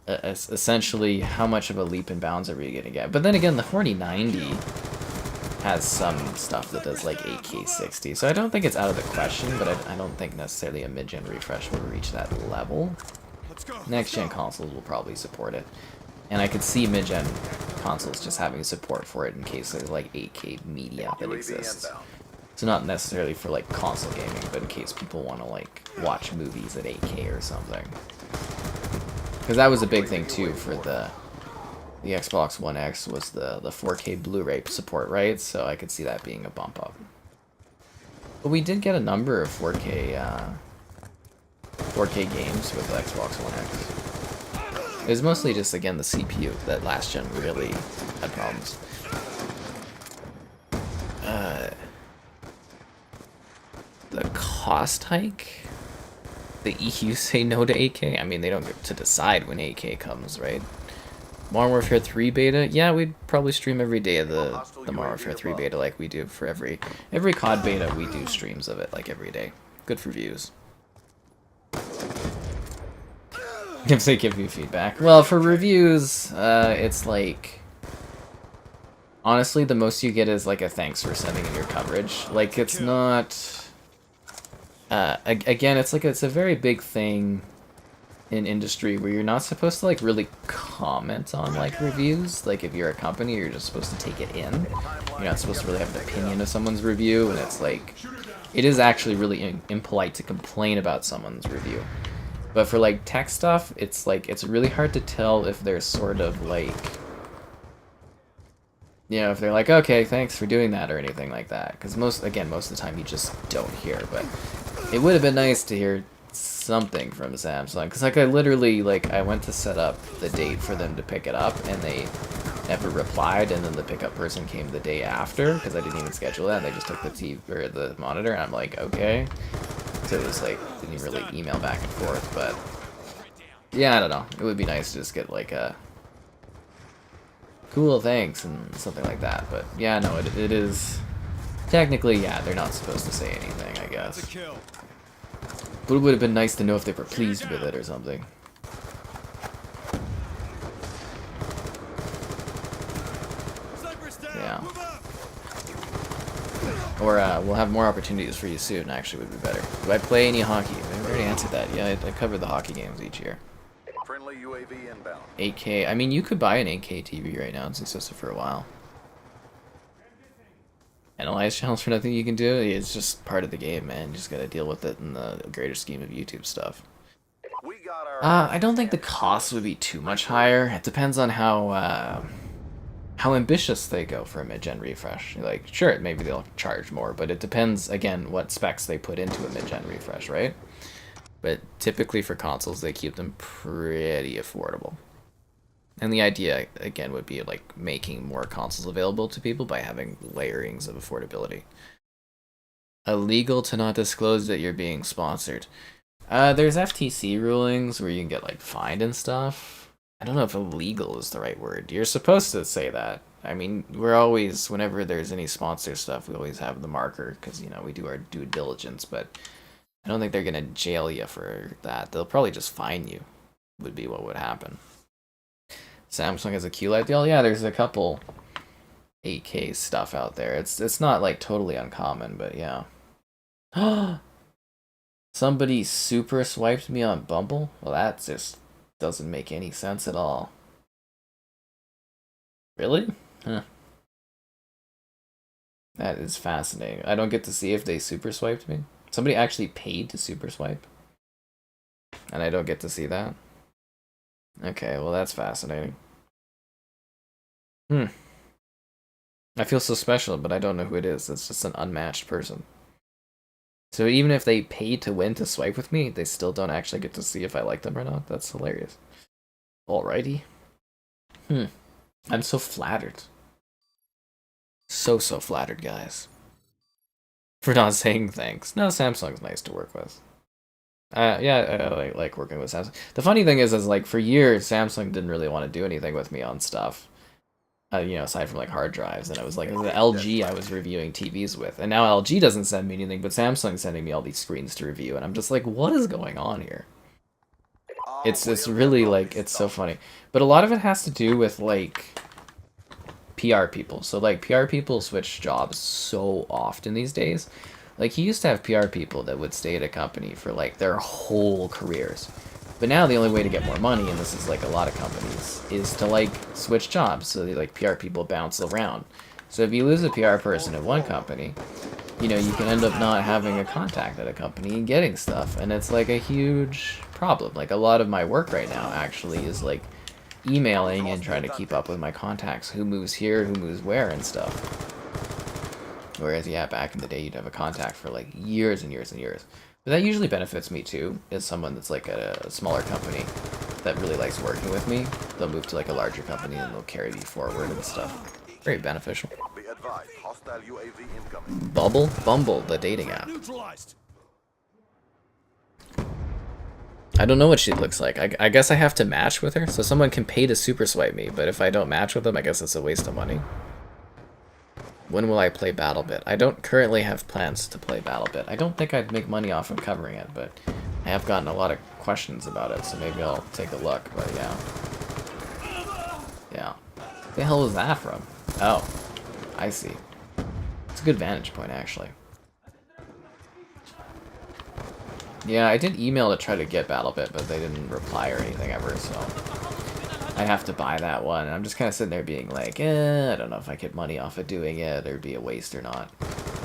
essentially, how much of a leap in bounds are we going to get? But then again, the 4090 has some stuff that does like 8K 60, so I don't think it's out of the question, but I don't think necessarily a mid-gen refresh will reach that level. Next-gen consoles will probably support it, and I could see mid-gen consoles just having support for it in case there's like 8K media that exists. So not necessarily for like console gaming, but in case people want to like watch movies at 8K or something. Because that was a big thing too for the Xbox One X, was the 4K Blu-ray support, right? So I could see that being a bump up. But we did get a number of 4K 4K games with Xbox One X. It was mostly just, again, the CPU that last gen really had problems. The cost hike? The EU say no to 8K? I mean, they don't get to decide when 8K comes, right? Modern Warfare 3 beta? Yeah, we'd probably stream every day of the Modern Warfare 3 beta like we do for every COD beta. We do streams of it like every day. Good for views. If they give you feedback. Well, for reviews, it's like... Honestly, the most you get is like a thanks for sending in your coverage. Like, it's not... again, it's a very big thing in industry where you're not supposed to like really comment on like reviews. Like if you're a company, you're just supposed to take it in. You're not supposed to really have an opinion of someone's review, and it's like it is actually really impolite to complain about someone's review. But for like tech stuff, it's like it's really hard to tell if they're sort of like, you know, if they're like, okay, thanks for doing that or anything like that. Because most of the time you just don't hear. But it would have been nice to hear something from Samsung, because like I went to set up the date for them to pick it up and they never replied, and then the pickup person came the day after because I didn't even schedule that, and they just took the TV or the monitor, and I'm like, okay. So it was like didn't even really email back and forth. But yeah, I don't know, it would be nice to just get like a cool thanks and something like that. But yeah, no, it is technically, yeah, they're not supposed to say anything, I guess. But it would have been nice to know if they were pleased with it or something. Yeah. Or we'll have more opportunities for you soon, actually, would be better. Do I play any hockey? I already answered that. Yeah, I cover the hockey games each year. Friendly UAV inbound. 8K. I mean, you could buy an 8K TV right now. It's existed for a while. Analyze channels for nothing you can do. It's just part of the game, man. You just gotta deal with it in the greater scheme of YouTube stuff. I don't think the cost would be too much higher. It depends on how ambitious they go for a mid-gen refresh. Like, sure, maybe they'll charge more, but it depends, again, what specs they put into a mid-gen refresh, right? But typically for consoles, they keep them pretty affordable. And the idea, again, would be like making more consoles available to people by having layerings of affordability. Illegal to not disclose that you're being sponsored. There's FTC rulings where you can get like fined and stuff. I don't know if illegal is the right word. You're supposed to say that. I mean, we're always, whenever there's any sponsor stuff, we always have the marker because, you know, we do our due diligence, but I don't think they're going to jail you for that. They'll probably just fine you, would be what would happen. Samsung has a QLED deal. Yeah, there's a couple 8K stuff out there. It's not like totally uncommon, but yeah. Somebody super swiped me on Bumble? Well, that just doesn't make any sense at all. Really? Huh. That is fascinating. I don't get to see if they super swiped me. Somebody actually paid to super swipe? And I don't get to see that? Okay, well that's fascinating. I feel so special, but I don't know who it is. It's just an unmatched person. So even if they pay to win to swipe with me, they still don't actually get to see if I like them or not? That's hilarious. Alrighty. I'm so flattered. So flattered, guys. For not saying thanks. No, Samsung's nice to work with. Yeah, I like working with Samsung. The funny thing is like, for years, Samsung didn't really want to do anything with me on stuff. You know, aside from like hard drives, and it was like the LG I was reviewing TVs with, and now LG doesn't send me anything, but Samsung's sending me all these screens to review, and I'm just like, what is going on here? It's really like, it's so funny, but a lot of it has to do with like PR people. So like PR people switch jobs so often these days. Like you used to have PR people that would stay at a company for like their whole careers. But now the only way to get more money, and this is like a lot of companies, is to like switch jobs. So they, like PR people bounce around. So if you lose a PR person at one company, you know, you can end up not having a contact at a company and getting stuff. And it's like a huge problem. Like a lot of my work right now actually is like emailing and trying to keep up with my contacts. Who moves here, who moves where and stuff. Whereas, yeah, back in the day, you'd have a contact for like years and years and years. But that usually benefits me too, as someone that's like at a smaller company that really likes working with me. They'll move to like a larger company and they'll carry me forward and stuff. Very beneficial. Be advised, hostile UAV incoming. Bumble, the dating app. Neutralized. I don't know what she looks like. I guess I have to match with her, so someone can pay to super swipe me, but if I don't match with them, I guess it's a waste of money. When will I play BattleBit? I don't currently have plans to play BattleBit. I don't think I'd make money off of covering it, but I have gotten a lot of questions about it, so maybe I'll take a look, but yeah. Yeah. Where the hell was that from? Oh, I see. It's a good vantage point, actually. Yeah, I did email to try to get BattleBit, but they didn't reply or anything ever, so I'd have to buy that one. And I'm just kind of sitting there being like, I don't know if I get money off of doing it, or it'd be a waste or not.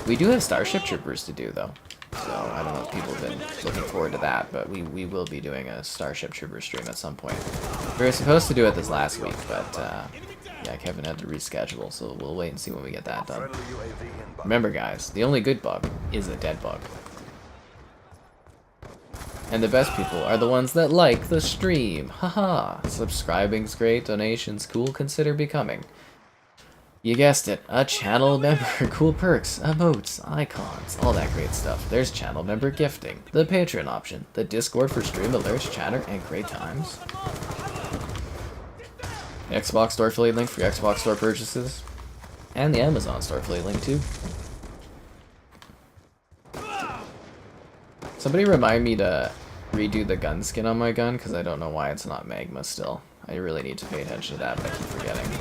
We do have Starship Troopers to do, though. So I don't know if people have been looking forward to that, but we will be doing a Starship Trooper stream at some point. We were supposed to do it this last week, but yeah, Kevin had to reschedule, so we'll wait and see when we get that done. Remember, guys, the only good bug is a dead bug. And the best people are the ones that like the stream. Haha. Subscribing's great, donations cool, consider becoming. You guessed it, a channel member. Cool perks, emotes, icons, all that great stuff. There's channel member gifting, the Patreon option, the Discord for stream alerts, chatter, and great times. Xbox Store affiliate link for your Xbox Store purchases. And the Amazon Store affiliate link too. Somebody remind me to redo the gun skin on my gun, because I don't know why it's not Magma still. I really need to pay attention to that, but I keep forgetting.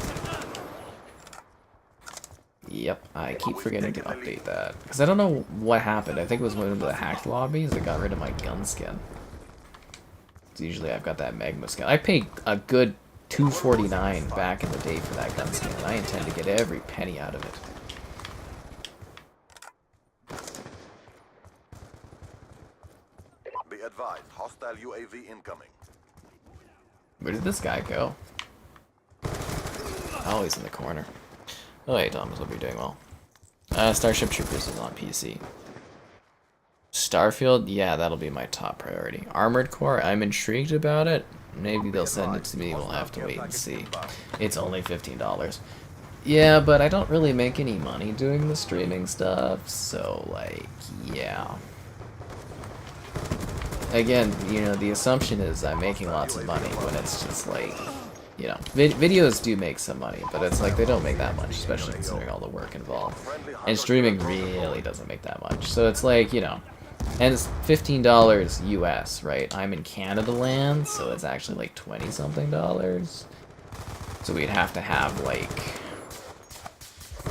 Yep, I keep forgetting to update that. Because I don't know what happened. I think it was one of the hacked lobbies that got rid of my gun skin. So usually I've got that Magma skin. I paid a good $249 back in the day for that gun skin, and I intend to get every penny out of it. Be advised, hostile UAV incoming. Where did this guy go? Oh, he's in the corner. Oh, hey, Thomas, hope you're doing well. Starship Troopers is on PC. Starfield, yeah, that'll be my top priority. Armored Core, I'm intrigued about it. Maybe they'll send it to me, we'll have to wait and see. It's only $15. Yeah, but I don't really make any money doing the streaming stuff, so, like, yeah. Again, you know, the assumption is I'm making lots of money when it's just like, you know, videos do make some money, but it's like they don't make that much, especially considering all the work involved. And streaming really doesn't make that much. So it's like, you know, and it's $15 US, right? I'm in Canada land, so it's actually like 20-something dollars. So we'd have to have like,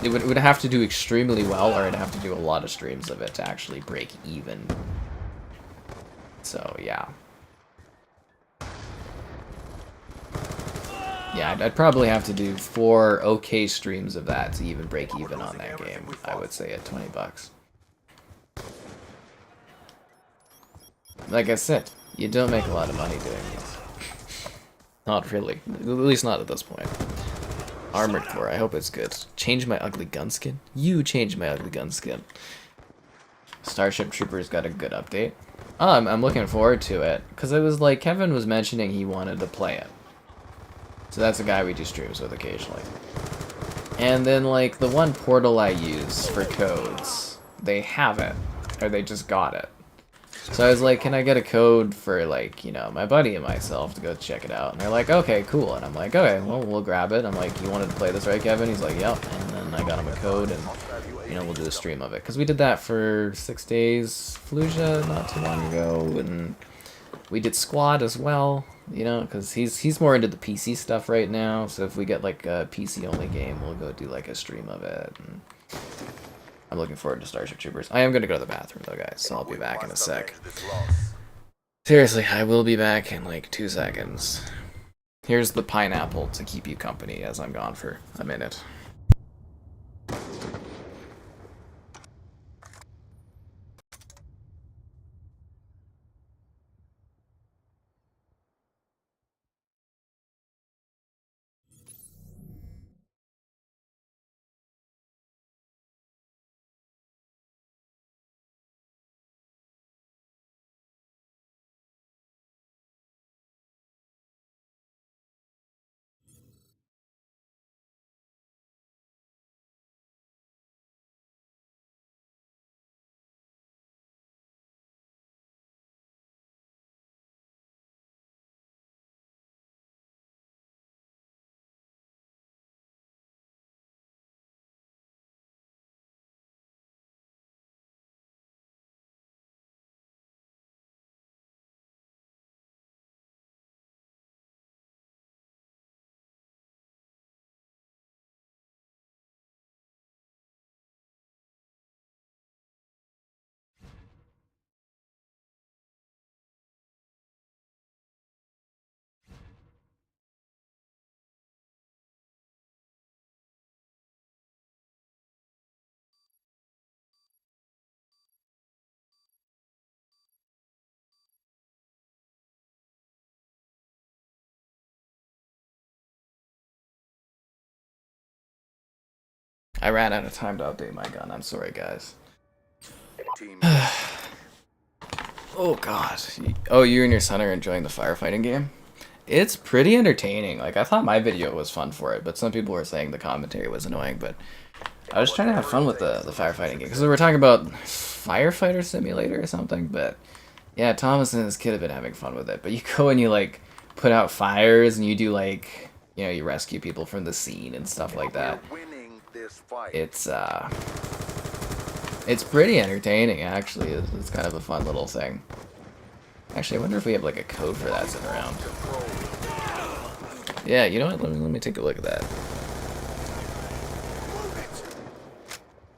it would have to do extremely well, or I'd have to do a lot of streams of it to actually break even. So yeah. Yeah, I'd probably have to do 4 okay streams of that to even break even on that game, I would say, at 20 bucks. Like I said, you don't make a lot of money doing these. Not really. At least not at this point. Armored Core, I hope it's good. Change my ugly gun skin? You changed my ugly gun skin. Starship Troopers got a good update. Oh, I'm looking forward to it. Because it was like, Kevin was mentioning he wanted to play it. So that's a guy we do streams with occasionally. And then, like, the one portal I use for codes, they have it. Or they just got it. So I was like, can I get a code for, like, you know, my buddy and myself to go check it out? And they're like, okay, cool. And I'm like, okay, well, we'll grab it. I'm like, you wanted to play this, right, Kevin? He's like, yep. And then I got him a code, and, you know, we'll do a stream of it. Because we did that for 6 days Fallujah not too long ago, and we did Squad as well, you know, because he's more into the PC stuff right now. So if we get, like, a PC-only game, we'll go do, like, a stream of it. And I'm looking forward to Starship Troopers. I am going to go to the bathroom, though, guys, so I'll be back in a sec. Seriously, I will be back in, like, 2 seconds. Here's the pineapple to keep you company as I'm gone for a minute. I ran out of time to update my gun. I'm sorry, guys. Team Oh, God. Oh, you and your son are enjoying the firefighting game? It's pretty entertaining. Like, I thought my video was fun for it, but some people were saying the commentary was annoying, but I was trying to have fun with the firefighting game. Because we were talking about Firefighter Simulator or something, but yeah, Thomas and his kid have been having fun with it. But you go and you, like, put out fires and you do, like, you know, you rescue people from the scene and stuff like that. winning this fight. It's pretty entertaining, actually. It's kind of a fun little thing. Actually, I wonder if we have, like, a code for that sitting around. Yeah, you know what? Let me take a look at that.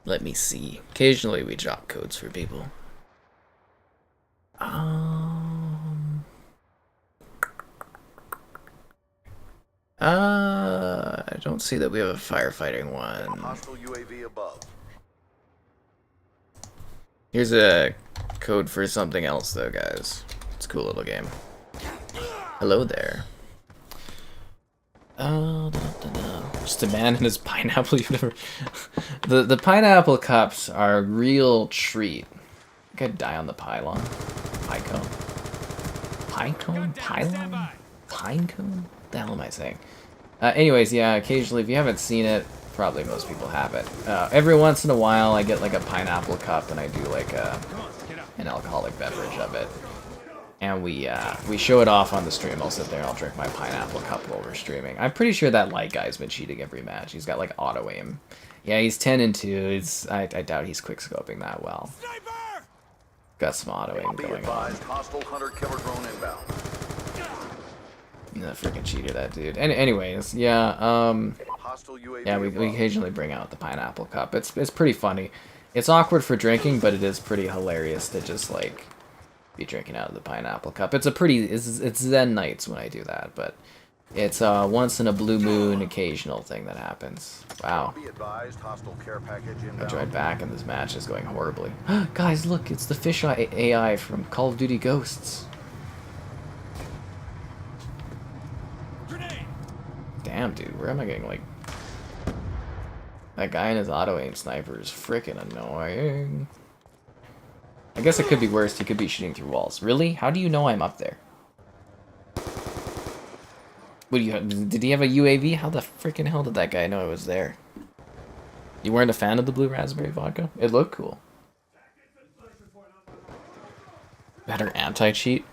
Let me see. Occasionally we drop codes for people. I don't see that we have a firefighting one. Hostile UAV above. Here's a code for something else, though, guys. It's a cool little game. Hello there. Just a man and his pineapple. You've never. The pineapple cups are a real treat. I could die on the pylon. Pine cone. Pine cone? Pylon? Pine cone? What the hell am I saying? Anyways, yeah, occasionally, if you haven't seen it, probably most people have it. Every once in a while, I get like a pineapple cup and I do like an alcoholic beverage of it. And we show it off on the stream. I'll sit there and I'll drink my pineapple cup while we're streaming. I'm pretty sure that light guy's been cheating every match. He's got like auto aim. Yeah, he's 10-2. I doubt he's quick scoping that well. Got some auto aim going on. Hostile hunter-killer drone inbound. The freaking cheater, that dude. Anyways, yeah. Hostile UAV Yeah, we above. occasionally bring out the pineapple cup. It's pretty funny. It's awkward for drinking, but it is pretty hilarious to just like be drinking out of the pineapple cup. It's Zen nights when I do that, but it's once in a blue moon occasional thing that happens. Wow. Be advised, hostile care package I inbound. joined back and this match is going horribly. Guys, look, it's the fish AI from Call of Duty Ghosts. Grenade. Damn, dude, where am I getting like... That guy and his auto-aim sniper is freaking annoying. I guess it could be worse. He could be shooting through walls. Really? How do you know I'm up there? What do you? Did he have a UAV? How the freaking hell did that guy know I was there? You weren't a fan of the blue raspberry vodka? It looked cool. Better anti-cheat?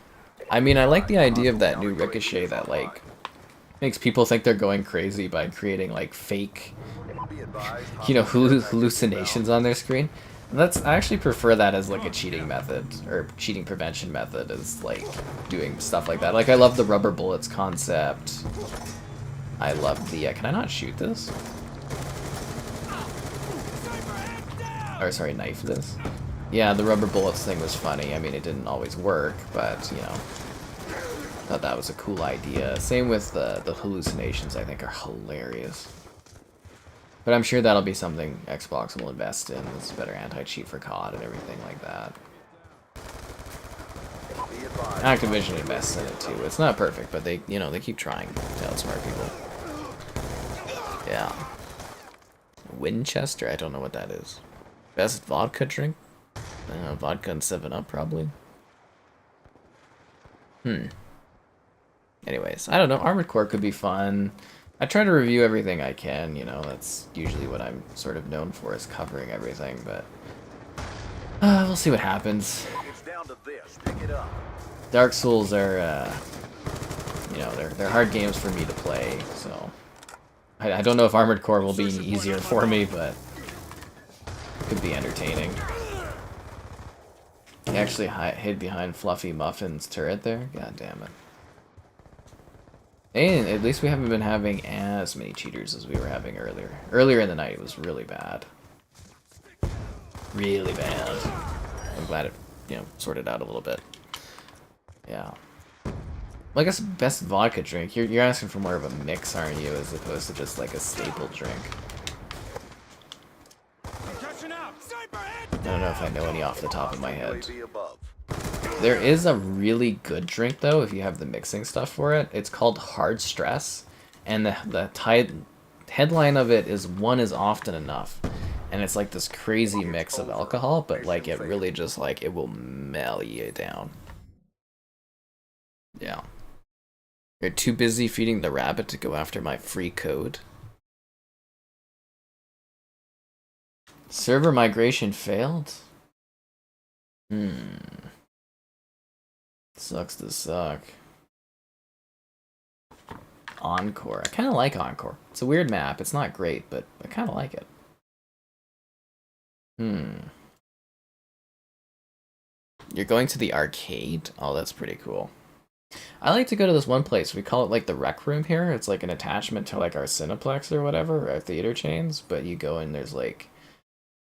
I mean, I like the idea of that new Ricochet that, like, makes people think they're going crazy by creating, like, fake, Be advised, you know, hostile care package hallucinations on their screen. And I actually prefer that as, like, a cheating method, or cheating prevention method, is, like, doing stuff like that. Like, I love the rubber bullets concept. I love the, can I not shoot this? Or, sorry, knife this? Yeah, the rubber bullets thing was funny. I mean, it didn't always work, but, you know, thought that was a cool idea. Same with the hallucinations, I think, are hilarious. But I'm sure that'll be something Xbox will invest in. It's better anti-cheat for COD and everything like that. Be advised, Activision invests in it too. It's not perfect, but they, you know, they keep trying to outsmart people. Yeah. Winchester? I don't know what that is. Best vodka drink? Vodka and 7-Up, probably. Anyways, I don't know. Armored Core could be fun. I try to review everything I can, you know. That's usually what I'm sort of known for, is covering everything, but... we'll see what happens. it's down to this. Pick it up. Dark Souls are, you know, they're hard games for me to play, so... I don't know if Armored Core will be any easier for me, but... it could be entertaining. He actually hid behind Fluffy Muffin's turret there? God damn it. And at least we haven't been having as many cheaters as we were having earlier. Earlier in the night, it was really bad. Really bad. I'm glad it, you know, sorted out a little bit. Yeah. Well, I guess best vodka drink. You're asking for more of a mix, aren't you, as opposed to just like a staple drink. Concussion out. Sniper head. I don't know if I know any off the top of my head. UAV above. There is a really good drink, though, if you have the mixing stuff for it. It's called Hard Stress, and the headline of it is one is often enough. And it's like this crazy mix of alcohol, but like it really just like, it will mellow you down. Yeah. You're too busy feeding the rabbit to go after my free code. Server migration failed? Sucks to suck. Encore. I kind of like Encore. It's a weird map. It's not great, but I kind of like it. You're going to the arcade? Oh, that's pretty cool. I like to go to this one place. We call it like the rec room here. It's like an attachment to like our Cineplex or whatever, our theater chains. But you go in, there's like,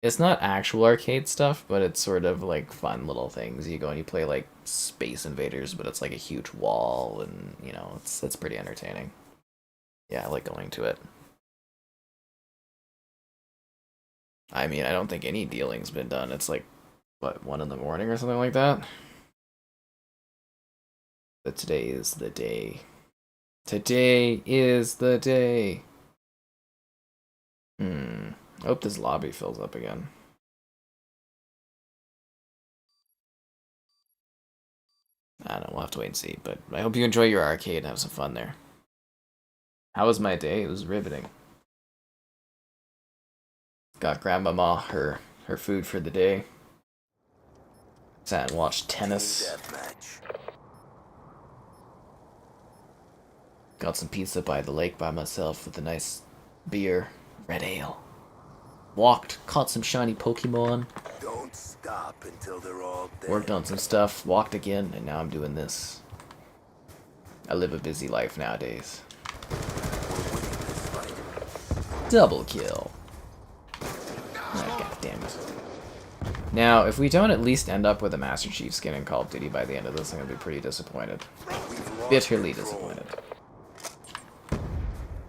it's not actual arcade stuff, but it's sort of like fun little things. You go and you play like Space Invaders, but it's like a huge wall, and you know, it's pretty entertaining. Yeah, I like going to it. I mean, I don't think any dealing's been done. It's like, what, 1 in the morning or something like that? But today is the day. Today is the day. I hope this lobby fills up again. I don't know, we'll have to wait and see, but I hope you enjoy your arcade and have some fun there. How was my day? It was riveting. Got Grandmama her food for the day. Sat and watched tennis. Got some pizza by the lake by myself with a nice beer, red ale. Walked, caught some shiny Pokemon. Don't stop until they're all dead. Worked on some stuff, walked again, and now I'm doing this. I live a busy life nowadays. Double kill. Oh, God damn it. Now, if we don't at least end up with a Master Chief skin in Call of Duty by the end of this, I'm going to be pretty disappointed. Bitterly disappointed.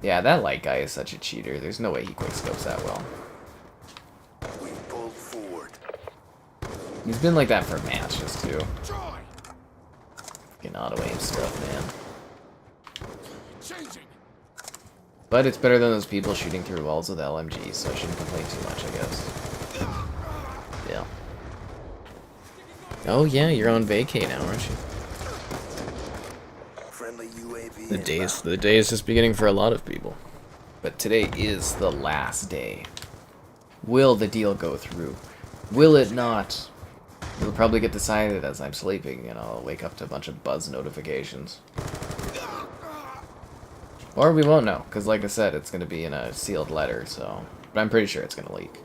Yeah, that light guy is such a cheater. There's no way he quickscopes that well. We pulled forward. He's been like that for matches, too. Fucking auto-aim stuff, man. But it's better than those people shooting through walls with LMGs, so I shouldn't complain too much, I guess. Yeah. Oh yeah, you're on vacay now, aren't you? Friendly UAV. The day is just beginning for a lot of people. But today is the last day. Will the deal go through? Will it not? It'll probably get decided as I'm sleeping, and I'll wake up to a bunch of buzz notifications. Or we won't know, because like I said, it's going to be in a sealed letter, so... But I'm pretty sure it's going to leak.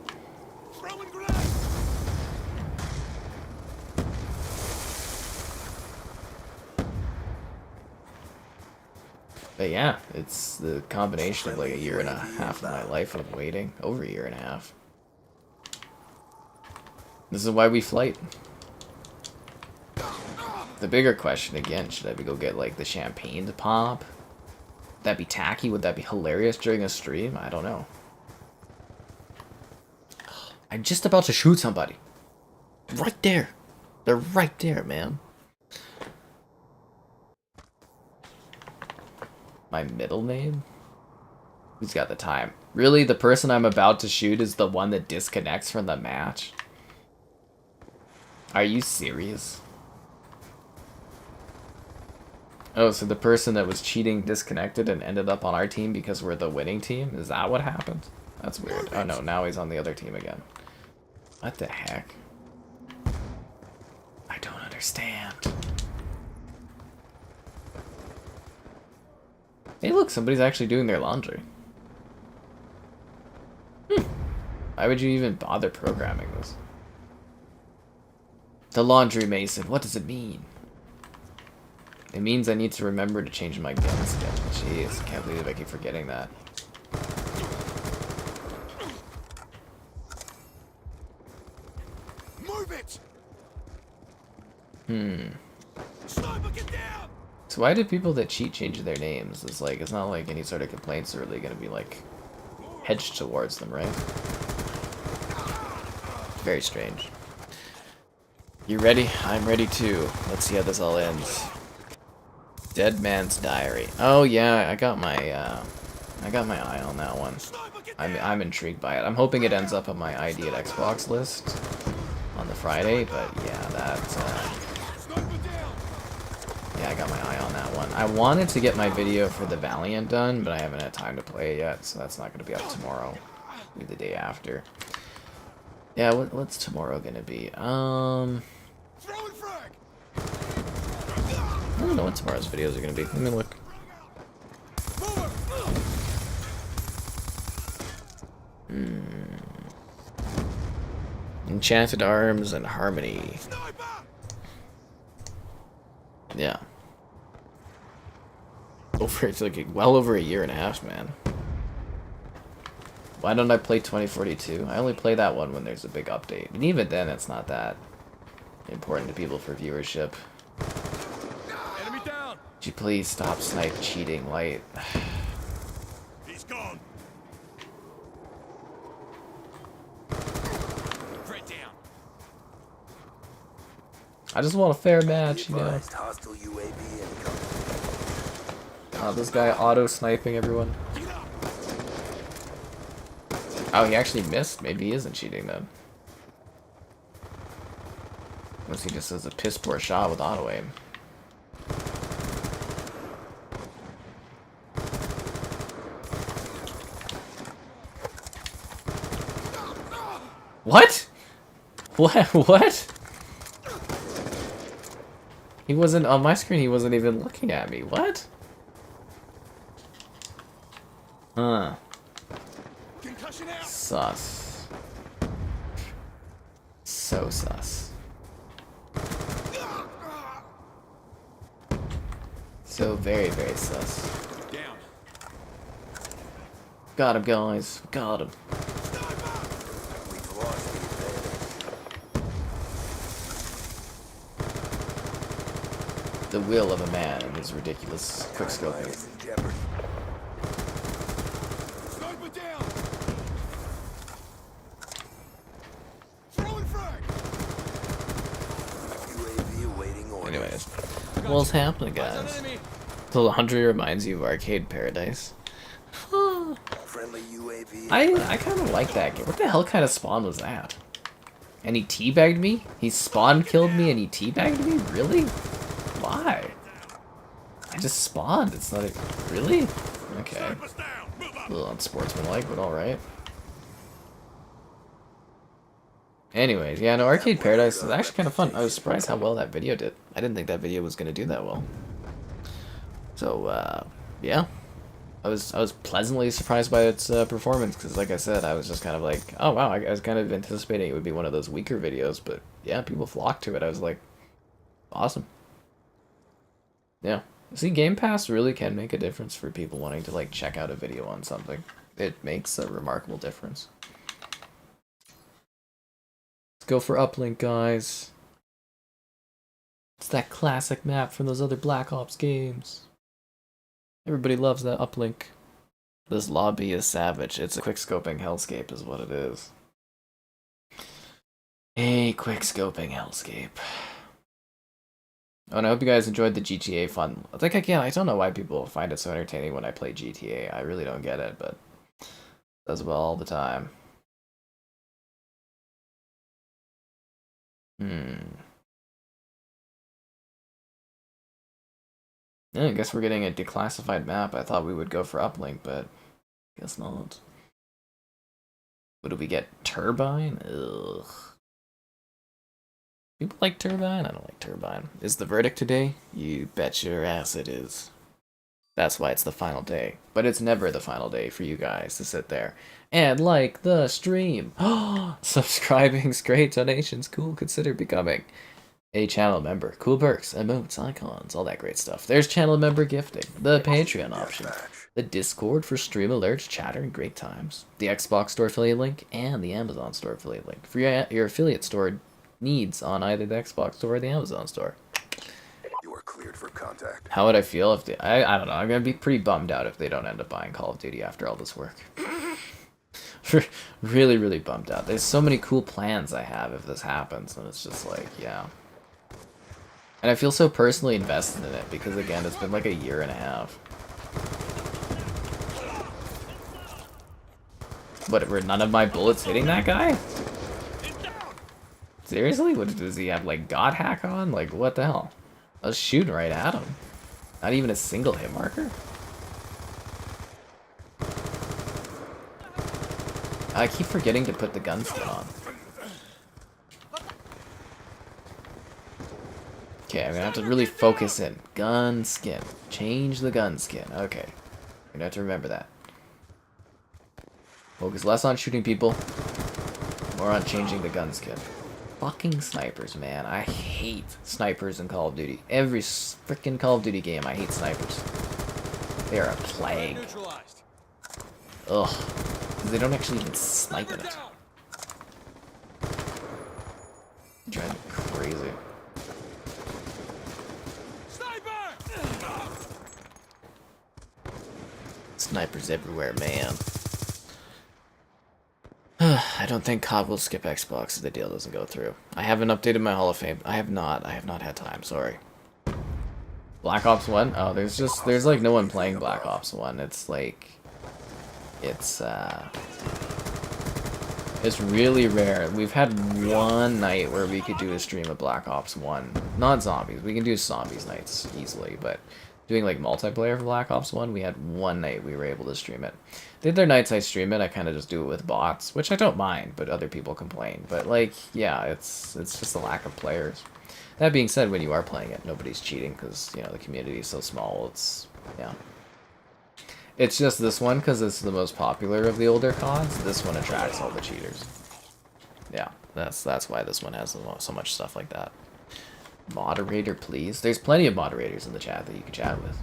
But yeah, it's the combination of like 1.5 years of my life of waiting. Over 1.5 years. This is why we flight. The bigger question again, should I go get like the champagne to pop? Would that be tacky? Would that be hilarious during a stream? I don't know. I'm just about to shoot somebody. Right there. They're right there, man. My middle name? Who's got the time? Really? The person I'm about to shoot is the one that disconnects from the match? Are you serious? Oh, so the person that was cheating disconnected and ended up on our team because we're the winning team? Is that what happened? That's weird. Oh no, now he's on the other team again. What the heck? I don't understand. Hey look, somebody's actually doing their laundry. Why would you even bother programming this? The laundry mason, what does it mean? It means I need to remember to change my guns again. Jeez, can't believe I keep forgetting that. Move it! Sniper, get down! So why do people that cheat change their names? It's like, it's not like any sort of complaints are really gonna be like hedged towards them, right? Very strange. You ready? I'm ready too. Let's see how this all ends. Dead Man's Diary. Oh yeah, I got my I got my eye on that one. Sniper, get I'm intrigued by it. I'm hoping it ends up on my ID at Xbox list on the Friday, but yeah, that's Sniper down. yeah, I got my eye on that one. I wanted to get my video for the Valiant done, but I haven't had time to play it yet, so that's not going to be up tomorrow. Maybe the day after. Yeah, what's tomorrow going to be? Throwing frag. I don't know what tomorrow's videos are going to be. Let me look. Enchanted Arms and Harmony. Sniper. Yeah. It's like well over a year and a half, man. Why don't I play 2042? I only play that one when there's a big update. And even then, it's not that important to people for viewership. Enemy down. Would you please stop snipe cheating, Light? He's gone. Threat down. I just want a fair match, you know? Advised, hostile UAV incoming. Oh, this guy auto-sniping everyone. Get up. Oh, he actually missed? Maybe he isn't cheating, then. Unless he just does a piss-poor shot with auto-aim. What? What? He wasn't on my screen, he wasn't even looking at me. What? Huh. Concussion out. Sus. So sus. So very, very sus. Down. Got him, guys. Got him. We've lost the advantage. The will of a man and his ridiculous quickscoping. Is in jeopardy. Sniper down. Throwing frag. UAV awaiting orders. Anyways, what's happening, guys? Enemy. The laundry reminds you of Arcade Paradise. Friendly UAV. I kind of like that game. What the hell kind of spawn was that? And he teabagged me? He spawn killed me and he teabagged me? Really? Why? I just spawned. It's not a... Really? Okay. Sniper's down. Move up. A little unsportsmanlike, but alright. Anyways, yeah, no, Arcade Paradise is actually kind of fun. I was surprised how well that video did. I didn't think that video was going to do that well. So, yeah. I was pleasantly surprised by its performance, because like I said, I was just kind of like, oh wow, I was kind of anticipating it would be one of those weaker videos, but yeah, people flocked to it. I was like, awesome. Yeah. See, Game Pass really can make a difference for people wanting to like check out a video on something. It makes a remarkable difference. Let's go for Uplink, guys. It's that classic map from those other Black Ops games. Everybody loves that uplink. This lobby is savage. It's a quickscoping hellscape is what it is. A quickscoping hellscape. Oh, and I hope you guys enjoyed the GTA fun. Like, again, I don't know why people find it so entertaining when I play GTA. I really don't get it, but it does well all the time. Yeah, I guess we're getting a declassified map. I thought we would go for uplink, but guess not. What do we get? Turbine? Ugh. People like Turbine? I don't like Turbine. Is the verdict today? You bet your ass it is. That's why it's the final day. But it's never the final day for you guys to sit there and like the stream. Subscribing's great. Donations cool. Consider becoming a channel member. Cool perks, emotes, icons, all that great stuff. There's channel member gifting, the Patreon option, the Discord for stream alerts, chatter, and great times, the Xbox store affiliate link, and the Amazon store affiliate link for your affiliate store needs on either the Xbox store or the Amazon store. You are cleared for contact. How would I feel if they... I don't know. I'm going to be pretty bummed out if they don't end up buying Call of Duty after all this work. Really, really bummed out. There's so many cool plans I have if this happens, and it's just like, yeah. And I feel so personally invested in it because, again, it's been like a year and a half. What, were none of my bullets hitting that guy? Seriously? What, does he have, like, God hack on? Like, what the hell? I was shooting right at him. Not even a single hit marker? I keep forgetting to put the gun skin on. Okay, I'm gonna have to really focus in. Gun skin. Change the gun skin. Okay. I'm gonna have to remember that. Focus less on shooting people, more on changing the gun skin. Fucking snipers, man. I hate snipers in Call of Duty. Every freaking Call of Duty game, I hate snipers. They are a plague. Ugh. Because they don't actually even snipe in it. Drive me crazy. Snipers everywhere, man. I don't think COD will skip Xbox if the deal doesn't go through. I haven't updated my Hall of Fame. I have not had time, sorry. Black Ops 1? Oh, there's like no one playing Black Ops 1. It's like... It's really rare. We've had one night where we could do a stream of Black Ops 1. Not zombies. We can do zombies nights easily, but doing like multiplayer for Black Ops 1, we had one night we were able to stream it. The other nights I stream it, I kind of just do it with bots, which I don't mind, but other people complain. But like, yeah, it's just a lack of players. That being said, when you are playing it, nobody's cheating because, you know, the community is so small. It's, yeah. It's just this one, because it's the most popular of the older CODs, this one attracts all the cheaters. Yeah, that's why this one has so much stuff like that. Moderator, please. There's plenty of moderators in the chat that you can chat with.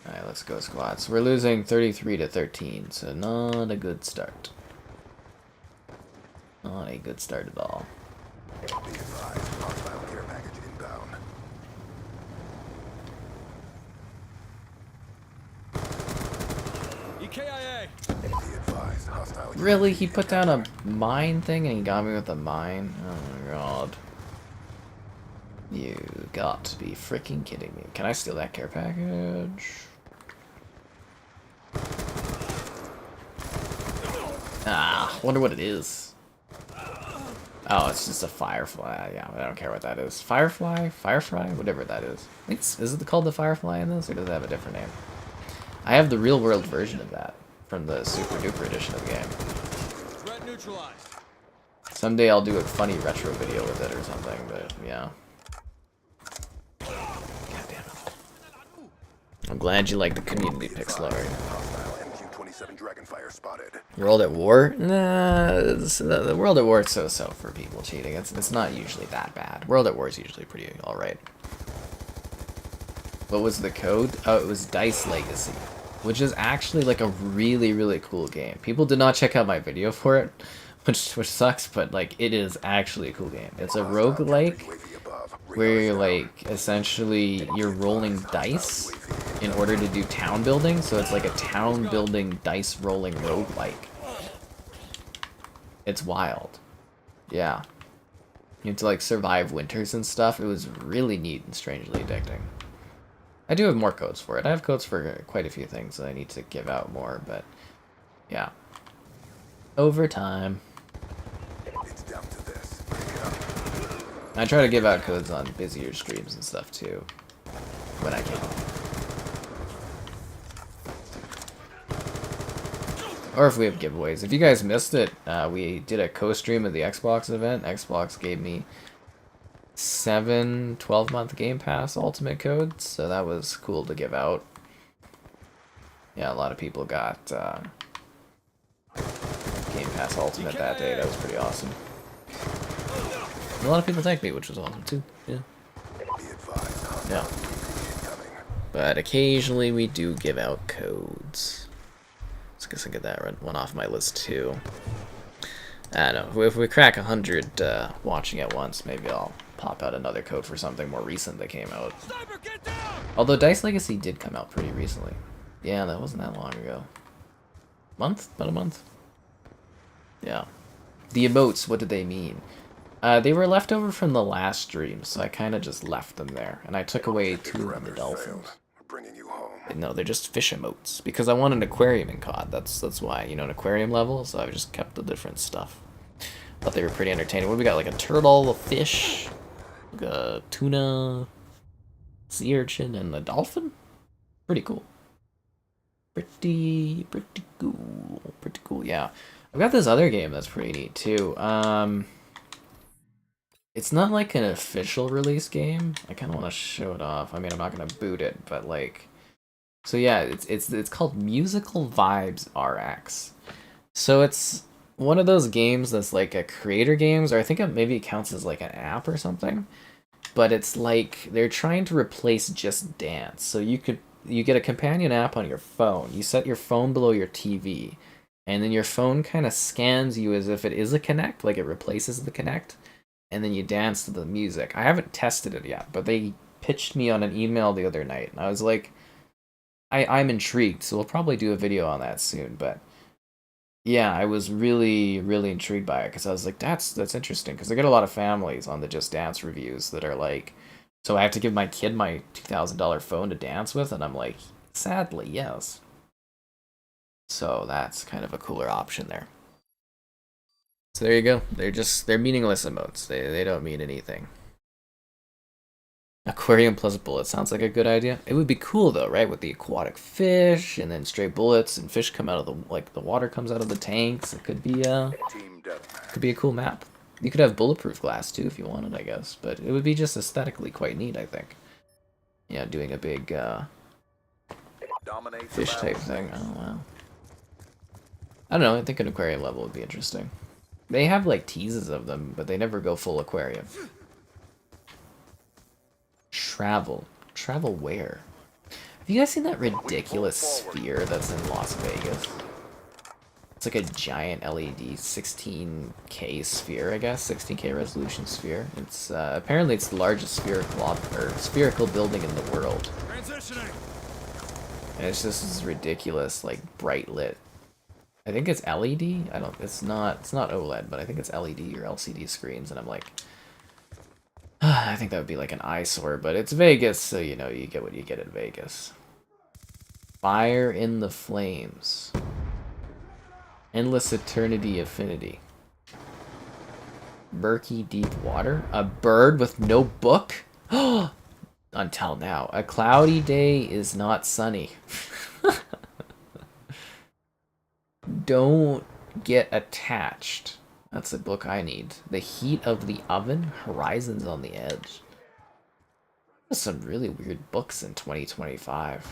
Alright, let's go squads. We're losing 33-13, so not a good start. Not a good start at all. Be advised, hostile care package inbound. EKIA. Be advised, hostile care Really? package He put down a mine thing and he got me with a mine? Oh my god. You got to be freaking kidding me. Can I steal that care package? Ah, wonder what it is. Oh, it's just a firefly. Yeah, I don't care what that is. Firefly? Firefly? Whatever that is. Is it called the Firefly in this, or does it have a different name? I have the real world version of that from the Super Duper edition of the game. Threat neutralized. Someday I'll do a funny retro video with it or something, but yeah. God damn it. I'm glad you like the community picks, Larry. hostile MQ-27 Dragonfire spotted. World at War? Nah, the World at War is so-so for people cheating. It's not usually that bad. World at War is usually pretty alright. What was the code? Oh, it was Dice Legacy, which is actually like a really cool game. People did not check out my video for it, which sucks, but like it is actually a cool game. It's a roguelike where you're like essentially you're rolling dice in order to do town building, so it's like a town building dice rolling roguelike. It's wild. Yeah. You have to like survive winters and stuff. It was really neat and strangely addicting. I do have more codes for it. I have codes for quite a few things that I need to give out more, but yeah. Over time. It's down to this. Pick it up. I try to give out codes on busier streams and stuff too, when I can. Or if we have giveaways. If you guys missed it, we did a co-stream of the Xbox event. Xbox gave me 7 12-month Game Pass Ultimate codes, so that was cool to give out. Yeah, a lot of people got Game Pass Ultimate that day. That was pretty awesome. And a lot of people thanked me, which was awesome too. Yeah. Be advised, hostile Yeah. incoming. But occasionally we do give out codes. So I guess I get that one off my list too. I don't know. If we crack 100 watching at once, maybe I'll pop out another code for something more recent that came out. Sniper, get down! Although Dice Legacy did come out pretty recently. Yeah, that wasn't that long ago. Month? About a month? Yeah. The emotes, what did they mean? They were left over from the last stream, so I kind of just left them there. And I took away 2 of the dolphins. bringing you home. No, they're just fish emotes. Because I want an aquarium in COD. That's why. You know, an aquarium level, so I've just kept the different stuff. Thought they were pretty entertaining. What do we got? Like a turtle, a fish, like a tuna, sea urchin, and a dolphin? Pretty cool. Pretty cool. Pretty cool, yeah. I've got this other game that's pretty neat, too. It's not like an official release game. I kind of want to show it off. I mean, I'm not going to boot it, but like... So yeah, it's called Musical Vibes RX. So it's one of those games that's like a creator games, or I think maybe it counts as like an app or something. But it's like they're trying to replace Just Dance. So you get a companion app on your phone. You set your phone below your TV, and then your phone kind of scans you as if it is a Kinect, like it replaces the Kinect, and then you dance to the music. I haven't tested it yet, but they pitched me on an email the other night, and I was like, I'm intrigued, so we'll probably do a video on that soon, but yeah, I was really, really intrigued by it, because I was like, that's interesting, because I get a lot of families on the Just Dance reviews that are like, so I have to give my kid my $2,000 phone to dance with, and I'm like, sadly, yes. So that's kind of a cooler option there. So there you go. They're meaningless emotes. They don't mean anything. Aquarium plus bullet sounds like a good idea. It would be cool though, right? With the aquatic fish and then stray bullets and fish come out of the water comes out of the tanks. It could be a cool map. You could have bulletproof glass too if you wanted, I guess. But it would be just aesthetically quite neat, I think. Yeah, doing a big fish type thing. Oh wow. I don't know. I think an aquarium level would be interesting. They have like teases of them, but they never go full aquarium. Travel where? Have you guys seen that ridiculous sphere that's in Las Vegas? It's like a giant LED 16K sphere, I guess, 16K resolution sphere. It's apparently it's the largest spherical building in the world. And it's just this ridiculous, like bright lit. I think it's LED. It's not OLED, but I think it's LED or LCD screens, and I'm like, I think that would be like an eyesore, but it's Vegas, so you know, you get what you get in Vegas. Fire in the Flames. Endless Eternity Affinity. Murky Deep Water. A bird with no book? Until now. A cloudy day is not sunny. Don't get attached. That's the book I need. The Heat of the Oven, Horizons on the Edge. There's some really weird books in 2025.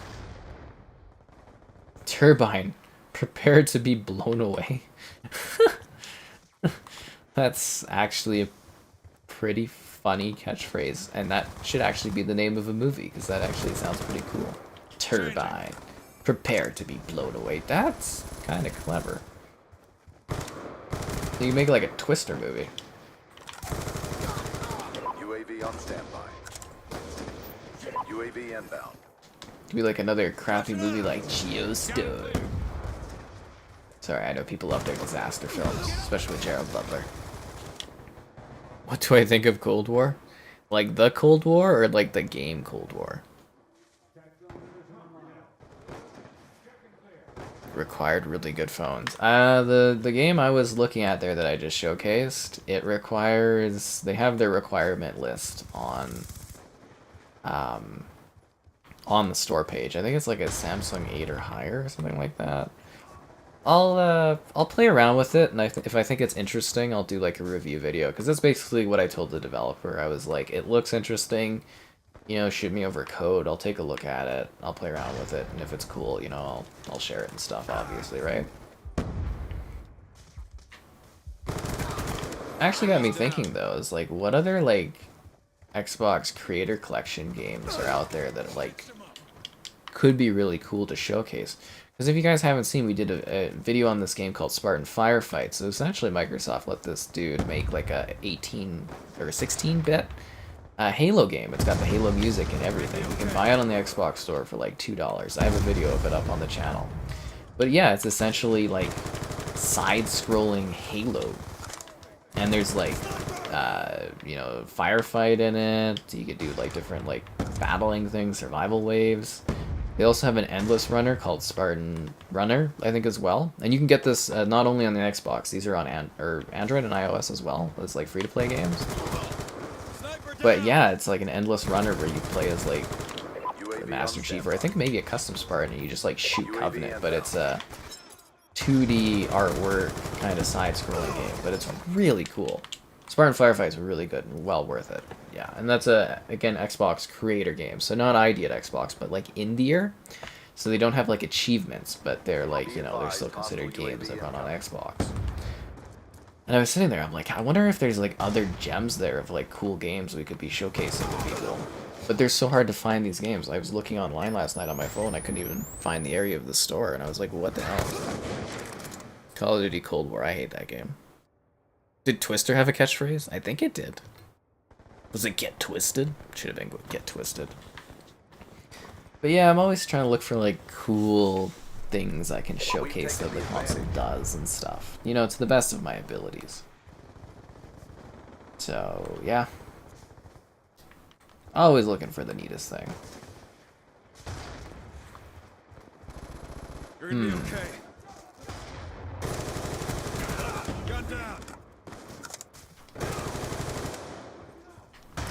Turbine, prepare to be blown away. That's actually a pretty funny catchphrase, and that should actually be the name of a movie, because that actually sounds pretty cool. Turbine, prepare to be blown away. That's kind of clever. You can make like a Twister movie. UAV on standby. UAV inbound. Could be like another crappy movie like Geostorm. Sorry, I know people love their disaster films, especially with Gerald Butler. What do I think of Cold War? Like the Cold War or like the game Cold War? Required really good phones. The game I was looking at there that I just showcased, it requires, they have their requirement list on the store page. I think it's like a Samsung 8 or higher or something like that. I'll play around with it, and if I think it's interesting, I'll do like a review video, because that's basically what I told the developer. I was like, it looks interesting, you know, shoot me over code, I'll take a look at it, I'll play around with it, and if it's cool, you know, I'll share it and stuff, obviously, right? Actually got me thinking though, is like, what other like Xbox Creator Collection games are out there that like could be really cool to showcase? Because if you guys haven't seen, we did a video on this game called Spartan Firefight. So essentially Microsoft let this dude make like a 18 or 16-bit Halo game. It's got the Halo music and everything. You can buy it on the Xbox store for like $2. I have a video of it up on the channel. But yeah, it's essentially like side-scrolling Halo. And there's like, you know, firefight in it. You could do like different like battling things, survival waves. They also have an endless runner called Spartan Runner, I think, as well. And you can get this not only on the Xbox. These are on Android and iOS as well. It's like free-to-play games. But yeah, it's like an endless runner where you play as like the Master Chief, or I think maybe a custom Spartan, and you just like shoot Covenant. But it's a 2D artwork kind of side-scrolling game. But it's really cool. Spartan Firefight is really good and well worth it. Yeah, and that's again, Xbox creator game. So not ID at Xbox, but like Indier. So they don't have like achievements, but they're like, you know, they're still considered games that run on Xbox. And I was sitting there, I'm like, I wonder if there's like other gems there of like cool games we could be showcasing to people. But they're so hard to find these games. I was looking online last night on my phone, I couldn't even find the area of the store, and I was like, what the hell? Call of Duty Cold War, I hate that game. Did Twister have a catchphrase? I think it did. Was it Get Twisted? Should have been Get Twisted. But yeah, I'm always trying to look for like cool things I can showcase that the console does and stuff. You know, to the best of my abilities. So, yeah. Always looking for the neatest thing. You're gonna be okay. Gun down.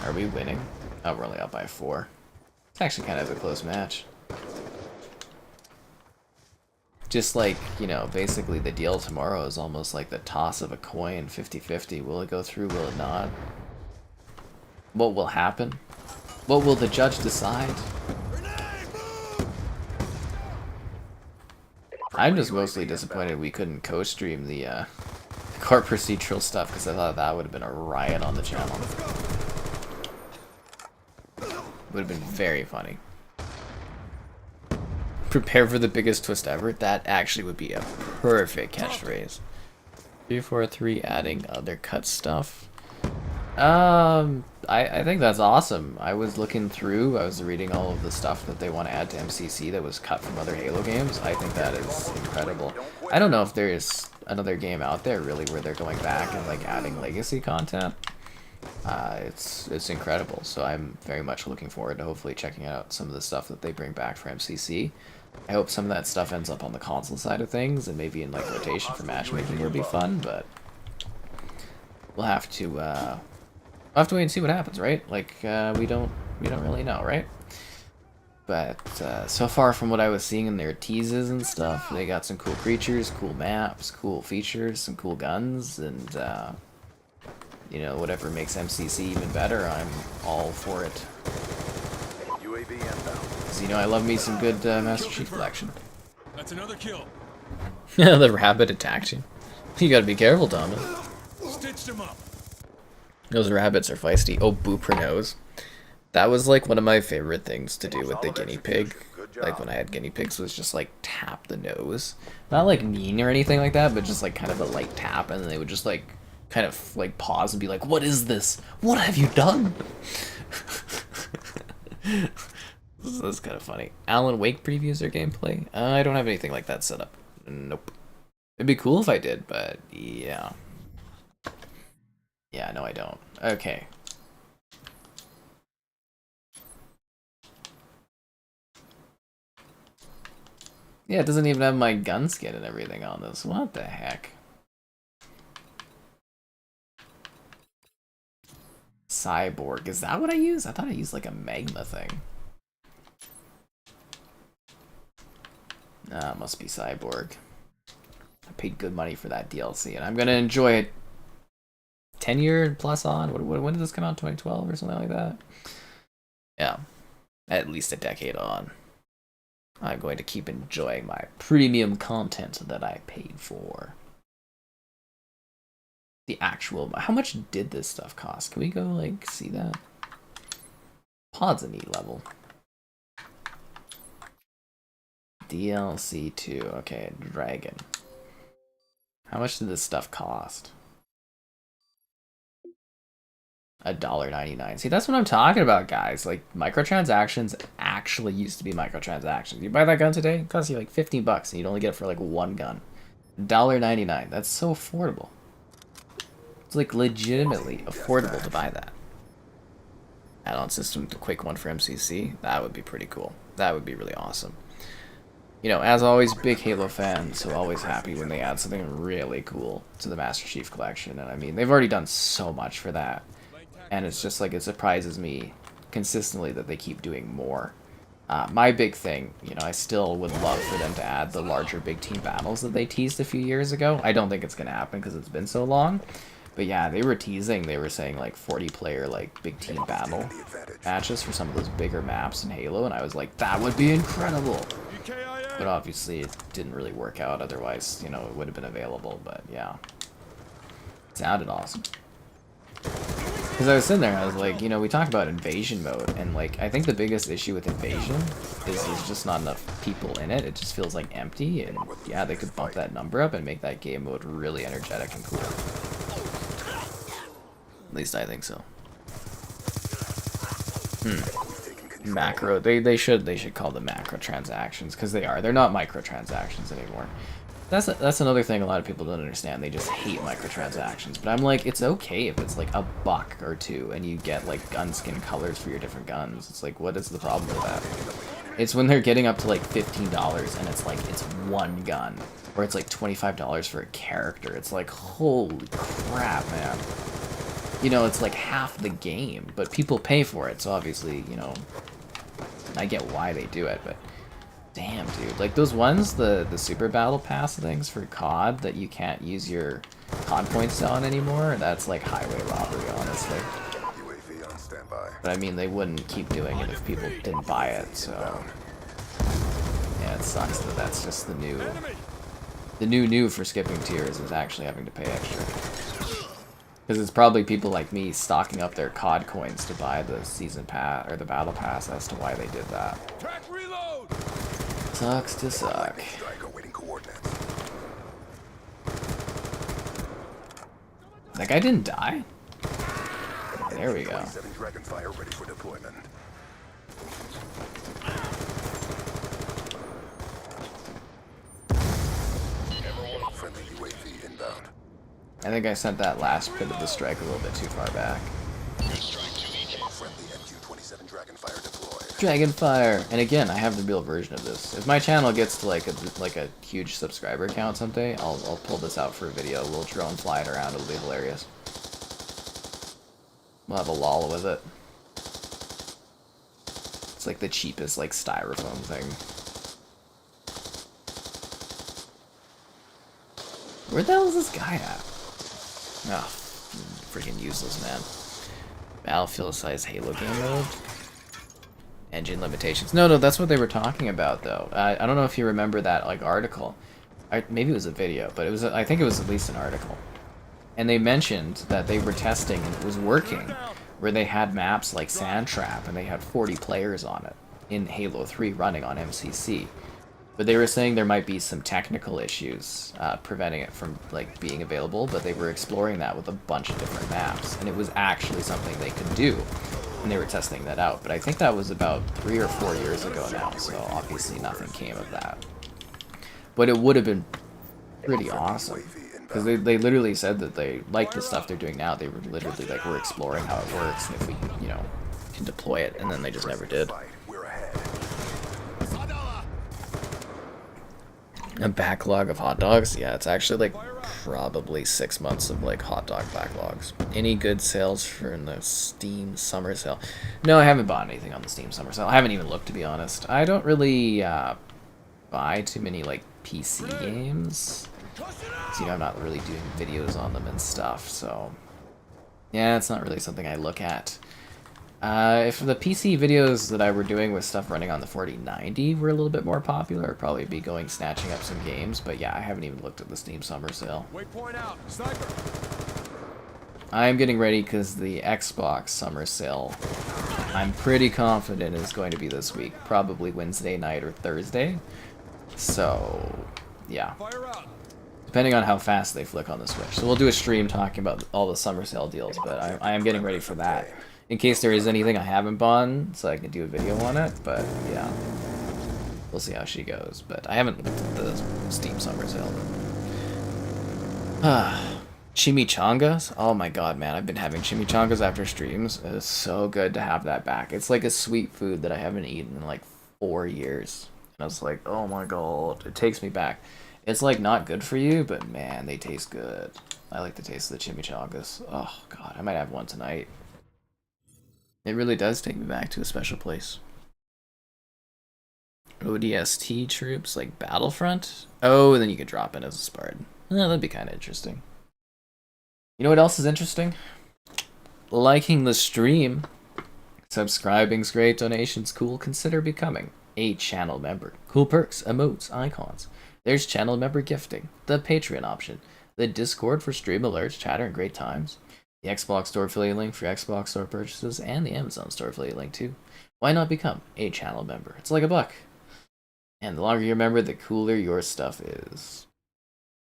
Are we winning? Oh, we're only up by 4. It's actually kind of a close match. Just like, you know, basically the deal tomorrow is almost like the toss of a coin, 50-50. Will it go through, will it not? What will happen? What will the judge decide? I'm just mostly disappointed we couldn't co-stream the court procedural stuff, because I thought that would have been a riot on the channel. Would have been very funny. Prepare for the biggest twist ever. That actually would be a perfect catchphrase. 343 adding other cut stuff. I think that's awesome. I was looking through, I was reading all of the stuff that they want to add to MCC that was cut from other Halo games. I think that is incredible. I don't know if there's another game out there really where they're going back and like adding legacy content. It's incredible, so I'm very much looking forward to hopefully checking out some of the stuff that they bring back for MCC. I hope some of that stuff ends up on the console side of things, and maybe in like rotation for matchmaking would be fun, but we'll have to wait and see what happens, right? Like we don't really know, right? But so far from what I was seeing in their teases and stuff, they got some cool creatures, cool maps, cool features, some cool guns, and you know, whatever makes MCC even better, I'm all for it. UAV inbound. Because, you know, I love me some good Master Chief collection. That's another kill. The rabbit attacked you. You gotta be careful, Thomas. Stitched him up. Those rabbits are feisty. Oh, boop her nose. That was like one of my favorite things to do with the guinea pig. Like when I had guinea pigs, was just like tap the nose. Not like mean or anything like that, but just like kind of a light tap, and then they would just like kind of like pause and be like, what is this? What have you done? That's kind of funny. Alan Wake previews or gameplay? I don't have anything like that set up. Nope. It'd be cool if I did, but yeah. Yeah, no I don't. Okay. Yeah, it doesn't even have my gun skin and everything on this. What the heck? Cyborg. Is that what I use? I thought I used like a Magma thing. Nah, it must be Cyborg. I paid good money for that DLC, and I'm gonna enjoy it. 10-year plus on? When did this come out? 2012 or something like that? Yeah. At least a decade on. I'm going to keep enjoying my premium content that I paid for. The actual... How much did this stuff cost? Can we go, like, see that? Pod's a neat level. DLC 2. Okay, Dragon. How much did this stuff cost? $1.99. See, that's what I'm talking about, guys. Like, microtransactions actually used to be microtransactions. You buy that gun today, it costs you like 15 bucks, and you'd only get it for like one gun. $1.99. That's so affordable. It's like legitimately affordable to buy that. add-on system, the quick one for MCC, that would be pretty cool. That would be really awesome. You know, as always, big Halo fan, so always happy when they add something really cool to the Master Chief Collection. And I mean, they've already done so much for that. And it's just like, it surprises me consistently that they keep doing more. My big thing, you know, I still would love for them to add the larger big team battles that they teased a few years ago. I don't think it's going to happen because it's been so long. But yeah, they were teasing, they were saying like 40-player like big team battle matches for some of those bigger maps in Halo, and I was like, that would be incredible. But obviously it didn't really work out, otherwise, you know, it would have been available, but yeah. It sounded awesome. Because I was sitting there, I was like, you know, we talk about invasion mode, and like, I think the biggest issue with invasion is there's just not enough people in it. It just feels like empty, and yeah, they could bump that number up and make that game mode really energetic and cool. At least I think so. Macro, they should call them macro transactions, because they are. They're not microtransactions anymore. That's another thing a lot of people don't understand. They just hate microtransactions. But I'm like, it's okay if it's like $1 or $2 and you get like gun skin colors for your different guns. It's like, what is the problem with that? It's when they're getting up to like $15 and it's like, it's one gun. Or it's like $25 for a character. It's like, holy crap, man. You know, it's like half the game, but people pay for it. So obviously, you know, I get why they do it, but damn, dude. Like those ones, the super battle pass things for COD that you can't use your COD points on anymore, that's like highway robbery, honestly. UAV on standby. But I mean, they wouldn't keep doing it if people didn't buy it, so yeah, it sucks that that's just the new for skipping tiers is actually having to pay extra. Because it's probably people like me stocking up their COD coins to buy the season pass or the battle pass as to why they did that. Sucks to suck. That guy didn't die? There we go. I think I sent that last bit of the strike a little bit too far back. Dragonfire! And again, I have the real version of this. If my channel gets to like a huge subscriber count someday, I'll pull this out for a video. We'll drone fly it around, it'll be hilarious. We'll have a lol with it. It's like the cheapest like styrofoam thing. Where the hell is this guy at? Oh, freaking useless, man. Battlefield-sized Halo game mode. Engine limitations. No, that's what they were talking about, though. I don't know if you remember that like article. Maybe it was a video, but it was. I think it was at least an article. And they mentioned that they were testing and it was working, where they had maps like Sand Trap and they had 40 players on it in Halo 3 running on MCC. But they were saying there might be some technical issues preventing it from like being available, but they were exploring that with a bunch of different maps, and it was actually something they could do, and they were testing that out. But I think that was about 3 or 4 years ago now, so obviously nothing came of that. But it would have been pretty awesome, because they literally said that they like the stuff they're doing now. They were literally like, we're exploring how it works, and if we, you know, can deploy it, and then they just never did. A backlog of hot dogs? Yeah, it's actually like probably 6 months of like hot dog backlogs. Any good sales for the Steam Summer Sale? No, I haven't bought anything on the Steam Summer Sale. I haven't even looked, to be honest. I don't really buy too many like PC games. So, you know, I'm not really doing videos on them and stuff, so yeah, it's not really something I look at. If the PC videos that I were doing with stuff running on the 4090 were a little bit more popular, I'd probably be snatching up some games, but yeah, I haven't even looked at the Steam Summer Sale. Waypoint out. Sniper. I'm getting ready because the Xbox Summer Sale, I'm pretty confident is going to be this week, probably Wednesday night or Thursday. So, yeah. Fire out. Depending on how fast they flick on the Switch. So we'll do a stream talking about all the Summer Sale deals, but I am getting ready for that. In case there is anything I haven't bought, so I can do a video on it, but yeah. We'll see how she goes, but I haven't looked at the Steam Summer Sale. Chimichangas? Oh my god, man. I've been having chimichangas after streams. It is so good to have that back. It's like a sweet food that I haven't eaten in like 4 years. And I was like, oh my god. It takes me back. It's like not good for you, but man, they taste good. I like the taste of the chimichangas. Oh god, I might have one tonight. It really does take me back to a special place. ODST troops, like Battlefront? Oh, and then you could drop in as a Spartan. Oh, that'd be kind of interesting. You know what else is interesting? Liking the stream. Subscribing's great, donations cool. Consider becoming a channel member. Cool perks, emotes, icons. There's channel member gifting, the Patreon option, the Discord for stream alerts, chatter, and great times, the Xbox Store affiliate link for Xbox Store purchases, and the Amazon Store affiliate link too. Why not become a channel member? It's like $1. And the longer you're a member, the cooler your stuff is.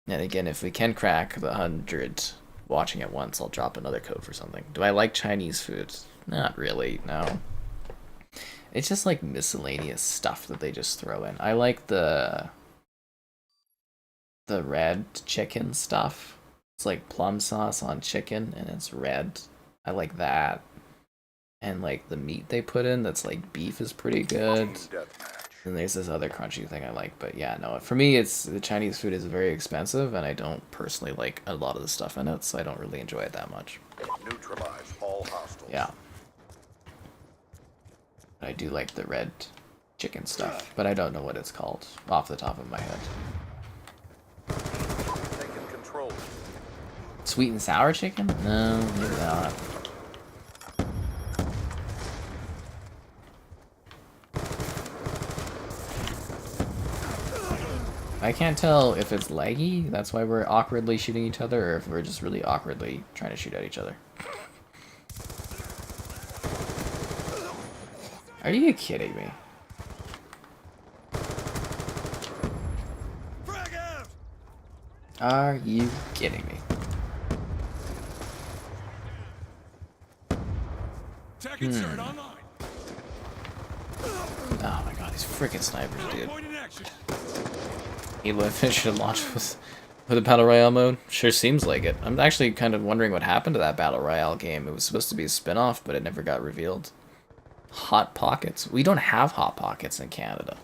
And again, if we can crack the 100 watching at once, I'll drop another code for something. Do I like Chinese food? Not really, no. It's just like miscellaneous stuff that they just throw in. I like the red chicken stuff. It's like plum sauce on chicken and it's red. I like that. And like the meat they put in that's like beef is pretty good. And there's this other crunchy thing I like, but yeah, no. For me, it's the Chinese food is very expensive, and I don't personally like a lot of the stuff in it, so I don't really enjoy it that much. Neutralize all hostiles. Yeah. But I do like the red chicken stuff, but I don't know what it's called off the top of my head. Taking control. Sweet and sour chicken? No, maybe not. I can't tell if it's laggy, that's why we're awkwardly shooting each other, or if we're just really awkwardly trying to shoot at each other. Are you kidding me? Are you kidding me? Oh my god, these freaking snipers, dude. Halo Infinite should launch with a Battle Royale mode? Sure seems like it. I'm actually kind of wondering what happened to that Battle Royale game. It was supposed to be a spin-off, but it never got revealed. Hot Pockets? We don't have Hot Pockets in Canada.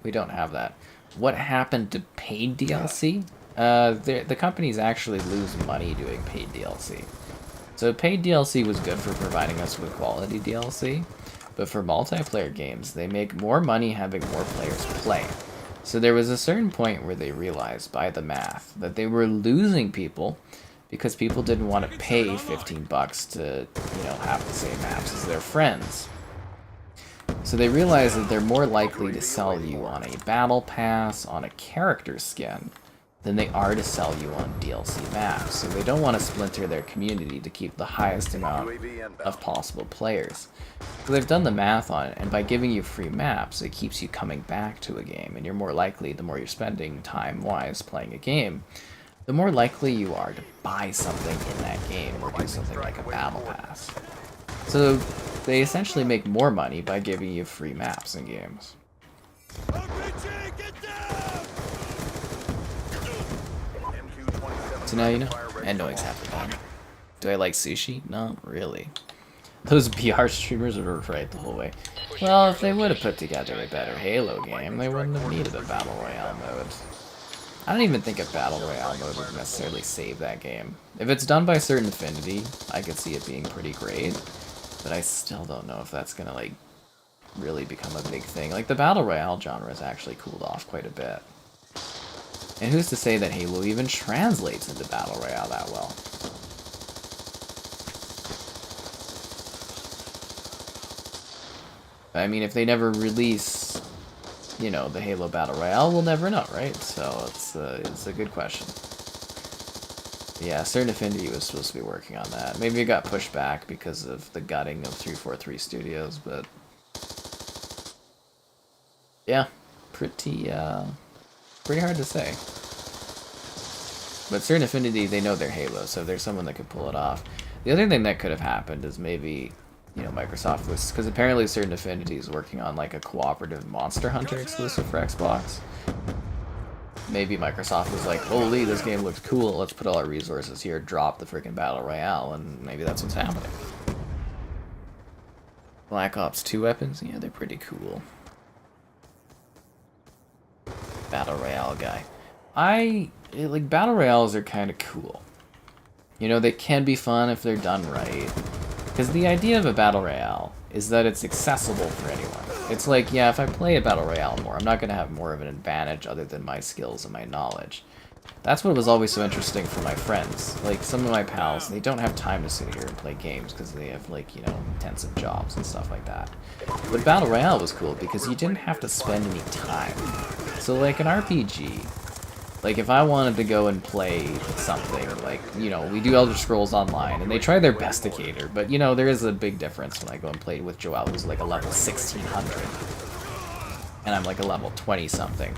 We don't have that. What happened to paid DLC? The companies actually lose money doing paid DLC. So paid DLC was good for providing us with quality DLC, but for multiplayer games, they make more money having more players play. So there was a certain point where they realized by the math that they were losing people because people didn't want to pay $15 to, have the same maps as their friends. So they realized that they're more likely to sell you on a battle pass, on a character skin, than they are to sell you on DLC maps. So they don't want to splinter their community to keep the highest amount of possible players. So they've done the math on it, and by giving you free maps, it keeps you coming back to a game, and you're more likely, the more you're spending time-wise playing a game, the more likely you are to buy something in that game or do something like a battle pass. So they essentially make more money by giving you free maps in games. So now you know. And knowing's half the fun. Do I like sushi? Not really. Those BR streamers were right the whole way. Well, if they would have put together a better Halo game, they wouldn't have needed a Battle Royale mode. I don't even think a Battle Royale mode would necessarily save that game. If it's done by Certain Affinity, I could see it being pretty great, but I still don't know if that's gonna, like, really become a big thing. Like, the Battle Royale genre has actually cooled off quite a bit. And who's to say that Halo even translates into Battle Royale that well? I mean, if they never release, the Halo Battle Royale, we'll never know, right? So it's a good question. Yeah, Certain Affinity was supposed to be working on that. Maybe it got pushed back because of the gutting of 343 Studios, but yeah, pretty hard to say. But Certain Affinity, they know they're Halo, so there's someone that could pull it off. The other thing that could have happened is maybe, Microsoft was, because apparently Certain Affinity is working on like a cooperative Monster Hunter exclusive for Xbox. Maybe Microsoft was like, holy, this game looks cool, let's put all our resources here, drop the freaking Battle Royale, and maybe that's what's happening. Black Ops 2 weapons? Yeah, they're pretty cool. Battle Royale guy. Like, Battle Royales are kind of cool. You know, they can be fun if they're done right. Because the idea of a Battle Royale is that it's accessible for anyone. It's like, yeah, if I play a Battle Royale more, I'm not going to have more of an advantage other than my skills and my knowledge. That's what was always so interesting for my friends. Like, some of my pals, they don't have time to sit here and play games because they have, like, you know, intensive jobs and stuff like that. But Battle Royale was cool because you didn't have to spend any time. So, like, an RPG, like, if I wanted to go and play something, like, you know, we do Elder Scrolls Online, and they try their best to cater, but, you know, there is a big difference when I go and play with Joel, who's, like, a level 1600, and I'm, like, a level 20-something.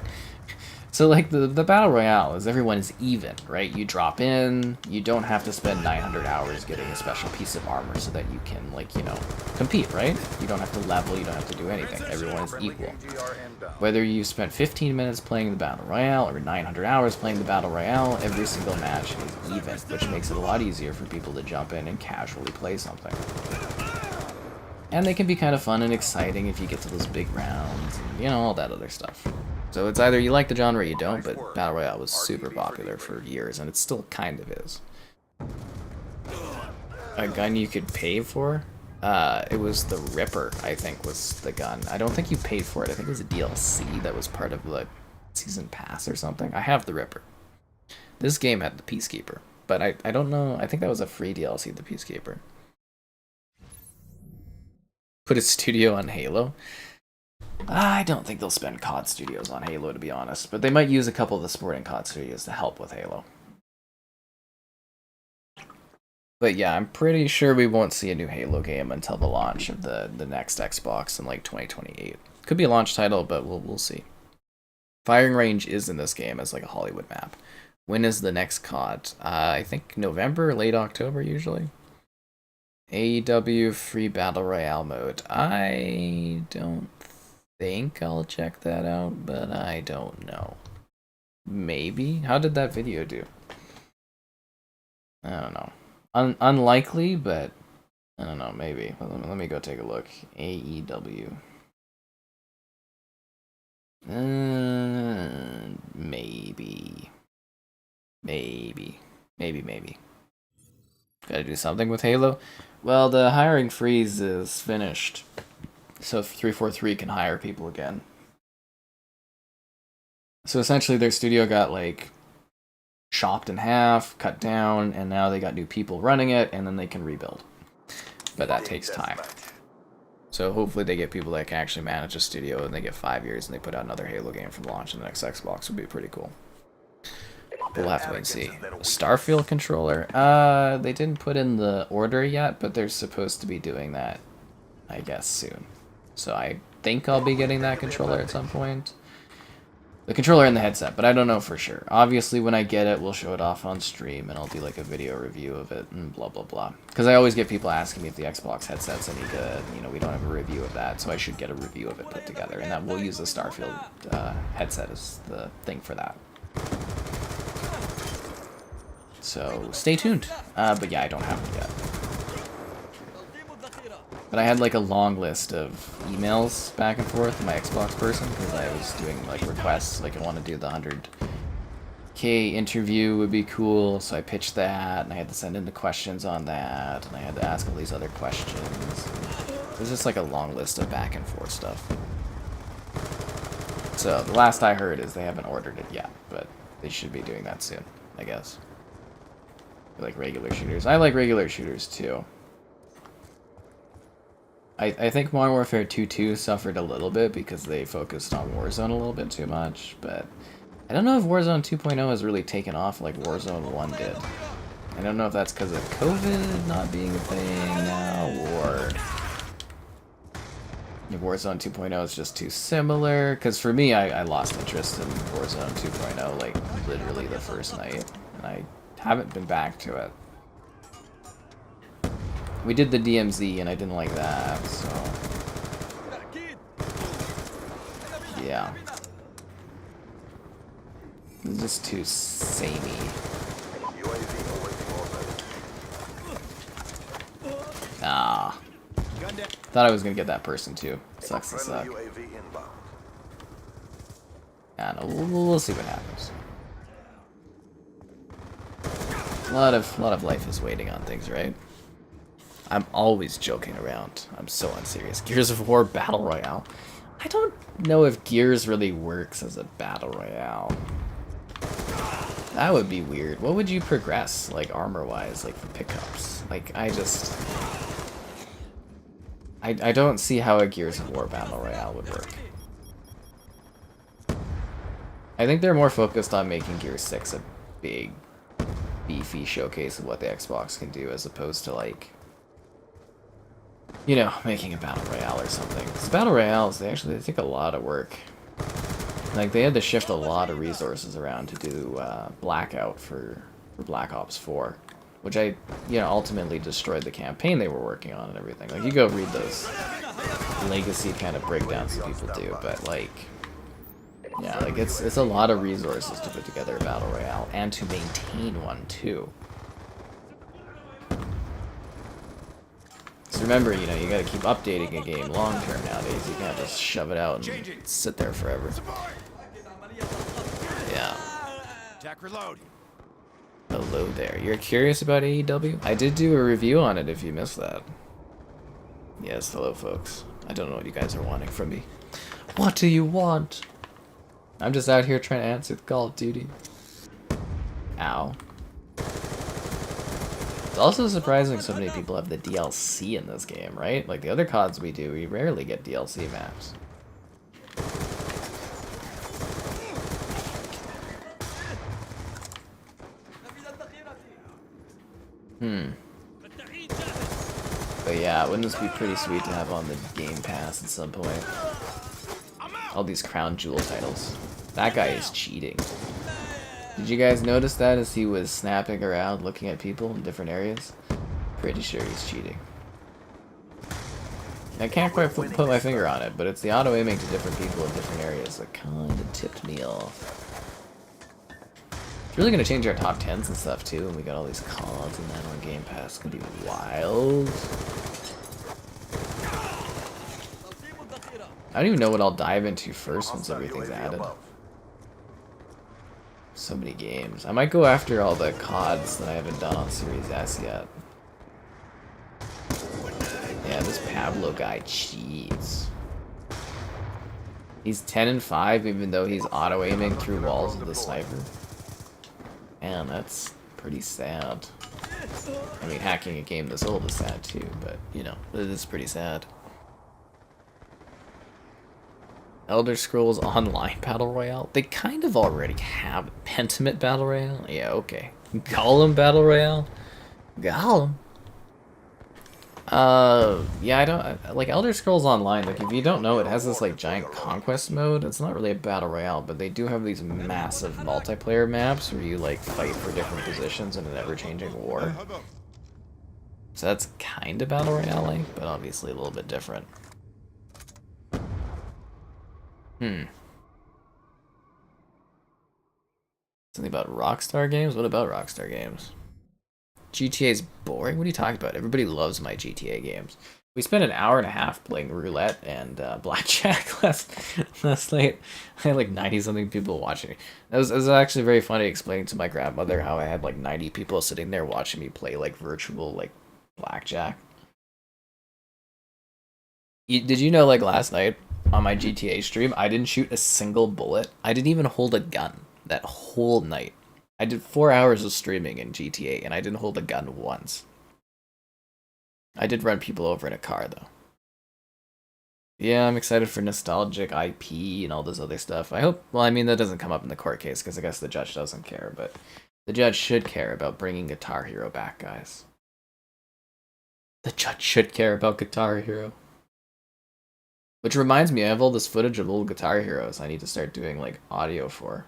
So, like, the Battle Royale is everyone is even, right? You drop in, you don't have to spend 900 hours getting a special piece of armor so that you can, like, you know, compete, right? You don't have to level, you don't have to do anything. Everyone is equal. Whether you spent 15 minutes playing the Battle Royale or 900 hours playing the Battle Royale, every single match is even, which makes it a lot easier for people to jump in and casually play something. And they can be kind of fun and exciting if you get to those big rounds and, you know, all that other stuff. So it's either you like the genre or you don't, but Battle Royale was super popular for years, and it still kind of is. A gun you could pay for? It was the Ripper, I think, was the gun. I don't think you paid for it. I think it was a DLC that was part of the Season Pass or something. I have the Ripper. This game had the Peacekeeper, but I don't know. I think that was a free DLC, the Peacekeeper. Put a studio on Halo? I don't think they'll spend COD studios on Halo, to be honest, but they might use a couple of the supporting COD studios to help with Halo. But yeah, I'm pretty sure we won't see a new Halo game until the launch of the next Xbox in like 2028. Could be a launch title, but we'll see. Firing range is in this game as like a Hollywood map. When is the next COD? I think November, late October usually. AEW free Battle Royale mode. I don't think I'll check that out, but I don't know. Maybe? How did that video do? I don't know. Unlikely, but I don't know, maybe. Let me go take a look. AEW. Maybe. Maybe. Gotta do something with Halo. Well, the hiring freeze is finished. So 343 can hire people again. So essentially their studio got like chopped in half, cut down, and now they got new people running it, and then they can rebuild. But that takes time. So hopefully they get people that can actually manage a studio, and they get 5 years, and they put out another Halo game for launch, and the next Xbox would be pretty cool. We'll have to wait and see. Starfield controller. They didn't put in the order yet, but they're supposed to be doing that, I guess, soon. So I think I'll be getting that controller at some point. The controller and the headset, but I don't know for sure. Obviously, when I get it, we'll show it off on stream, and I'll do like a video review of it, and blah, blah, blah. Because I always get people asking me if the Xbox headset's any good. You know, we don't have a review of that, so I should get a review of it put together. And that we'll use the Starfield headset as the thing for that. So, stay tuned. But yeah, I don't have it yet. But I had like a long list of emails back and forth with my Xbox person because I was doing like requests, like I want to do the 100K interview would be cool, so I pitched that, and I had to send in the questions on that, and I had to ask all these other questions. It was just like a long list of back and forth stuff. So the last I heard is they haven't ordered it yet, but they should be doing that soon, I guess. I like regular shooters. I like regular shooters too. I think Modern Warfare 2.2 suffered a little bit because they focused on Warzone a little bit too much, but I don't know if Warzone 2.0 has really taken off like Warzone 1 did. I don't know if that's because of COVID not being a thing now, or if Warzone 2.0 is just too similar, because for me, I lost interest in Warzone 2.0 like literally the first night, and I haven't been back to it. We did the DMZ and I didn't like that, so yeah. It's just too samey. UAV awaiting order. Ah. Thought I was gonna get that person too. Sucks to suck. Friendly UAV inbound. Yeah, no, we'll see what happens. A lot of life is waiting on things, right? I'm always joking around. I'm so unserious. Gears of War Battle Royale. I don't know if Gears really works as a Battle Royale. That would be weird. What would you progress, like, armor-wise, like, for pickups? Like, I don't see how a Gears of War Battle Royale would work. I think they're more focused on making Gears 6 a big, beefy showcase of what the Xbox can do, as opposed to, like, you know, making a Battle Royale or something. Because Battle Royales, they take a lot of work. Like, they had to shift a lot of resources around to do Blackout for Black Ops 4. Which ultimately destroyed the campaign they were working on and everything. Like, you go read those legacy kind of breakdowns that people do, but, like, yeah, like, it's a lot of resources to put together a Battle Royale, and to maintain one, too. So remember, you know, you gotta keep updating a game long-term nowadays. You can't just shove it out and sit there forever. Yeah. Attack reload. Hello there. You're curious about AEW? I did do a review on it if you missed that. Yes, hello folks. I don't know what you guys are wanting from me. What do you want? I'm just out here trying to answer the Call of Duty. Ow. It's also surprising so many people have the DLC in this game, right? Like the other CODs we do, we rarely get DLC maps. But yeah, wouldn't this be pretty sweet to have on the Game Pass at some point? All these crown jewel titles. That guy is cheating. Did you guys notice that as he was snapping around looking at people in different areas? Pretty sure he's cheating. I can't quite put my finger on it, but it's the auto-aiming to different people in different areas that kind of tipped me off. It's really going to change our top 10s and stuff too, and we got all these CODs and that on Game Pass. It's going to be wild. I don't even know what I'll dive into first once everything's added. So many games. I might go after all the CODs that I haven't done on Series S yet. Yeah, this Pablo guy cheats. He's 10 and 5 even though he's auto-aiming through walls with the sniper. Man, that's pretty sad. I mean, hacking a game this old is sad too, but, you know, it is pretty sad. Elder Scrolls Online Battle Royale? They kind of already have Pentiment Battle Royale? Yeah, okay. Golem Battle Royale? Golem? Yeah, I don't... Like, Elder Scrolls Online, like, if you don't know, it has this, like, giant conquest mode. It's not really a Battle Royale, but they do have these massive multiplayer maps where you, like, fight for different positions in an ever-changing war. So that's kind of Battle Royale-like, but obviously a little bit different. Something about Rockstar games? What about Rockstar games? GTA's boring? What are you talking about? Everybody loves my GTA games. We spent an hour and a half playing roulette and blackjack last night. I had like 90-something people watching. It was actually very funny explaining to my grandmother how I had like 90 people sitting there watching me play like virtual like blackjack. Did you know, like, last night on my GTA stream, I didn't shoot a single bullet. I didn't even hold a gun that whole night. I did 4 hours of streaming in GTA, and I didn't hold a gun once. I did run people over in a car, though. Yeah, I'm excited for nostalgic IP and all this other stuff. I hope... Well, I mean, that doesn't come up in the court case, because I guess the judge doesn't care, but the judge should care about bringing Guitar Hero back, guys. The judge should care about Guitar Hero. Which reminds me, I have all this footage of old Guitar Heroes I need to start doing, like, audio for.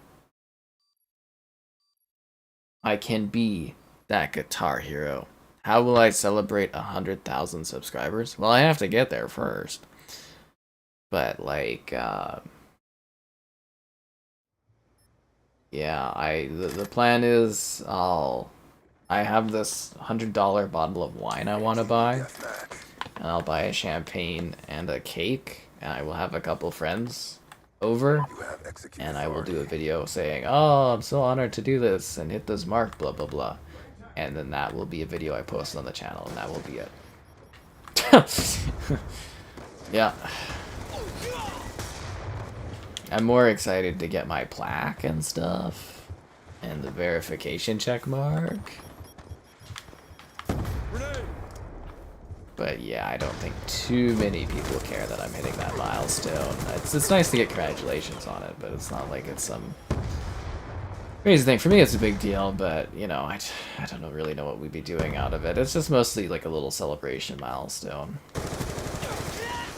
I can be that Guitar Hero. How will I celebrate 100,000 subscribers? Well, I have to get there first. But, like, Yeah, the plan is I have this $100 bottle of wine I want to buy, Deathmatch. and I'll buy a champagne and a cake, and I will have a couple friends over, You have execute and I will do a authority. video saying, "Oh, I'm so honored to do this and hit this mark, blah blah blah," and then that will be a video I post on the channel, and that will be it. Yeah. I'm more excited to get my plaque and stuff, and the verification check mark. But yeah, I don't think too many people care that I'm hitting that milestone. It's nice to get congratulations on it, but it's not like it's some crazy thing. For me, it's a big deal, but you know, I don't really know what we'd be doing out of it. It's just mostly like a little celebration milestone.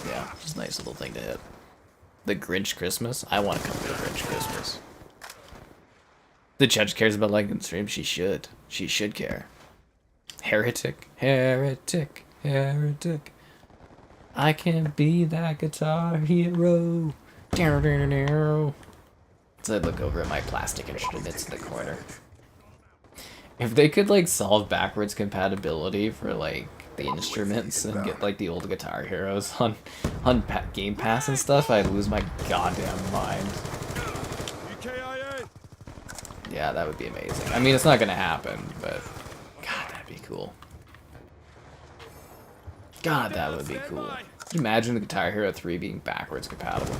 Yeah, just a nice little thing to hit. The Grinch Christmas? I want to come to the Grinch Christmas. The judge cares about liking the stream? She should. She should care. Heretic. Heretic. Heretic. I can be that guitar hero. So I look over at my plastic instruments in the corner. If they could like solve backwards compatibility for like the instruments and get like the old Guitar Heroes on Game Pass and stuff, I'd lose my goddamn mind. Yeah, that would be amazing. I mean, it's not gonna happen, but God, that'd be cool. God, that would be cool. Can you imagine the Guitar Hero 3 being backwards compatible?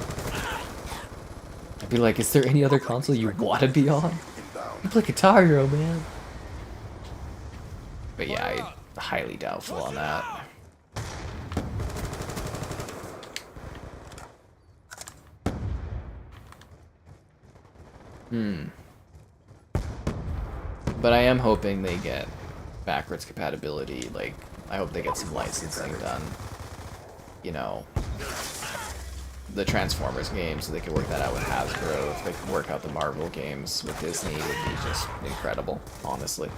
I'd be like, is there any other console you want to be on? You play Guitar Hero, man. But yeah, I'm highly doubtful on that. But I am hoping they get backwards compatibility, like, I hope they get some licensing done. You know, the Transformers games, so they can work that out with Hasbro. If they can work out the Marvel games with Disney, it would be just incredible, honestly.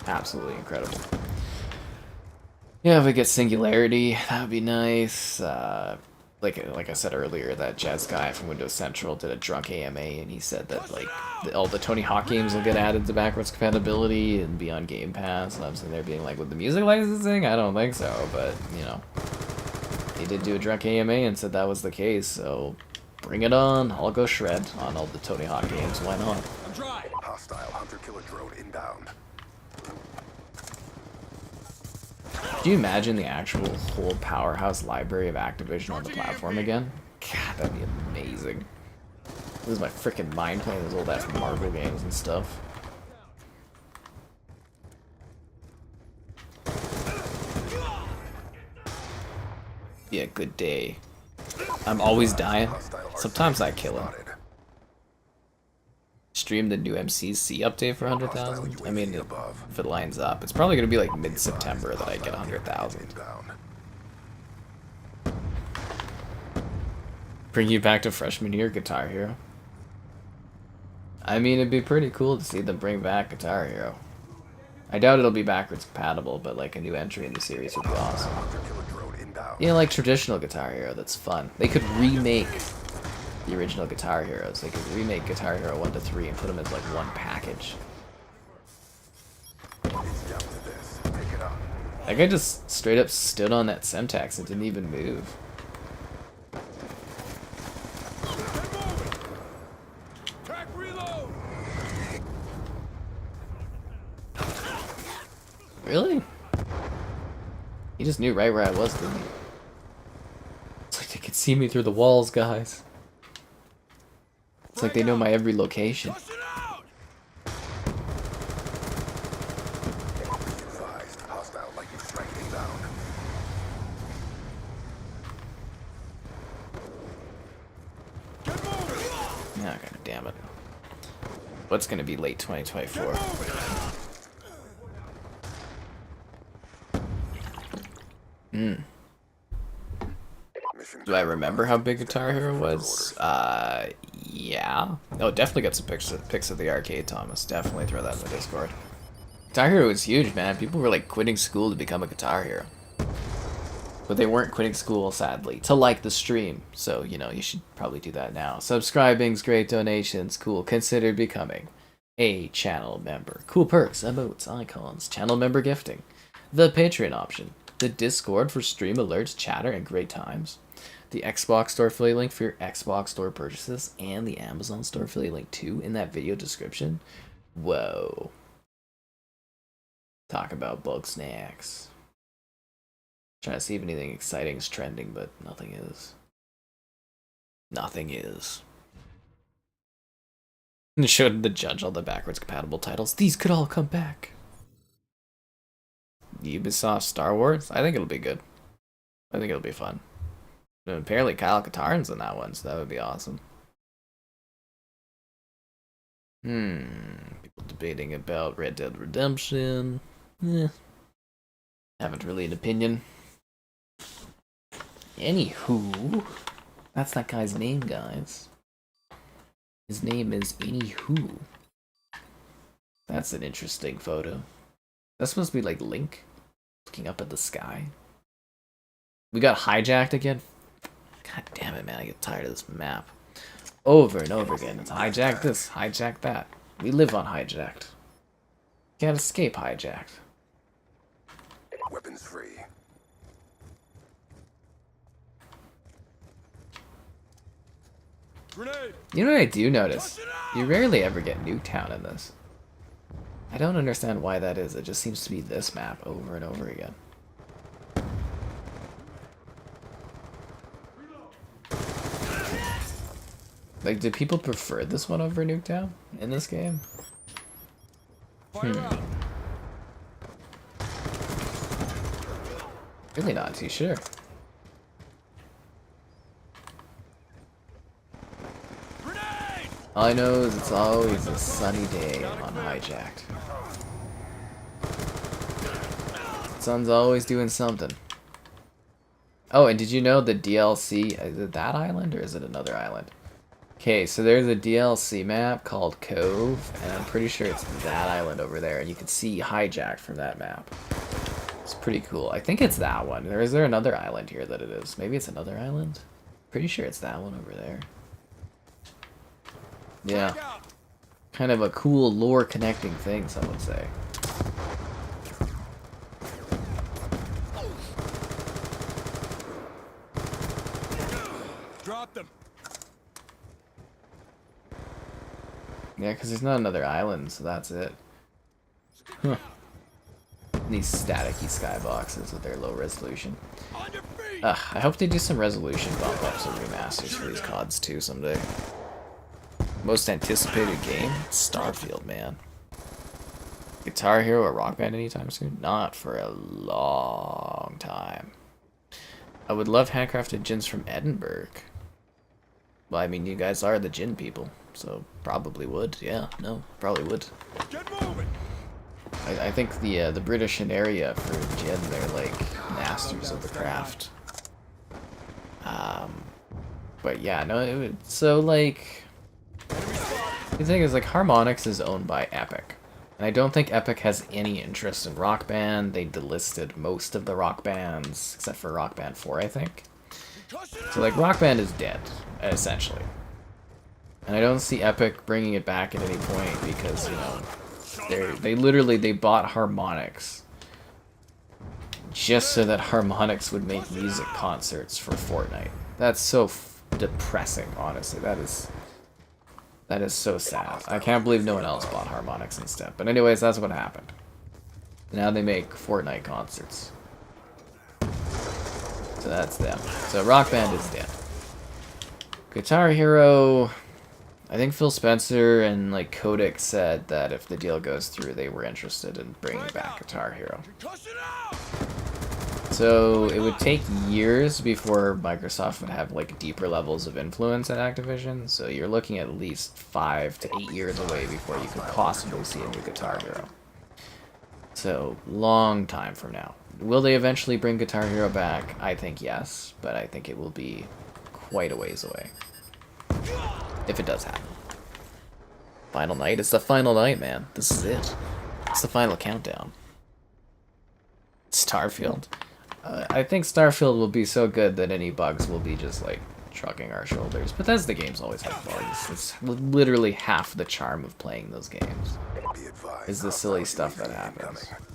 Absolutely incredible. Yeah, if we get Singularity, that would be nice. Like I said earlier, that jazz guy from Windows Central did a drunk AMA, and he said that like all the Tony Hawk games will get added to backwards compatibility and be on Game Pass. And I'm sitting there being like, with the music licensing, I don't think so. But you know, he did do a drunk AMA and said that was the case. So bring it on. I'll go shred on all the Tony Hawk games. Why not? I'm dry. Hostile hunter-killer drone inbound. Do you imagine the actual whole powerhouse library of Activision on the platform again? God, that'd be amazing. This is my freaking mind playing those old ass Marvel games and stuff. Be a good day. I'm always dying. Sometimes I kill him. Stream the new MCC update for 100,000? I mean, if it lines up. It's probably going to be like mid-September that I get 100,000. Bring you back to freshman year, Guitar Hero. I mean, it'd be pretty cool to see them bring back Guitar Hero. I doubt it'll be backwards compatible, but like a new entry in the series would be awesome. You know, like traditional Guitar Hero, that's fun. They could remake the original Guitar Heroes. They could remake Guitar Hero 1 to 3 and put them as like one package. That guy just straight up stood on that Semtex and didn't even move. Really? He just knew right where I was, didn't he? It's like they could see me through the walls, guys. It's like they know my every location. Yeah, god damn it. What's gonna be late 2024? Do I remember how big Guitar Hero was? Yeah. Oh, definitely got some pics of the arcade, Thomas. Definitely throw that in the Discord. Guitar Hero was huge, man. People were like quitting school to become a Guitar Hero. But they weren't quitting school, sadly, to like the stream. So, you know, you should probably do that now. Subscribing's great, donations, cool. Consider becoming a channel member. Cool perks, emotes, icons, channel member gifting, the Patreon option, the Discord for stream alerts, chatter, and great times, the Xbox Store affiliate link for your Xbox Store purchases, and the Amazon Store affiliate link too in that video description. Whoa. Talk about bulk snacks. Trying to see if anything exciting is trending, but nothing is. Nothing is. And showed the judge all the backwards compatible titles. These could all come back. Ubisoft Star Wars? I think it'll be good. I think it'll be fun. And apparently Kyle Katarn's in that one, so that would be awesome. People debating about Red Dead Redemption. Haven't really an opinion. Anywho, that's that guy's name, guys. His name is Anywho. That's an interesting photo. That's supposed to be like Link looking up at the sky. We got hijacked again. God damn it, man! I get tired of this map. Over and over again. It's hijack this, hijack that. We live on hijacked. Can't escape hijacked. Weapons free. Grenade! You know what I do notice? You rarely ever get Nuketown in this. I don't understand why that is. It just seems to be this map over and over again. Like, do people prefer this one over Nuketown in this game? Really not too sure. All I know is it's always a sunny day on Hijacked. Sun's always doing something. Oh, and did you know the DLC, is it that island or is it another island? Okay, so there's a DLC map called Cove, and I'm pretty sure it's that island over there, and you can see Hijacked from that map. It's pretty cool. I think it's that one. Or is there another island here that it is? Maybe it's another island? Pretty sure it's that one over there. Yeah. Kind of a cool lore connecting thing, some would say. Drop them. Yeah, because there's not another island, so that's it. Huh. These staticky skyboxes with their low resolution. I hope they do some resolution bump ups or remasters for these CODs too someday. Most anticipated game? Starfield, man. Guitar Hero or Rock Band anytime soon? Not for a long time. I would love handcrafted gins from Edinburgh. Well, I mean, you guys are the gin people, so probably would. Yeah, no, probably would. Get moving. I think the British in area for gin, they're like masters of the craft. But yeah, no, it would, so like, the thing is, like, Harmonix is owned by Epic. And I don't think Epic has any interest in Rock Band. They delisted most of the Rock Bands, except for Rock Band 4, I think. So, like, Rock Band is dead, essentially. And I don't see Epic bringing it back at any point because, you know, they literally bought Harmonix just so that Harmonix would make music concerts for Fortnite. That's so depressing, honestly. That is so sad. I can't believe no one else bought Harmonix instead. But anyways, that's what happened. Now they make Fortnite concerts. So that's them. So Rock Band is dead. Guitar Hero, I think Phil Spencer and like Kodak said that if the deal goes through, they were interested in bringing back Guitar Hero. So it would take years before Microsoft would have like deeper levels of influence at Activision. So you're looking at least 5 to 8 years away before you could possibly see a new Guitar Hero. So long time from now. Will they eventually bring Guitar Hero back? I think yes, but I think it will be quite a ways away. If it does happen. Final night? It's the final night, man. This is it. It's the final countdown. Starfield. I think Starfield will be so good that any bugs will be just like shrugging our shoulders. Bethesda games always have bugs. It's literally half the charm of playing those games. Be advised, Is the silly hostile stuff that UAV happens. incoming.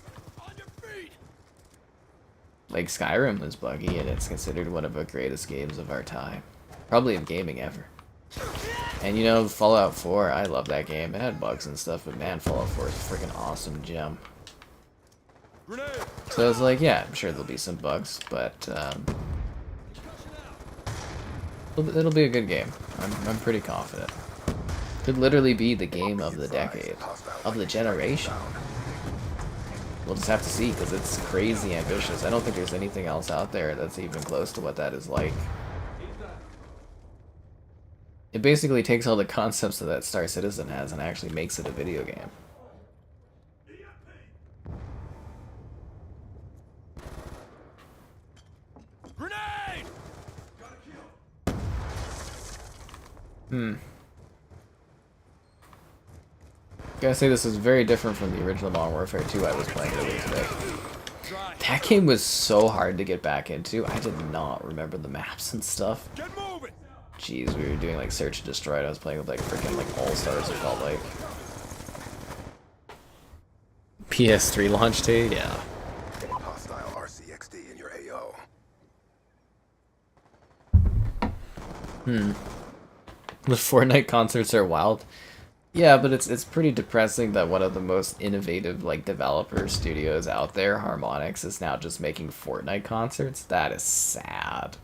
Like Skyrim was buggy, and it's considered one of the greatest games of our time. Probably of gaming ever. And you know, Fallout 4, I love that game. It had bugs and stuff, but man, Fallout 4 is a freaking awesome gem. So I was like, yeah, I'm sure there'll be some bugs, but it'll be a good game. I'm pretty confident. Could literally be the game of the decade, of the generation. We'll just have to see, because it's crazy ambitious. I don't think there's anything else out there that's even close to what that is like. It basically takes all the concepts that Star Citizen has and actually makes it a video game. Grenade! Gotta say, this is very different from the original Modern Warfare 2 I was playing earlier today. That game was so hard to get back into. I did not remember the maps and stuff. Get moving! Jeez, we were doing like Search and Destroy. I was playing with like freaking like All-Stars, it felt like. PS3 launch date? Yeah. Hostile RCXD in your AO. The Fortnite concerts are wild. Yeah, but it's pretty depressing that one of the most innovative like developer studios out there, Harmonix, is now just making Fortnite concerts. That is sad.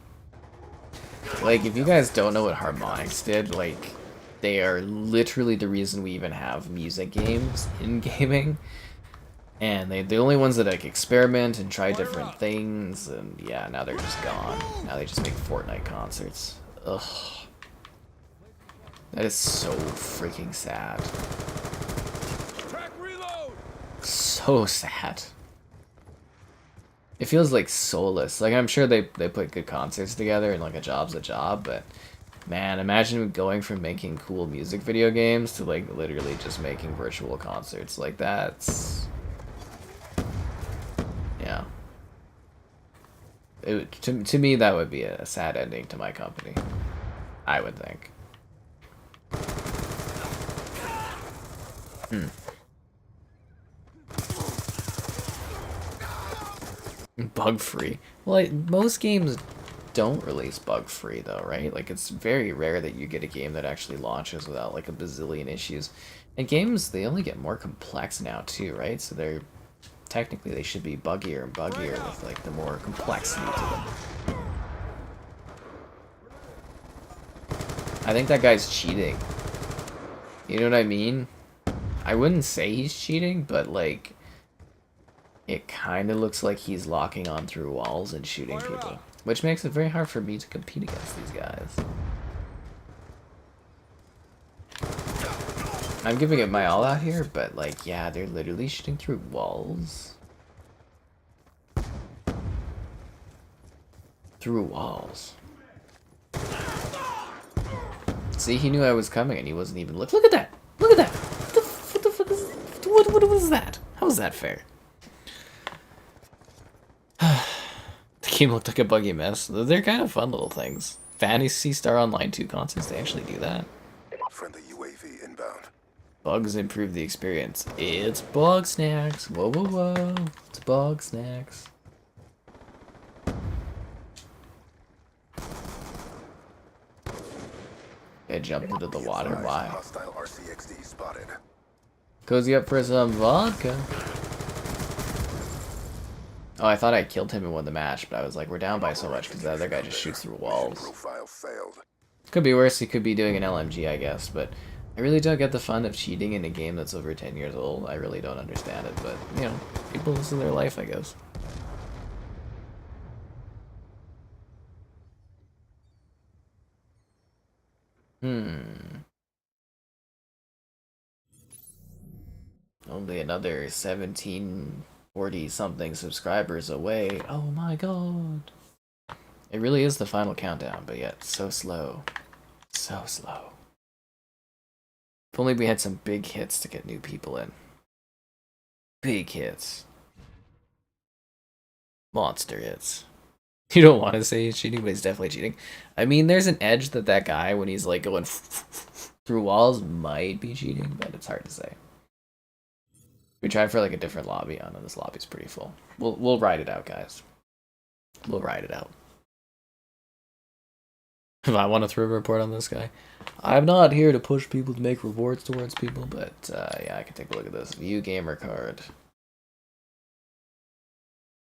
Like, if you guys don't know what Harmonix did, like, they are literally the reason we even have music games in gaming. And they're the only ones that like experiment and try different things, and yeah, now they're just gone. Now they just make Fortnite concerts. Ugh. That is so freaking sad. Track reload! So sad. It feels like soulless. Like, I'm sure they put good concerts together and like a job's a job, but man, imagine going from making cool music video games to like literally just making virtual concerts. Like, that's... yeah. To me, that would be a sad ending to my company, I would think. Bug-free. Well, most games don't release bug-free, though, right? Like, it's very rare that you get a game that actually launches without, like, a bazillion issues. And games, they only get more complex now, too, right? So they're... technically, they should be buggier and buggier with, like, the more complexity to them. I think that guy's cheating. You know what I mean? I wouldn't say he's cheating, but, like... it kind of looks like he's locking on through walls and shooting people. Which makes it very hard for me to compete against these guys. I'm giving it my all out here, but like, yeah, they're literally shooting through walls. Through walls. See, he knew I was coming and he wasn't even look at that! Look at that! What the fuck is... what was that? How is that fair? The game looked like a buggy mess. They're kind of fun little things. Fantasy Star Online 2 concerts, they actually do that. Friendly UAV inbound. Bugs improve the experience. It's bug snacks. Whoa, whoa, whoa. It's bug snacks. I jumped into the water. Why? Hostile RCXD spotted. Cozy up for some vodka. Oh, I thought I killed him and won the match, but I was like, we're down by so much because the other guy just shoots through walls. Profile failed. Could be worse, he could be doing an LMG, I guess, but I really don't get the fun of cheating in a game that's over 10 years old. I really don't understand it, but, you know, people, this is their life, I guess. Only another 1740-something subscribers away. Oh my god. It really is the final countdown, but yet so slow. So slow. If only we had some big hits to get new people in. Big hits. Monster hits. You don't want to say he's cheating, but he's definitely cheating. I mean, there's an edge that that guy, when he's like going through walls, might be cheating, but it's hard to say. We tried for like a different lobby. I know this lobby's pretty full. We'll ride it out, guys. We'll ride it out. If I want to throw a report on this guy, I'm not here to push people to make rewards towards people, but yeah, I can take a look at this. View gamer card.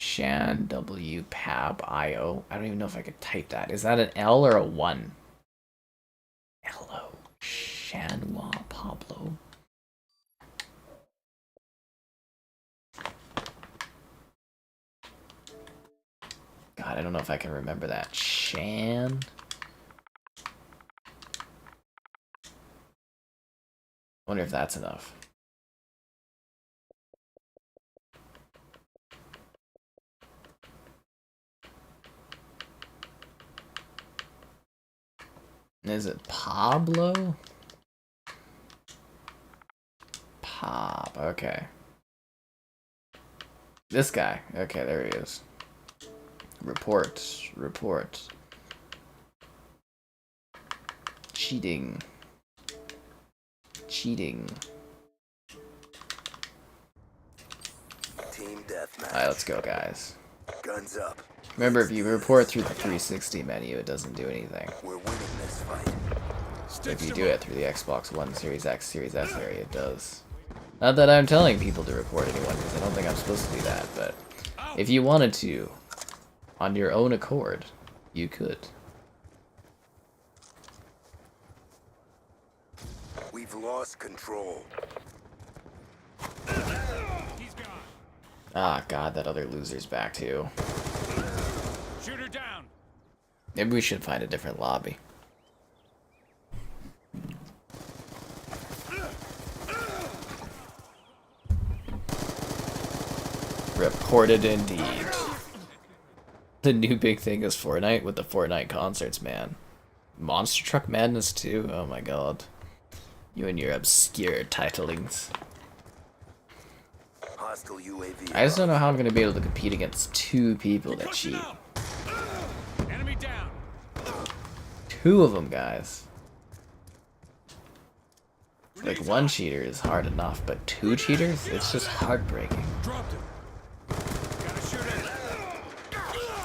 Shan W Pab IO. I don't even know if I could type that. Is that an L or a 1? Hello, Shanwa Pablo. God, I don't know if I can remember that. Shan. I wonder if that's enough. Is it Pablo? Pop, okay. This guy. Okay, there he is. Report. Cheating. Team deathmatch. Alright, let's go, guys. Guns up. Remember, if you report through the 360 menu, it doesn't do anything. We're winning this fight. If you do it through the Xbox One, Series X, Series S area, it does. Not that I'm telling people to report anyone, because I don't think I'm supposed to do that, but if you wanted to, on your own accord, you could. We've lost control. Ah, God, that other loser's back too. Shoot her down. Maybe we should find a different lobby. Reported indeed. The new big thing is Fortnite with the Fortnite concerts, man. Monster Truck Madness too? Oh my god. You and your obscure titlings. Hostile UAV. I just don't know how I'm going to be able to compete against two people that cheat. Enemy down. Two of them, guys. Like, one cheater is hard enough, but two cheaters? It's just heartbreaking. Dropped him. Gotta shoot it.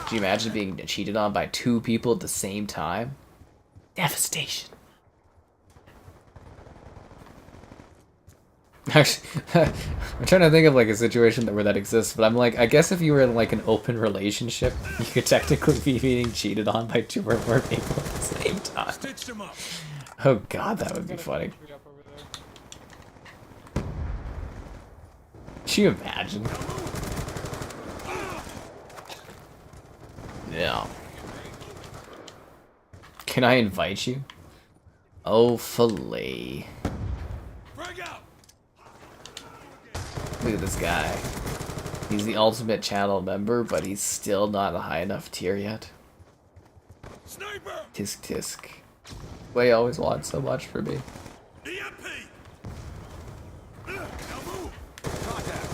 Do you imagine being cheated on by two people at the same time? Devastation. Actually, I'm trying to think of like a situation where that exists, but I'm like, I guess if you were in like an open relationship, you could technically be being cheated on by two or more people at the same time. Stitched him up. Oh god, that would be funny. Can you imagine? Yeah. Can I invite you? Oh, filet. Frag out. Look at this guy. He's the ultimate channel member, but he's still not a high enough tier yet. Sniper. Tisk tisk. Way always wants so much for me. EMP. Now move. Contact.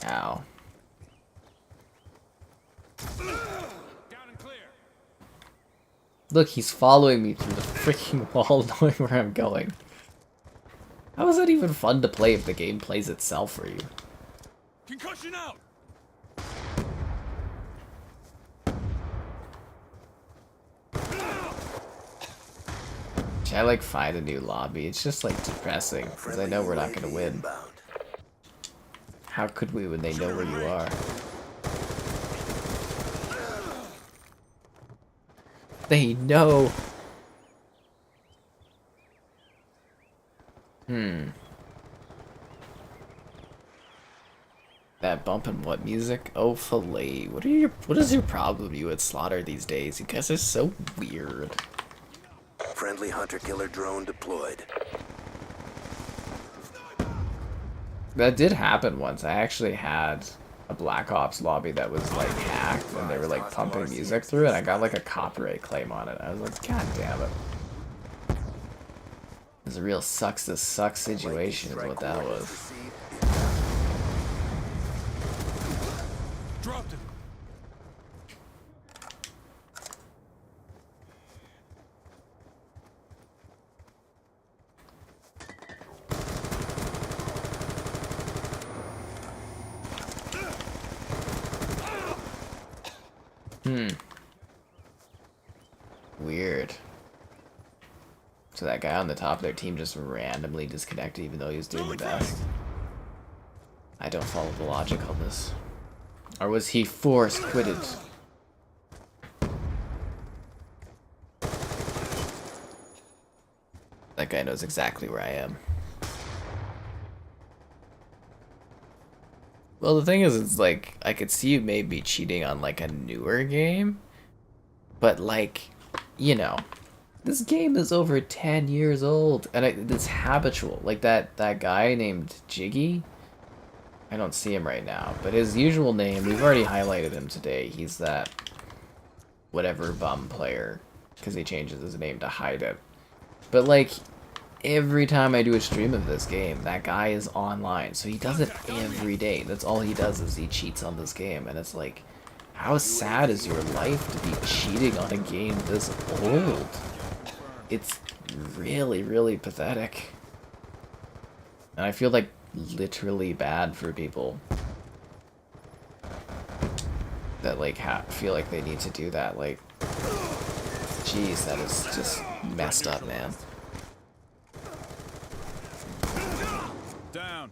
Ow. Down and clear. Look, he's following me through the freaking wall, knowing where I'm going. How is that even fun to play if the game plays itself for you? Concussion out. Should I like find a new lobby? It's just like depressing because I know we're not gonna win. Inbound. How could we when they know where you are? They know. That bump and what music? Oh, filet. What is your problem, you at Slaughter these days? You guys are so weird. Friendly hunter-killer drone deployed. That did happen once. I actually had a Black Ops lobby that was like hacked and they were like pumping music through it and I got like a copyright claim on it. I was like, god damn it. It was a real sucks to suck situation is what that was. Dropped him. Weird. So that guy on the top of their team just randomly disconnected even though he was doing the best. I don't follow the logic on this. Or was he forced quitted? That guy knows exactly where I am. Well, the thing is, it's like, I could see you maybe cheating on like a newer game. But like, you know, this game is over 10 years old. And it's habitual. Like that guy named Jiggy. I don't see him right now. But his usual name, we've already highlighted him today. He's that whatever bum player. Because he changes his name to hide it. But like, every time I do a stream of this game, that guy is online. So he does it every day. That's all he does is he cheats on this game. And it's like, how sad is your life to be cheating on a game this old? It's really, really pathetic. And I feel like literally bad for people that like feel like they need to do that. Like, jeez, that is just messed up, man. Down.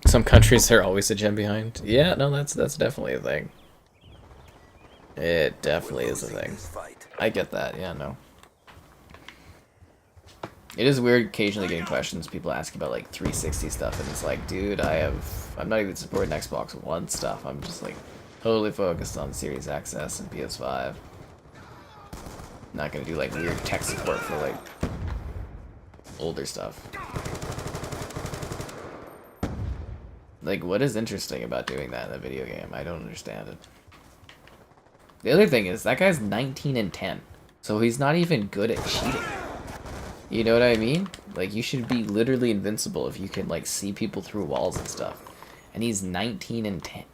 Some countries are always a gen behind. Yeah, no, that's definitely a thing. It definitely is a thing. I get that. Yeah, no. It is weird occasionally getting questions, people ask about like 360 stuff, and it's like, dude, I'm not even supporting Xbox One stuff. I'm just like totally focused on Series XS and PS5. Not gonna do like weird tech support for like older stuff. Like, what is interesting about doing that in a video game? I don't understand it. The other thing is, that guy's 19 and 10. So he's not even good at cheating. You know what I mean? Like, you should be literally invincible if you can, like, see people through walls and stuff. And he's 19 and 10.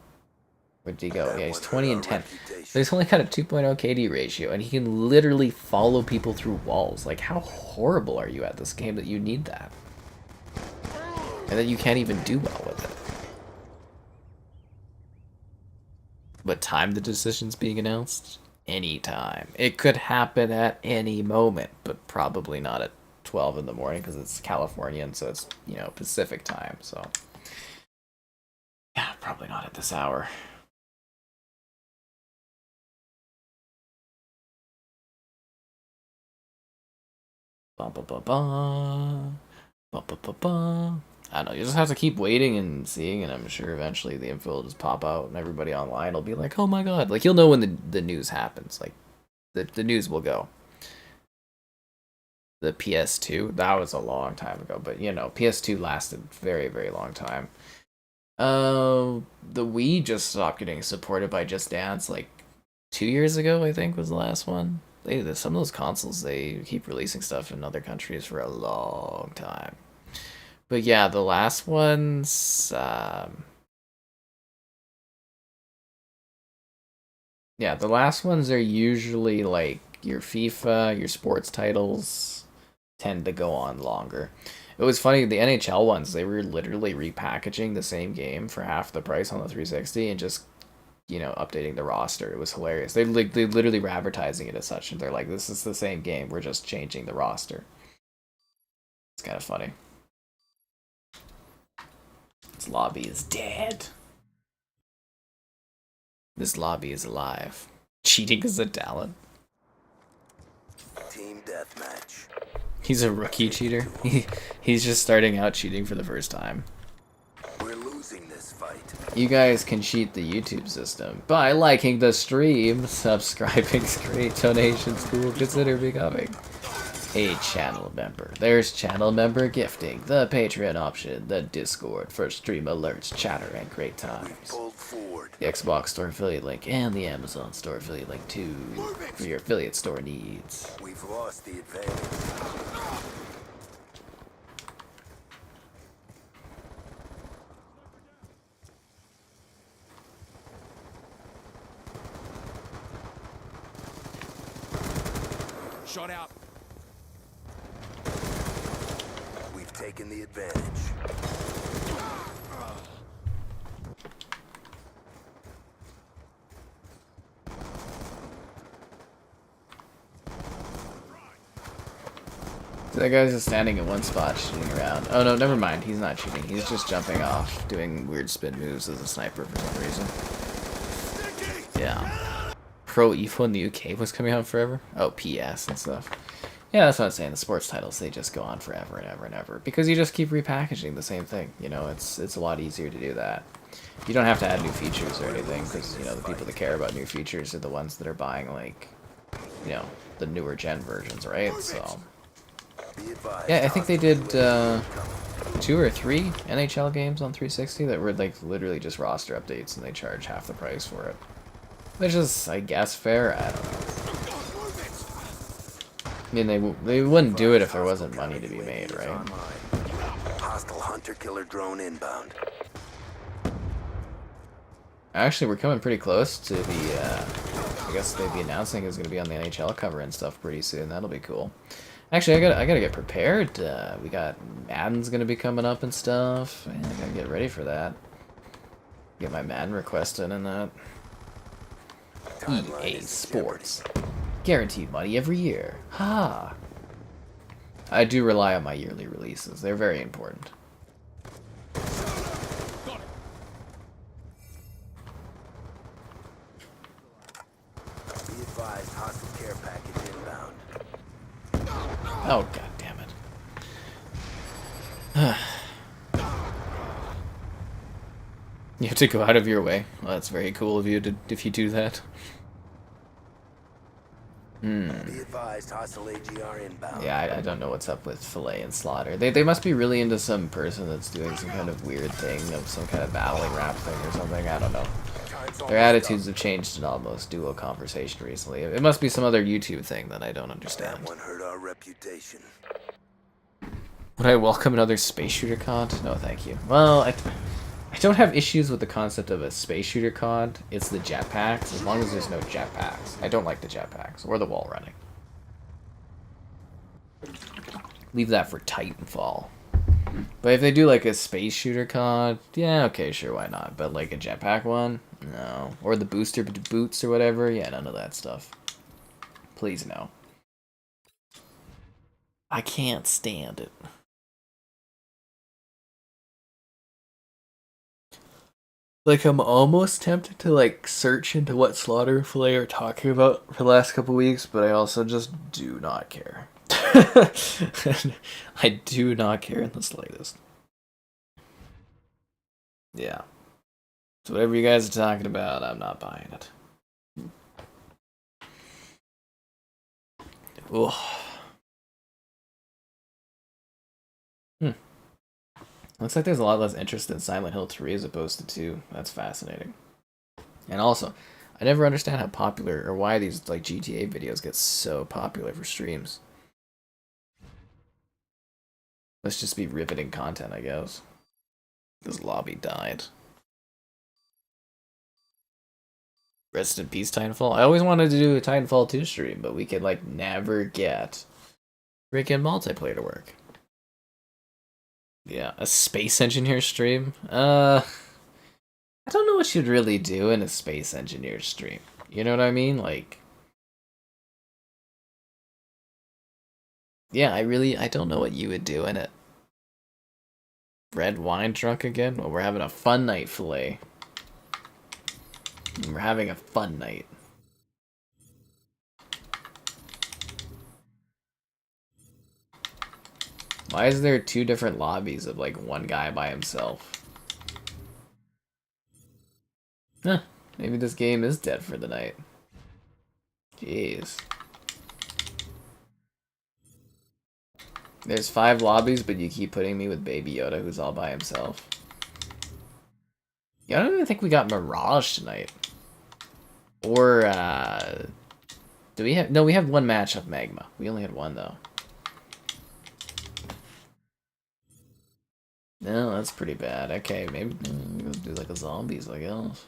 Where'd he go? Yeah, he's 20 and 10. So he's only got a 2.0 KD ratio, and he can literally follow people through walls. Like, how horrible are you at this game that you need that? And that you can't even do well with it. What time the decision's being announced? Anytime. It could happen at any moment, but probably not at 12 in the morning because it's Californian, so it's, you know, Pacific time, so. Yeah, probably not at this hour. Ba ba ba ba. Ba ba ba ba. I don't know, you just have to keep waiting and seeing, and I'm sure eventually the info will just pop out and everybody online will be like, oh my god. Like, you'll know when the news happens. Like, the news will go. The PS2, that was a long time ago, but you know, PS2 lasted very, very long time. The Wii just stopped getting supported by Just Dance like 2 years ago, I think was the last one. Some of those consoles, they keep releasing stuff in other countries for a long time. But yeah, the last ones, yeah, the last ones are usually like your FIFA, your sports titles tend to go on longer. It was funny, the NHL ones, they were literally repackaging the same game for half the price on the 360 and just, you know, updating the roster. It was hilarious. They literally were advertising it as such, and they're like, this is the same game, we're just changing the roster. It's kind of funny. This lobby is dead. This lobby is alive. Cheating is a talent. Team deathmatch. He's a rookie cheater. He's just starting out cheating for the first time. We're losing this fight. You guys can cheat the YouTube system by liking the stream, subscribing, great donations, cool, consider becoming a channel member. There's channel member gifting, the Patreon option, the Discord for stream alerts, chatter, and great times. Pulled forward. The Xbox Store affiliate link and the Amazon Store affiliate link too for your affiliate store needs. We've lost the advantage. Shot out. We've taken the advantage. That guy's just standing in one spot shooting around. Oh no, never mind. He's not shooting. He's just jumping off, doing weird spin moves as a sniper for some reason. Yeah. Pro Evo in the UK was coming out forever? Oh, PS and stuff. Yeah, that's what I'm saying. The sports titles, they just go on forever and ever and ever. Because you just keep repackaging the same thing. You know, it's a lot easier to do that. You don't have to add new features or anything, because, you know, the people that care about new features are the ones that are buying, like, you know, the newer gen versions, right? So... yeah, I think they did 2 or 3 NHL games on 360 that were like literally just roster updates, and they charge half the price for it. Which is, I guess, fair. I don't know. I mean, they wouldn't do it if there wasn't money to be made, right? Hostile hunter-killer drone inbound. Actually, we're coming pretty close to the. I guess they'd be announcing it's going to be on the NHL cover and stuff pretty soon. That'll be cool. Actually, I gotta get prepared. We got Madden's gonna be coming up and stuff. I gotta get ready for that. Get my Madden request in and that. EA Sports. Guaranteed money every year. Ha! I do rely on my yearly releases. They're very important. Be advised, hostile care package inbound. Oh, god damn it. You have to go out of your way. Well, that's very cool of you if you do that. Be advised, hostile AGR inbound. Yeah, I don't know what's up with Filet and Slaughter. They must be really into some person that's doing some kind of weird thing, of some kind of battling rap thing or something. I don't know. Their attitudes have changed in almost duo conversation recently. It must be some other YouTube thing that I don't understand. That one hurt our reputation. Would I welcome another space shooter COD? No, thank you. Well, I don't have issues with the concept of a space shooter COD. It's the jetpacks, as long as there's no jetpacks. I don't like the jetpacks, or the wall running. Leave that for Titanfall. But if they do like a space shooter COD, yeah, okay, sure, why not? But like a jetpack one? No. Or the booster boots or whatever? Yeah, none of that stuff. Please no. I can't stand it. Like, I'm almost tempted to, like, search into what Slaughter and Filet are talking about for the last couple weeks, but I also just do not care. I do not care in the slightest. Yeah. So whatever you guys are talking about, I'm not buying it. Ugh. Looks like there's a lot less interest in Silent Hill 3 as opposed to 2. That's fascinating. And also, I never understand how popular, or why these like GTA videos get so popular for streams. Let's just be riveting content, I guess. This lobby died. Rest in peace, Titanfall. I always wanted to do a Titanfall 2 stream, but we could like never get freaking multiplayer to work. Yeah, a space engineer stream? I don't know what you'd really do in a space engineer stream. You know what I mean? Like... yeah, I don't know what you would do in it. Red wine drunk again? Well, we're having a fun night, Filet. We're having a fun night. Why is there 2 different lobbies of, like, one guy by himself? Huh. Maybe this game is dead for the night. Jeez. There's 5 lobbies, but you keep putting me with Baby Yoda, who's all by himself. Yeah, I don't even think we got Mirage tonight. Or, do we have... no, we have one match of Magma. We only had one, though. No, that's pretty bad. Okay, maybe we'll do like a zombies, I guess.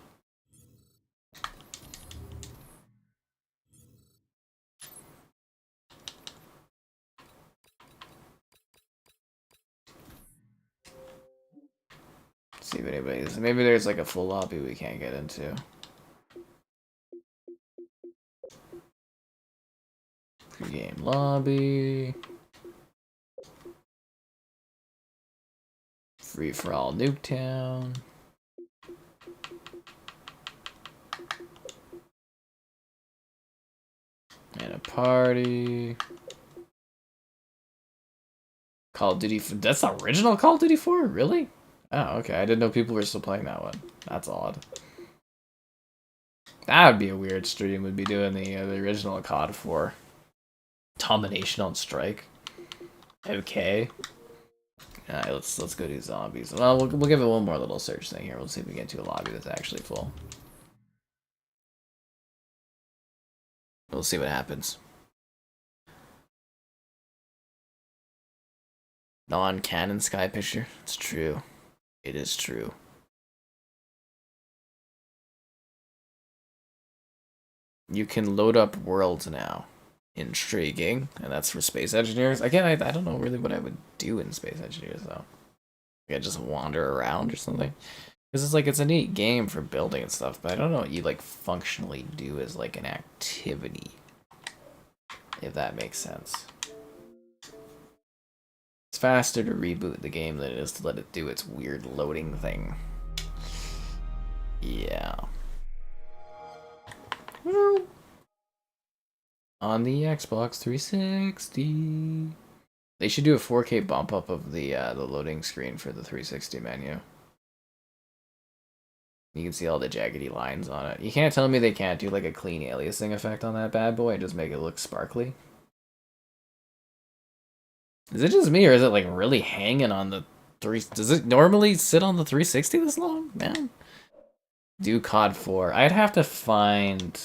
if anybody's... Maybe there's like a full lobby we can't get into. Pre-game lobby. Free-for-all Nuketown. And a party. Call of Duty... That's the original Call of Duty 4? Really? Oh, okay. I didn't know people were still playing that one. That's odd. That would be a weird stream. Would be doing the original COD 4. Domination on Strike. Okay. Alright, let's go do zombies. Well, we'll give it one more little search thing here. We'll see if we get into a lobby that's actually full. We'll see what happens. Non-canon sky picture. It's true. It is true. You can load up worlds now. Intriguing. And that's for space engineers. Again, I don't know really what I would do in space engineers, though. Like, I just wander around or something. Because it's like, it's a neat game for building and stuff, but I don't know what you, like, functionally do as, like, an activity. If that makes sense. It's faster to reboot the game than it is to let it do its weird loading thing. Yeah. Woo. On the Xbox 360. They should do a 4K bump up of the loading screen for the 360 menu. You can see all the jaggedy lines on it. You can't tell me they can't do like a clean aliasing effect on that bad boy and just make it look sparkly. Is it just me, or is it like really hanging on the 3? Does it normally sit on the 360 this long? Man. Do COD 4. I'd have to find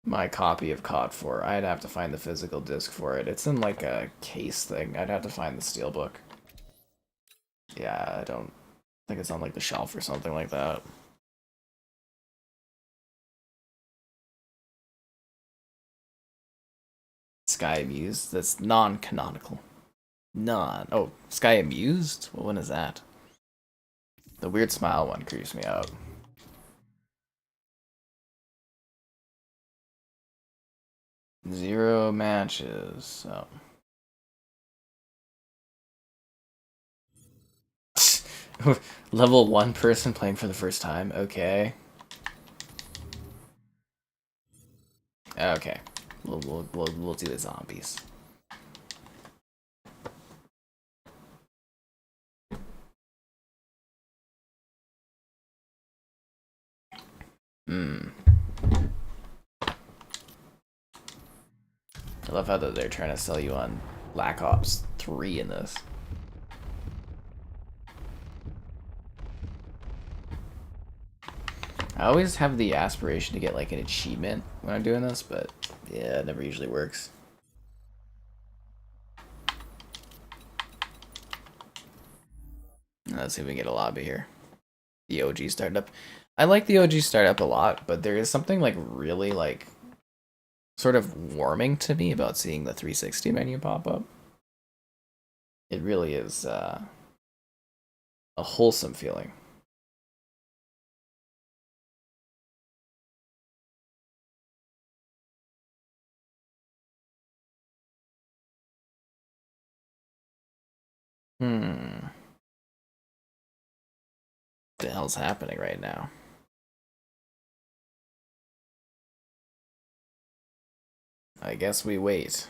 my copy of COD 4. I'd have to find the physical disc for it. It's in like a case thing. I'd have to find the steelbook. Yeah, I don't think it's on like the shelf or something like that. Sky Amused? That's non-canonical. Oh, Sky Amused? Well, when is that? The weird smile one creeps me out. Zero matches. Oh. Level 1 person playing for the first time. Okay. Okay. We'll do the zombies. I love how they're trying to sell you on Black Ops 3 in this. I always have the aspiration to get like an achievement when I'm doing this, but yeah, it never usually works. Let's see if we can get a lobby here. The OG startup. I like the OG startup a lot, but there is something like really like sort of warming to me about seeing the 360 menu pop up. It really is a wholesome feeling. What the hell's happening right now? I guess we wait.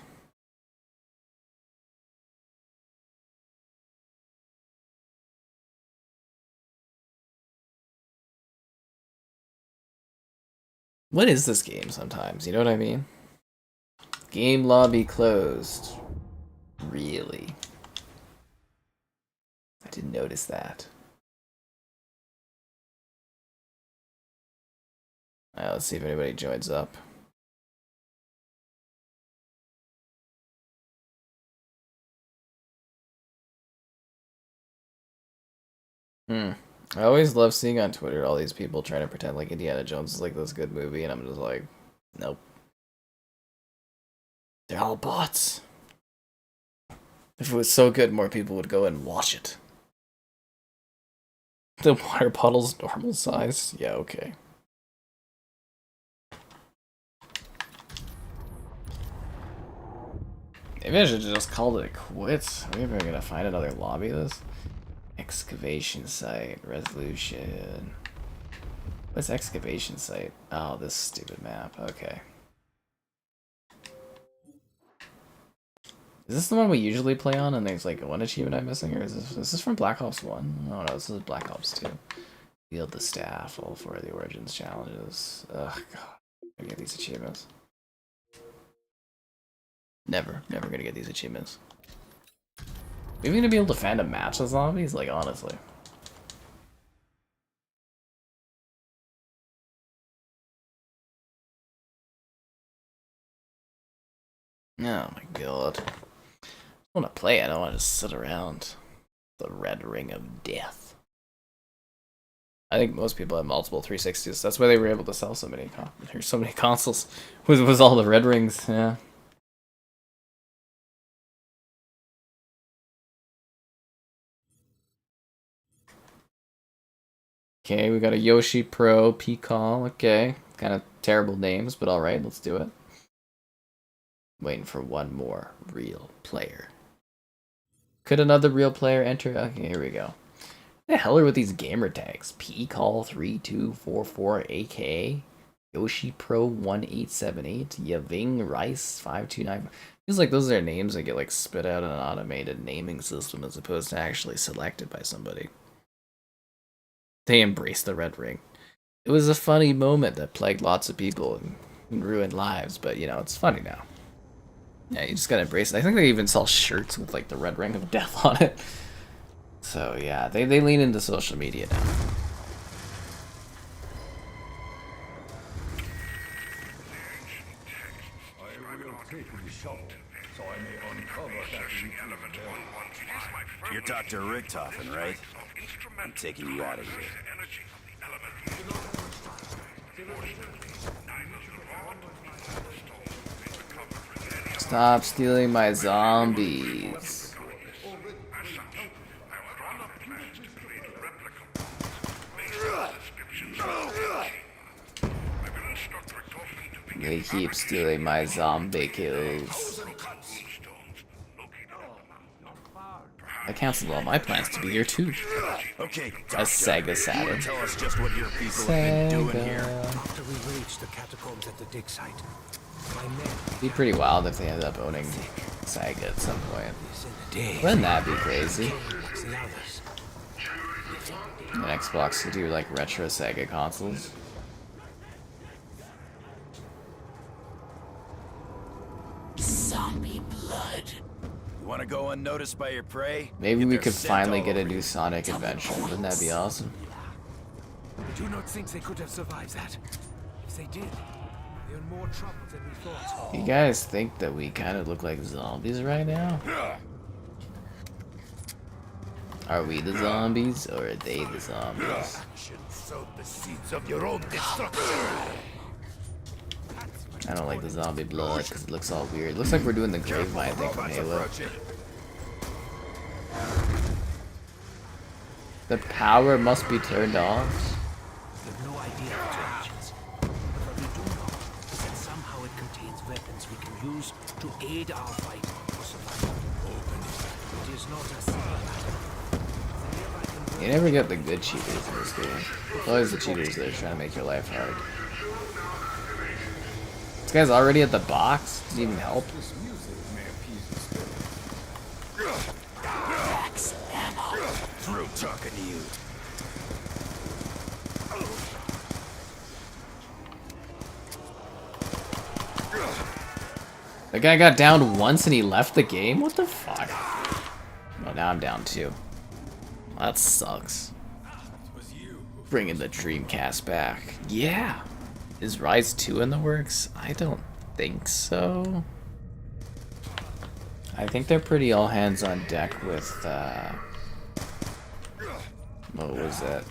What is this game sometimes? You know what I mean? Game lobby closed. Really? I didn't notice that. Alright, let's see if anybody joins up. I always love seeing on Twitter all these people trying to pretend like Indiana Jones is like this good movie, and I'm just like, nope. They're all bots. If it was so good, more people would go and watch it. The water bottle's normal size? Yeah, okay. Maybe I should just call it quits. Are we ever gonna find another lobby of this? Excavation site. Resolution. What's excavation site? Oh, this stupid map. Okay. Is this the one we usually play on and there's like one achievement I'm missing? Or is this from Black Ops 1? Oh no, this is Black Ops 2. Wield the staff, all for the Origins challenges. Ugh, God. I get these achievements. Never gonna get these achievements. Are we even gonna be able to find a match with zombies? Like, honestly. Oh my god. I want to play, I don't want to just sit around. The red ring of death. I think most people have multiple 360s. That's why they were able to sell so many consoles. Was all the red rings, yeah. Okay, we got a Yoshi Pro, P-Call, okay. Kind of terrible names, but alright, let's do it. Waiting for one more real player. Could another real player enter? Okay, here we go. What the hell are with these gamer tags? P-Call 3244 AK, Yoshi Pro 1878, Yaving Rice 529. Feels like those are names that get like spit out in an automated naming system as opposed to actually selected by somebody. They embraced the red ring. It was a funny moment that plagued lots of people and ruined lives, but you know, it's funny now. Yeah, you just gotta embrace it. I think they even sell shirts with like the red ring of death on it. So yeah, they lean into social media now. You're Dr. Richtofen, right? I'm taking you out of here. Stop stealing my zombies. They keep stealing my zombie kills. I canceled all my plans to be here too. Okay, As Sega Saturn. tell us just what your people have been doing here. After we reached the catacombs at the dig site, my men It'd be pretty wild if they ended up owning Sega at some point. is in the day. Wouldn't that be crazy? Like the others. An Xbox could do like retro Sega consoles. Zombie blood. You want to go unnoticed by your prey? Maybe Get we their could scent finally all get a over new you. Sonic adventure. Wouldn't that be awesome? I do not think they could have survived that. If they did, they're in more trouble than we thought. You guys think that we kind of look like zombies right now? Are we the zombies or are they the zombies? Sowed the seeds of your own destruction. I don't like the zombie blood because it looks all weird. It looks like we're doing the Gravemind thing from Halo. The power must be turned off. We have no idea of its origins. But what we do know is that somehow it contains weapons we can use to aid our fight for survival. It is not a simple matter. You never get the good cheaters in this game. It's always the cheaters that are trying to make your life hard. This guy's already at the box? Doesn't even help. Max ammo. Through talking to you. The guy got downed once and he left the game? What the fuck? Oh, now I'm down two. That sucks. Bringing the Dreamcast back. Yeah. Is Rise 2 in the works? I don't think so. I think they're pretty all hands on deck with, what was it?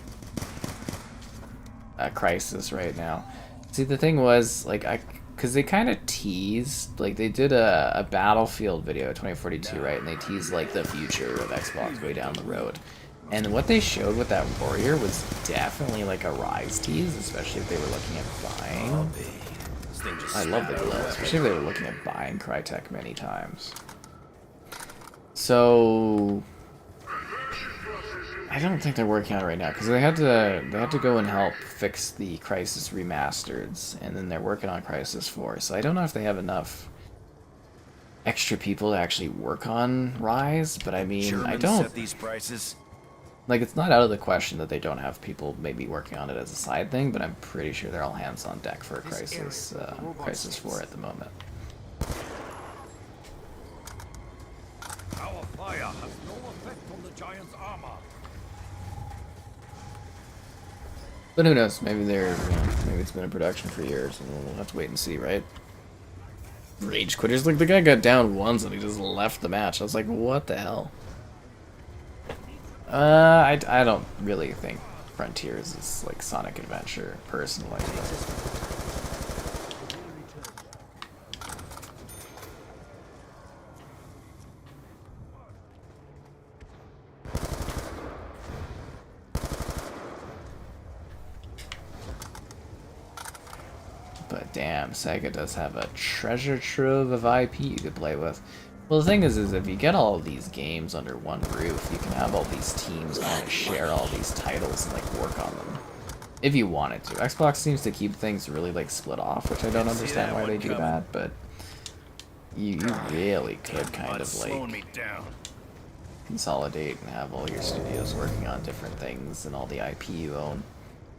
Crisis right now. See, the thing was, like, because they kind of teased, like, they did a Battlefield video, 2042, right? And they teased, like, the future of Xbox way down the road. And what they showed with that warrior was definitely like a rise tease, especially if they were looking at buying. This thing just I love the glow, especially if they were looking at buying Crytek many times. So I don't think they're working on it right now because they had to go and help fix the Crysis remasters, and then they're working on Crysis 4. So I don't know if they have enough extra people to actually work on Rise, but I mean, I don't set these prices. like, it's not out of the question that they don't have people maybe working on it as a side thing, but I'm pretty sure they're all hands on deck for Crysis 4 at the moment. Our fire has no effect on the giant's armor. But who knows? Maybe maybe it's been in production for years, and we'll have to wait and see, right? Rage quitters. Like, the guy got down once and he just left the match. I was like, what the hell? I don't really think Frontiers is like Sonic Adventure, personally. But damn, Sega does have a treasure trove of IP you could play with. Well, the thing is if you get all of these games under one roof, you can have all these teams kind of share all these titles and like work on them. If you wanted to. Xbox seems to keep things really like split off, which I don't understand why they do that, but you really could kind of like consolidate and have all your studios working on different things and all the IP you own.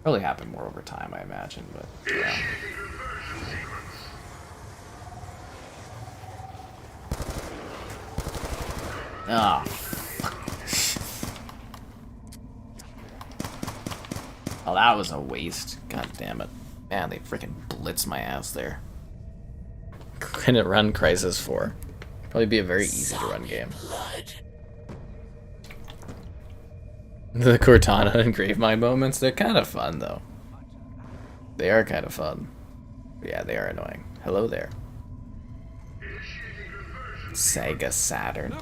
Probably happen more over time, I imagine, but yeah. Ah, oh, that was a waste. God damn it. Man, they freaking blitzed my ass there. Couldn't run Crysis 4. Probably be a very easy to run game. The Cortana and Gravemind moments, they're kind of fun, though. They are kind of fun. But yeah, they are annoying. Hello there. Sega Saturn.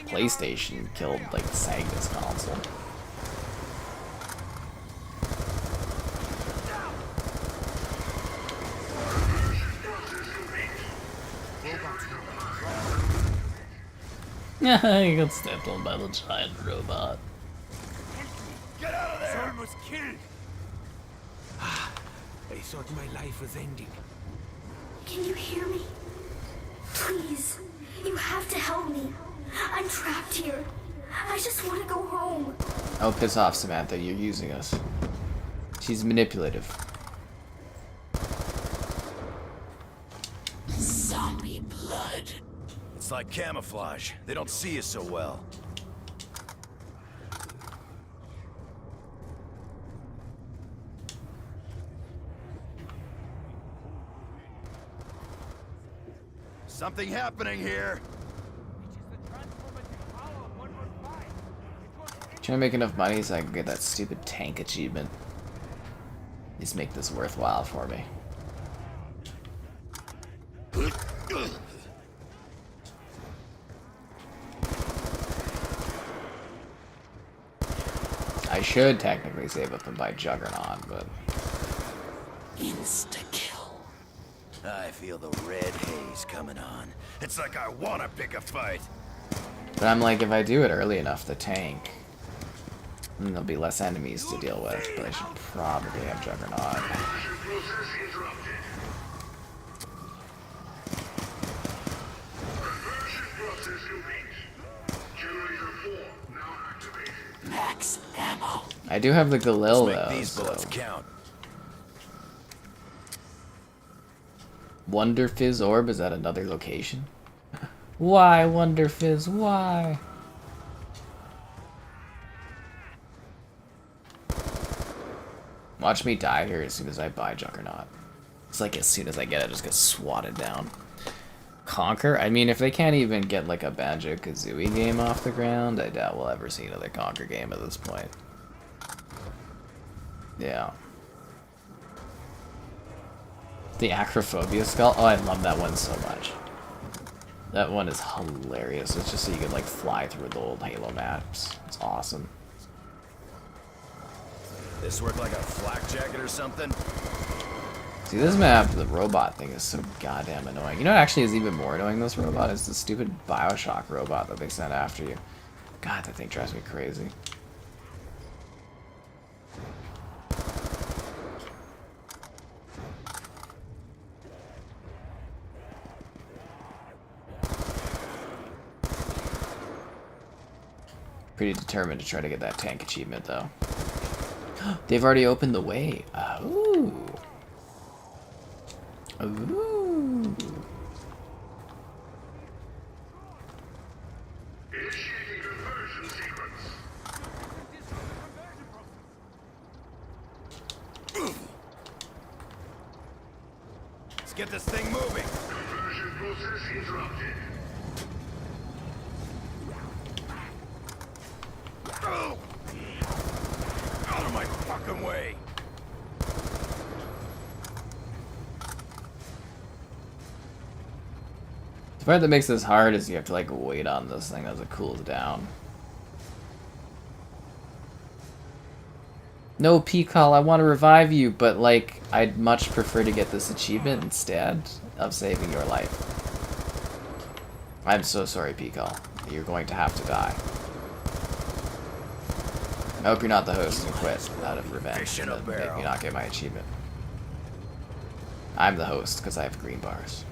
PlayStation killed, like, Sega's console. He got stepped on by the giant robot. Get out of there! Someone was killed. I thought my life was ending. Can you hear me? Please, you have to help me. I'm trapped here. I just want to go home. Oh, piss off, Samantha. You're using us. She's manipulative. Zombie blood. It's like camouflage. They don't see us so well. Something happening here. Trying to make enough money so I can get that stupid tank achievement. Just make this worthwhile for me. I should technically save up and buy Juggernaut, but Insta-kill. I feel the red haze coming on. It's like I want to pick a fight. But I'm like, if I do it early enough, the tank, then there'll be less enemies to deal with, but I should probably have Juggernaut. Max ammo. I do have the Galil, Let's make though, these bullets count. Wonder Fizz Orb is at another location? Why, Wonder Fizz? Why? Watch me die here as soon as I buy Juggernaut. It's like as soon as I get it, I just get swatted down. Conquer? I mean, if they can't even get like a Banjo-Kazooie game off the ground, I doubt we'll ever see another Conquer game at this point. Yeah. The Acrophobia skull? Oh, I love that one so much. That one is hilarious. It's just so you can like fly through the old Halo maps. It's awesome. This work like a flak jacket or something? See, this map, the robot thing is so goddamn annoying. You know what actually is even more annoying than this robot? Is the stupid Bioshock robot that they sent after you. God, that thing drives me crazy. Pretty determined to try to get that tank achievement, though. They've already opened the way. Ooh. Ooh. Initiating conversion sequence. Let's get this thing moving. Conversion process interrupted. Out of my fucking way. The part that makes this hard is you have to like wait on this thing as it cools down. No, Peacock, I want to revive you, but like I'd much prefer to get this achievement instead of saving your life. I'm so sorry, Peacock. You're going to have to die. I hope you're not the host and quit out of revenge and make me not get my achievement. I'm the host because I have green bars.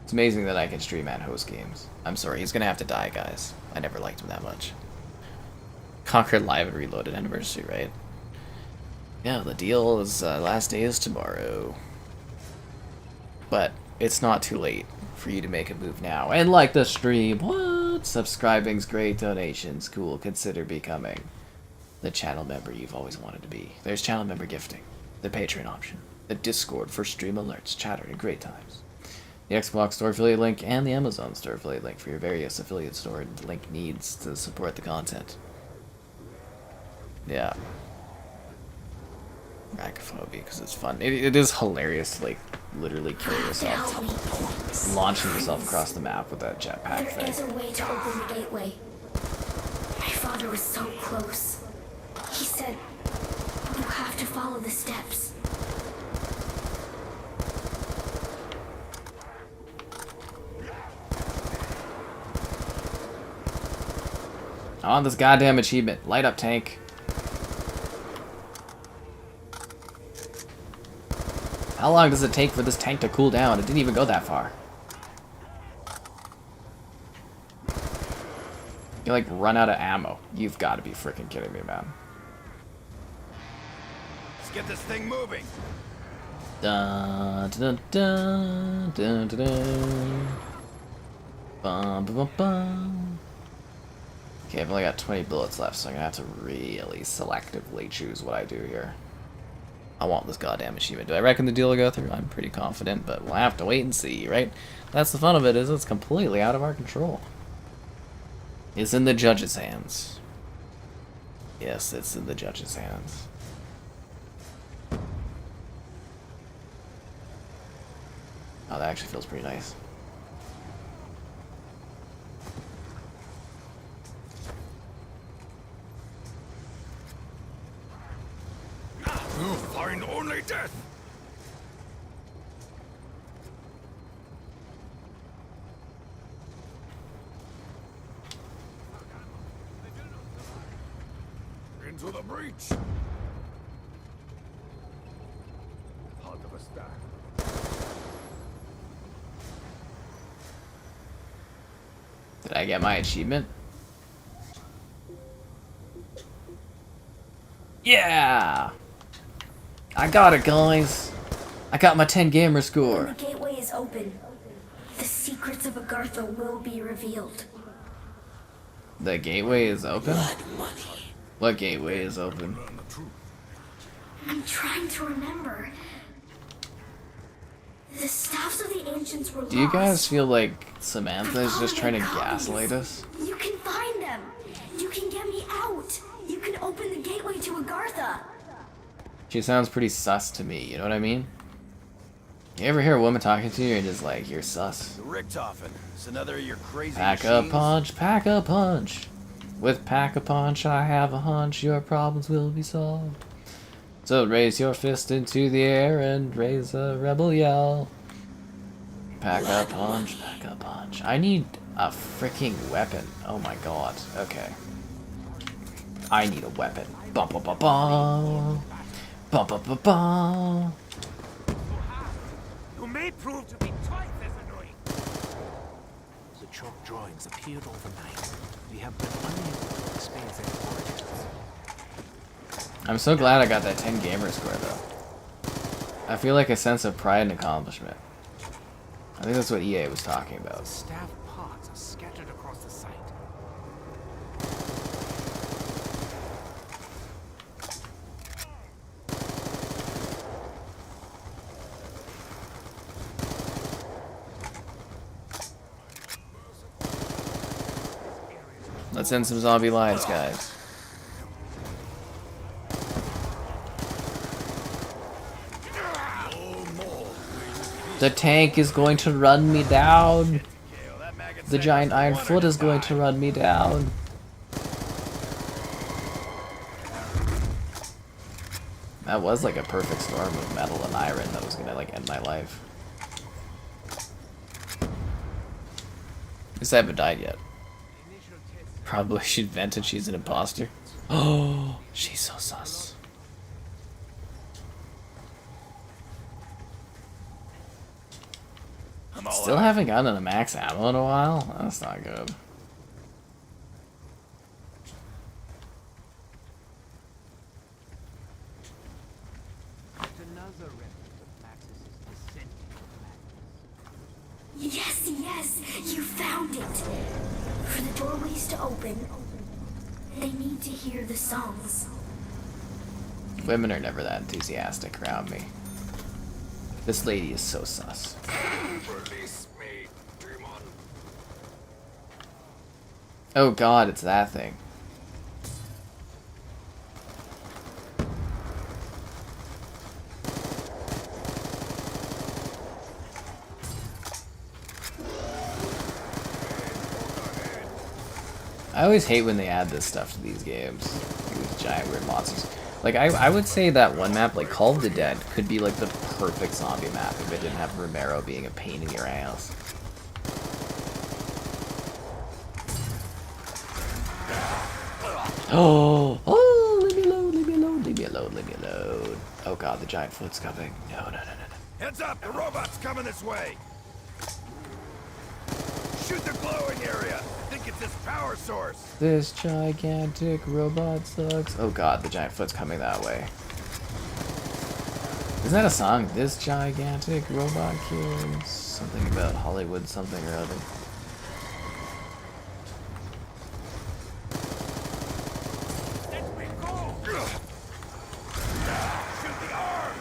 It's amazing that I can stream and host games. I'm sorry, he's gonna have to die, guys. I never liked him that much. Conquer Live and Reloaded anniversary, right? Yeah, the deal is last day is tomorrow. But it's not too late for you to make a move now. And like the stream, what? Subscribing's great, donations, cool. Consider becoming the channel member you've always wanted to be. There's channel member gifting, the Patreon option, the Discord for stream alerts, chatter, and great times. The Xbox store affiliate link and the Amazon store affiliate link for your various affiliate store and link needs to support the content. Yeah. Arachnophobia, because it's fun. It is hilarious to, like, literally kill yourself. Launching yourself across the map with that jetpack There is thing. a way to open the gateway. My father was so close. He said, you have to follow the steps. I want this goddamn achievement. Light up, tank. How long does it take for this tank to cool down? It didn't even go that far. You like run out of ammo. You've got to be freaking kidding me, man. Let's get this thing moving. Dun, dun, dun, dun, dun, dun. Bum, bum, bum, bum. Okay, I've only got 20 bullets left, so I'm gonna have to really selectively choose what I do here. I want this goddamn achievement. Do I reckon the deal will go through? I'm pretty confident, but we'll have to wait and see, right? That's the fun of it, is it's completely out of our control. It's in the judge's hands. Yes, it's in the judge's hands. Oh, that actually feels pretty nice. You find only death. Into the breach. Part of a stack. Did I get my achievement? Yeah! I got it, guys! I got my 10 gamer When score! the gateway is open, the secrets of Agartha will be revealed. The gateway is open? What gateway is open? I'm trying to remember. The staffs of the ancients were lost. Do you guys feel like Samantha is just trying to gaslight us? You can find them. You can get me out. You can open the gateway to Agartha. She sounds pretty sus to me, you know what I mean? You ever hear a woman talking to you and just like, you're sus? Richtofen, it's another of your crazy Pack a machines. punch, pack a punch. With pack a punch, I have a hunch your problems will be solved. So raise your fist into the air and raise a rebel yell. Pack a punch, pack a punch. I need a freaking weapon. Oh my god. Okay. I need a weapon. Bum bum bum bum. Bum bum bum bum. You may prove to be twice as annoying. The chalk drawings appeared overnight. We have been unable to explain their origins. I'm so glad I got that 10 gamer score though. I feel like a sense of pride and accomplishment. I think that's what EA was talking about. Staff parts are scattered across the site. Let's end some zombie lives, guys. The tank is going to run me down. The giant iron foot is going to run me down. That was like a perfect storm of metal and iron that was gonna like end my life. At least I haven't died yet. Probably she'd vented she's an imposter. Oh, she's so sus. Still haven't gotten a max ammo in a while? That's not good. Yes, yes, you found it. For the doorways to open, they need to hear the songs. Women are never that enthusiastic around me. This lady is so sus. Release me, demon. Oh god, it's that thing. I always hate when they add this stuff to these games. These giant weird monsters. Like, I would say that one map, like Call of the Dead, could be like the perfect zombie map if it didn't have Romero being a pain in your ass. Oh, leave me alone, leave me alone, leave me alone, leave me alone. Oh god, the giant foot's coming. No, no, no, no, no. Heads up, the robot's coming this way. Shoot the glowing area. I think it's this power source. This gigantic robot sucks. Oh god, the giant foot's coming that way. Isn't that a song? This gigantic robot kills something about Hollywood something or other. Let me go. Shoot the arm.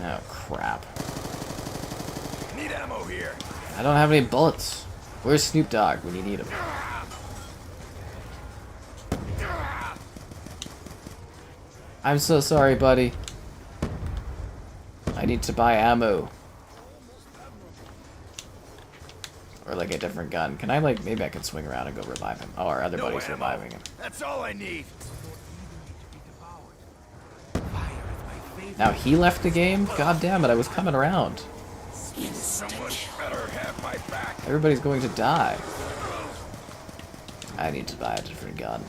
Oh crap. Need ammo here. I don't have any bullets. Where's Snoop Dogg when you need him? I'm so sorry, buddy. I need to buy ammo. Or like a different gun. Can I like, maybe I can swing around and go revive him. Oh, our other buddy's ammo. reviving him. That's all I need. Now he left the game? God damn it, I was coming around. Someone better have my back. Everybody's going to die. I need to buy a different gun.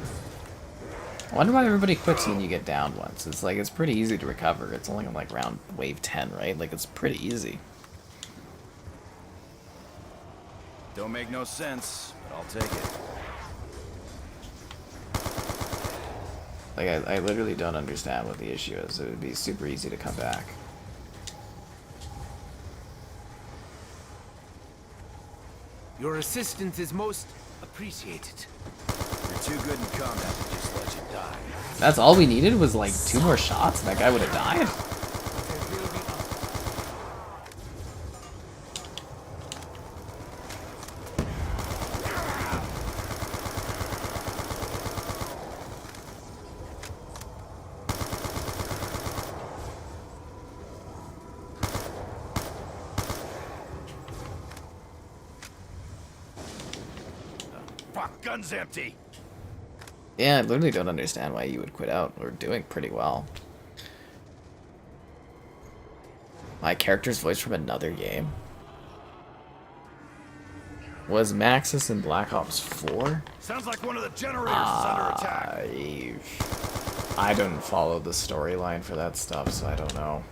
I wonder why everybody quits when you get downed once. It's like, it's pretty easy to recover. It's only on like round wave 10, right? Like, it's pretty easy. Don't make no sense, but I'll take it. Like, I literally don't understand what the issue is. It would be super easy to come back. Your assistance is most appreciated. You're too good in combat to just let you die. That's all we needed was like 2 more shots and that guy would have died? gun's empty. Yeah, I literally don't understand why you would quit out. We're doing pretty well. My character's voice from another game? Was Maxis in Black Ops 4? Sounds like one of the generators is under attack. I don't follow the storyline for that stuff, so I don't know.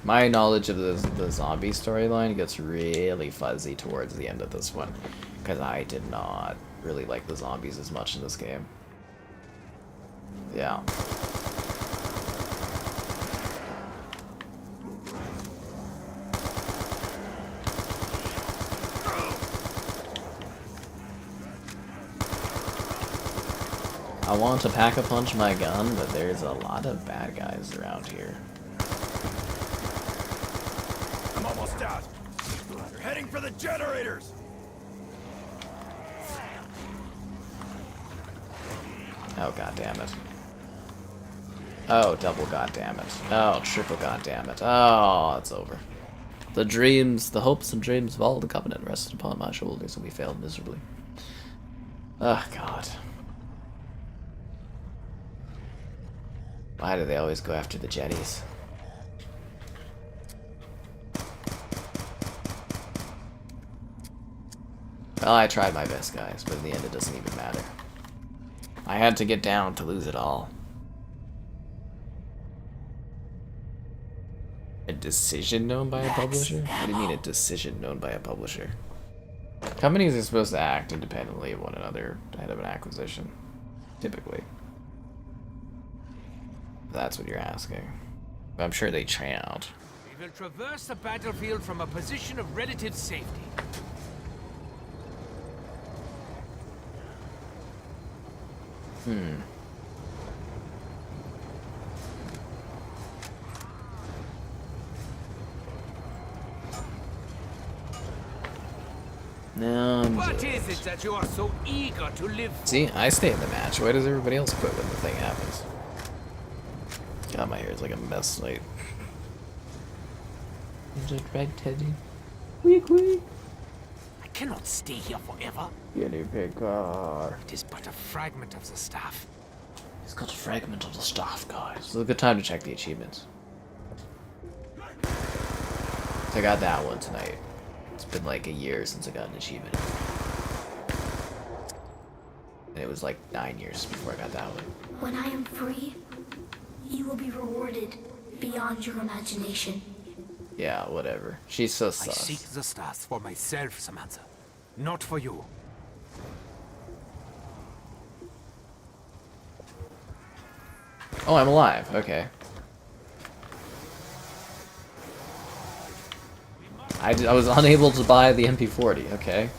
My knowledge of the zombie storyline gets really fuzzy towards the end of this one, because I did not really like the zombies as much in this game. Yeah. I want to pack-a-punch my gun, but there's a lot of bad guys around here. I'm almost out. You're heading for the generators. Oh, goddammit. Oh, double goddammit. Oh, triple goddammit. Oh, it's over. The dreams, the hopes and dreams of all the Covenant rested upon my shoulders, and we failed miserably. Oh, God. Why do they always go after the jetties? Well, I tried my best, guys, but in the end it doesn't even matter. I had to get down to lose it all. A decision known by a publisher? What do you mean a decision known by a publisher? Companies are supposed to act independently of one another ahead of an acquisition. Typically. That's what you're asking. I'm sure they try out. We will traverse the battlefield from a position of relative safety. No, What is it that you are so eager to live for? see, I stay in the match. Why does everybody else quit when the thing happens? God, my hair is like a mess tonight. Is it red, Teddy? Weak. I cannot stay here forever. Guinea pig car. It is but a fragment of the staff. It's called a fragment of the staff, guys. It's a good time to check the achievements. So I got that one tonight. It's been like a year since I got an achievement. And it was like 9 years before I got that one. When I am free, you will be rewarded beyond your imagination. Yeah, whatever. She's so I seek sus. the stars for myself, Samantha. Not for you. Oh, I'm alive. Okay. I was unable to buy the MP40. Okay.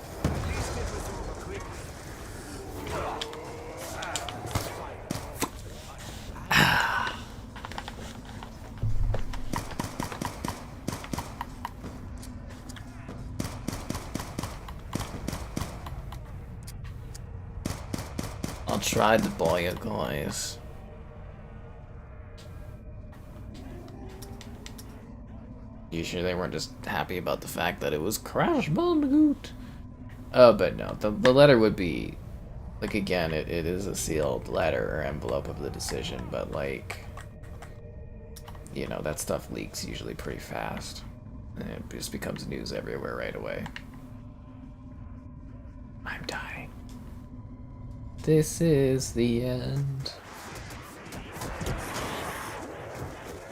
I'll try to buy it, guys. You sure they weren't just happy about the fact that it was Crash Bandicoot? Oh, but no. The letter would be... Like, again, it is a sealed letter or envelope of the decision, but, like... You know, that stuff leaks usually pretty fast. And it just becomes news everywhere right away. I'm dying. This is the end.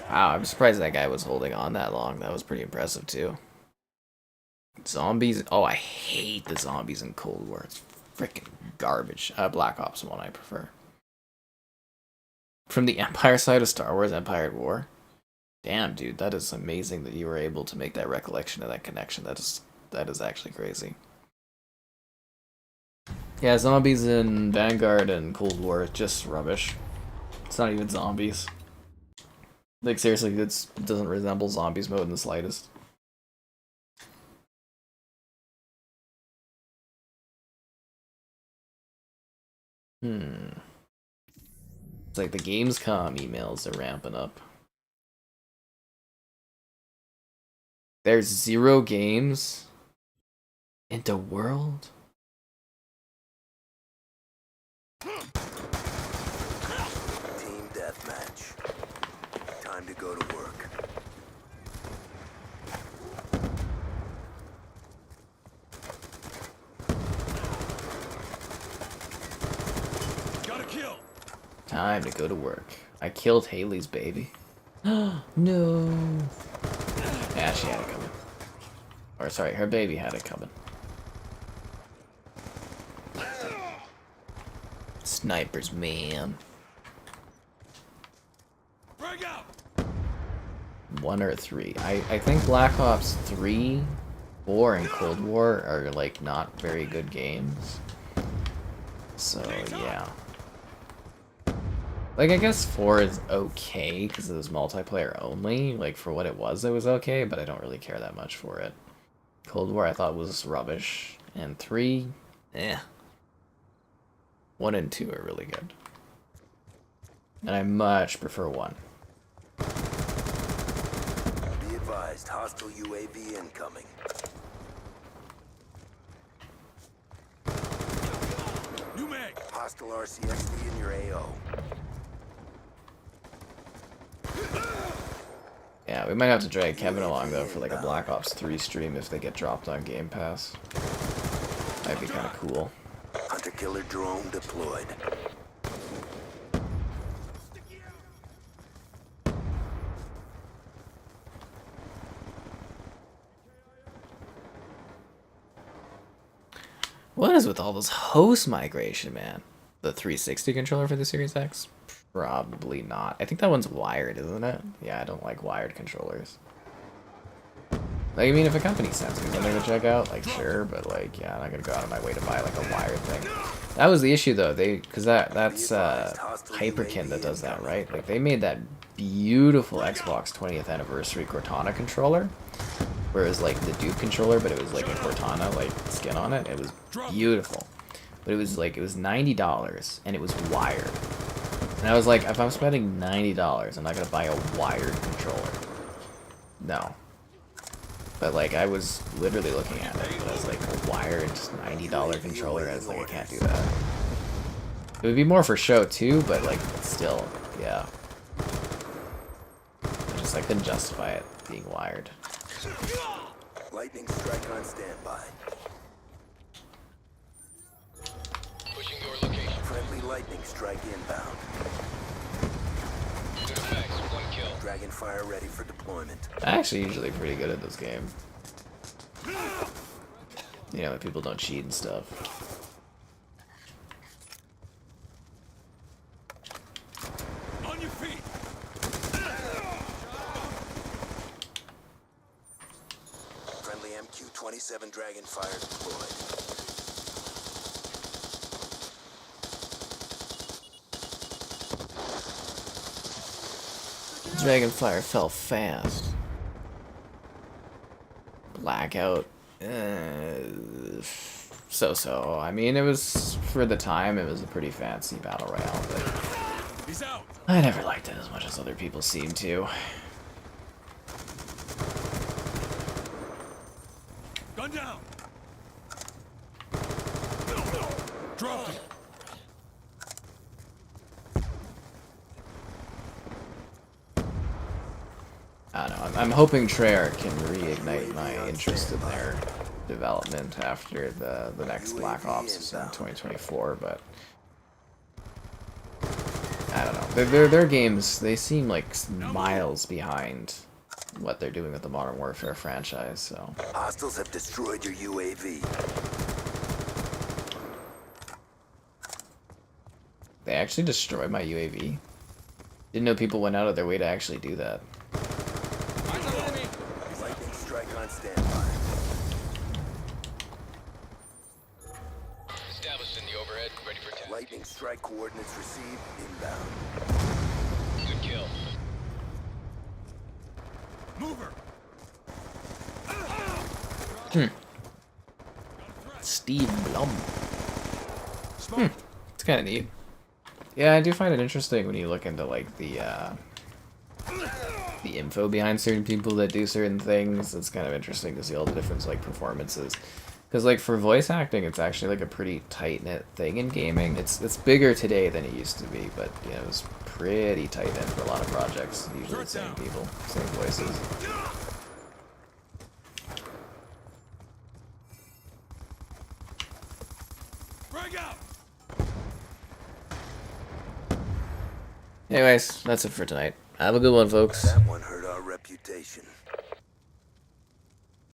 Wow, I'm surprised that guy was holding on that long. That was pretty impressive, too. Zombies. Oh, I hate the zombies in Cold War. It's freaking garbage. Black Ops 1 I prefer. From the Empire side of Star Wars Empire at War. Damn, dude, that is amazing that you were able to make that recollection of that connection. That is actually crazy. Yeah, zombies in Vanguard and Cold War is just rubbish. It's not even zombies. Like, seriously, it doesn't resemble zombies mode in the slightest. It's like the Gamescom emails are ramping up. There's 0 games in the world? Team deathmatch. Time to go to work. Got a kill. Time to go to work. I killed Haley's baby. No. Yeah, she had it coming. Or sorry, her baby had it coming. Snipers, man. Break out. 1 or 3. I think Black Ops 3, 4, and Cold War are like not very good games. So yeah. Like I guess 4 is okay because it was multiplayer only. Like for what it was okay, but I don't really care that much for it. Cold War I thought was rubbish, and 3, eh. 1 and 2 are really good. And I much prefer 1. Be advised, hostile UAV incoming. New mag. Hostile RCXD in your AO. Yeah, we might have to drag Kevin along though for like a Black Ops 3 stream if they get dropped on Game Pass. That'd be kind of cool. Hunter-killer drone deployed. What is with all this host migration, man? The 360 controller for the Series X? Probably not. I think that one's wired, isn't it? Yeah, I don't like wired controllers. Like, I mean, if a company sends me something to check out, like, sure, but, like, yeah, I'm not gonna go out of my way to buy, like, a wired thing. That was the issue, though, because that's, Hyperkin that does that, right? Like, they made that beautiful Xbox 20th Anniversary Cortana controller, where it was, like, the Duke controller, but it was, like, a Cortana, like, skin on it. It was beautiful. But it was, like, it was $90, and it was wired. And I was like, if I'm spending $90, I'm not gonna buy a wired controller. No. But like, I was literally looking at it, but I was like, a wired $90 controller, I was like, I can't do that. It would be more for show too, but like, still, yeah. I couldn't justify it being wired. Lightning strike on standby. Pushing your location. Friendly lightning strike inbound. Good effects. 1 kill. Dragonfire ready for deployment. I'm actually usually pretty good at this game. You know, people don't cheat and stuff. On your feet. Friendly MQ-27 Dragonfire deployed. Dragonfire fell fast. Blackout. So-so. I mean, it was, for the time, it was a pretty fancy battle royale, but He's out. I never liked it as much as other people seem to. Gun down. Dropped it. I don't know. I'm hoping Treyarch can reignite my interest in their development after the next Black Ops in 2024, but I don't know. Their games, they seem like miles behind what they're doing with the Modern Warfare franchise, so. Hostiles have destroyed your UAV. They actually destroyed my UAV. Didn't know people went out of their way to actually do that. Lightning strike on standby. Established in the overhead, ready for test. Lightning strike coordinates received inbound. Good kill. Mover. Steve Blum. It's kind of neat. Yeah, I do find it interesting when you look into like the info behind certain people that do certain things. It's kind of interesting to see all the different like performances. Because like for voice acting, it's actually like a pretty tight knit thing in gaming. It's bigger today than it used to be, but you know, it was pretty tight knit for a lot of projects. Usually the same people, same voices. Frag out! Anyways, that's it for tonight. Have a good one, folks. That one hurt our reputation.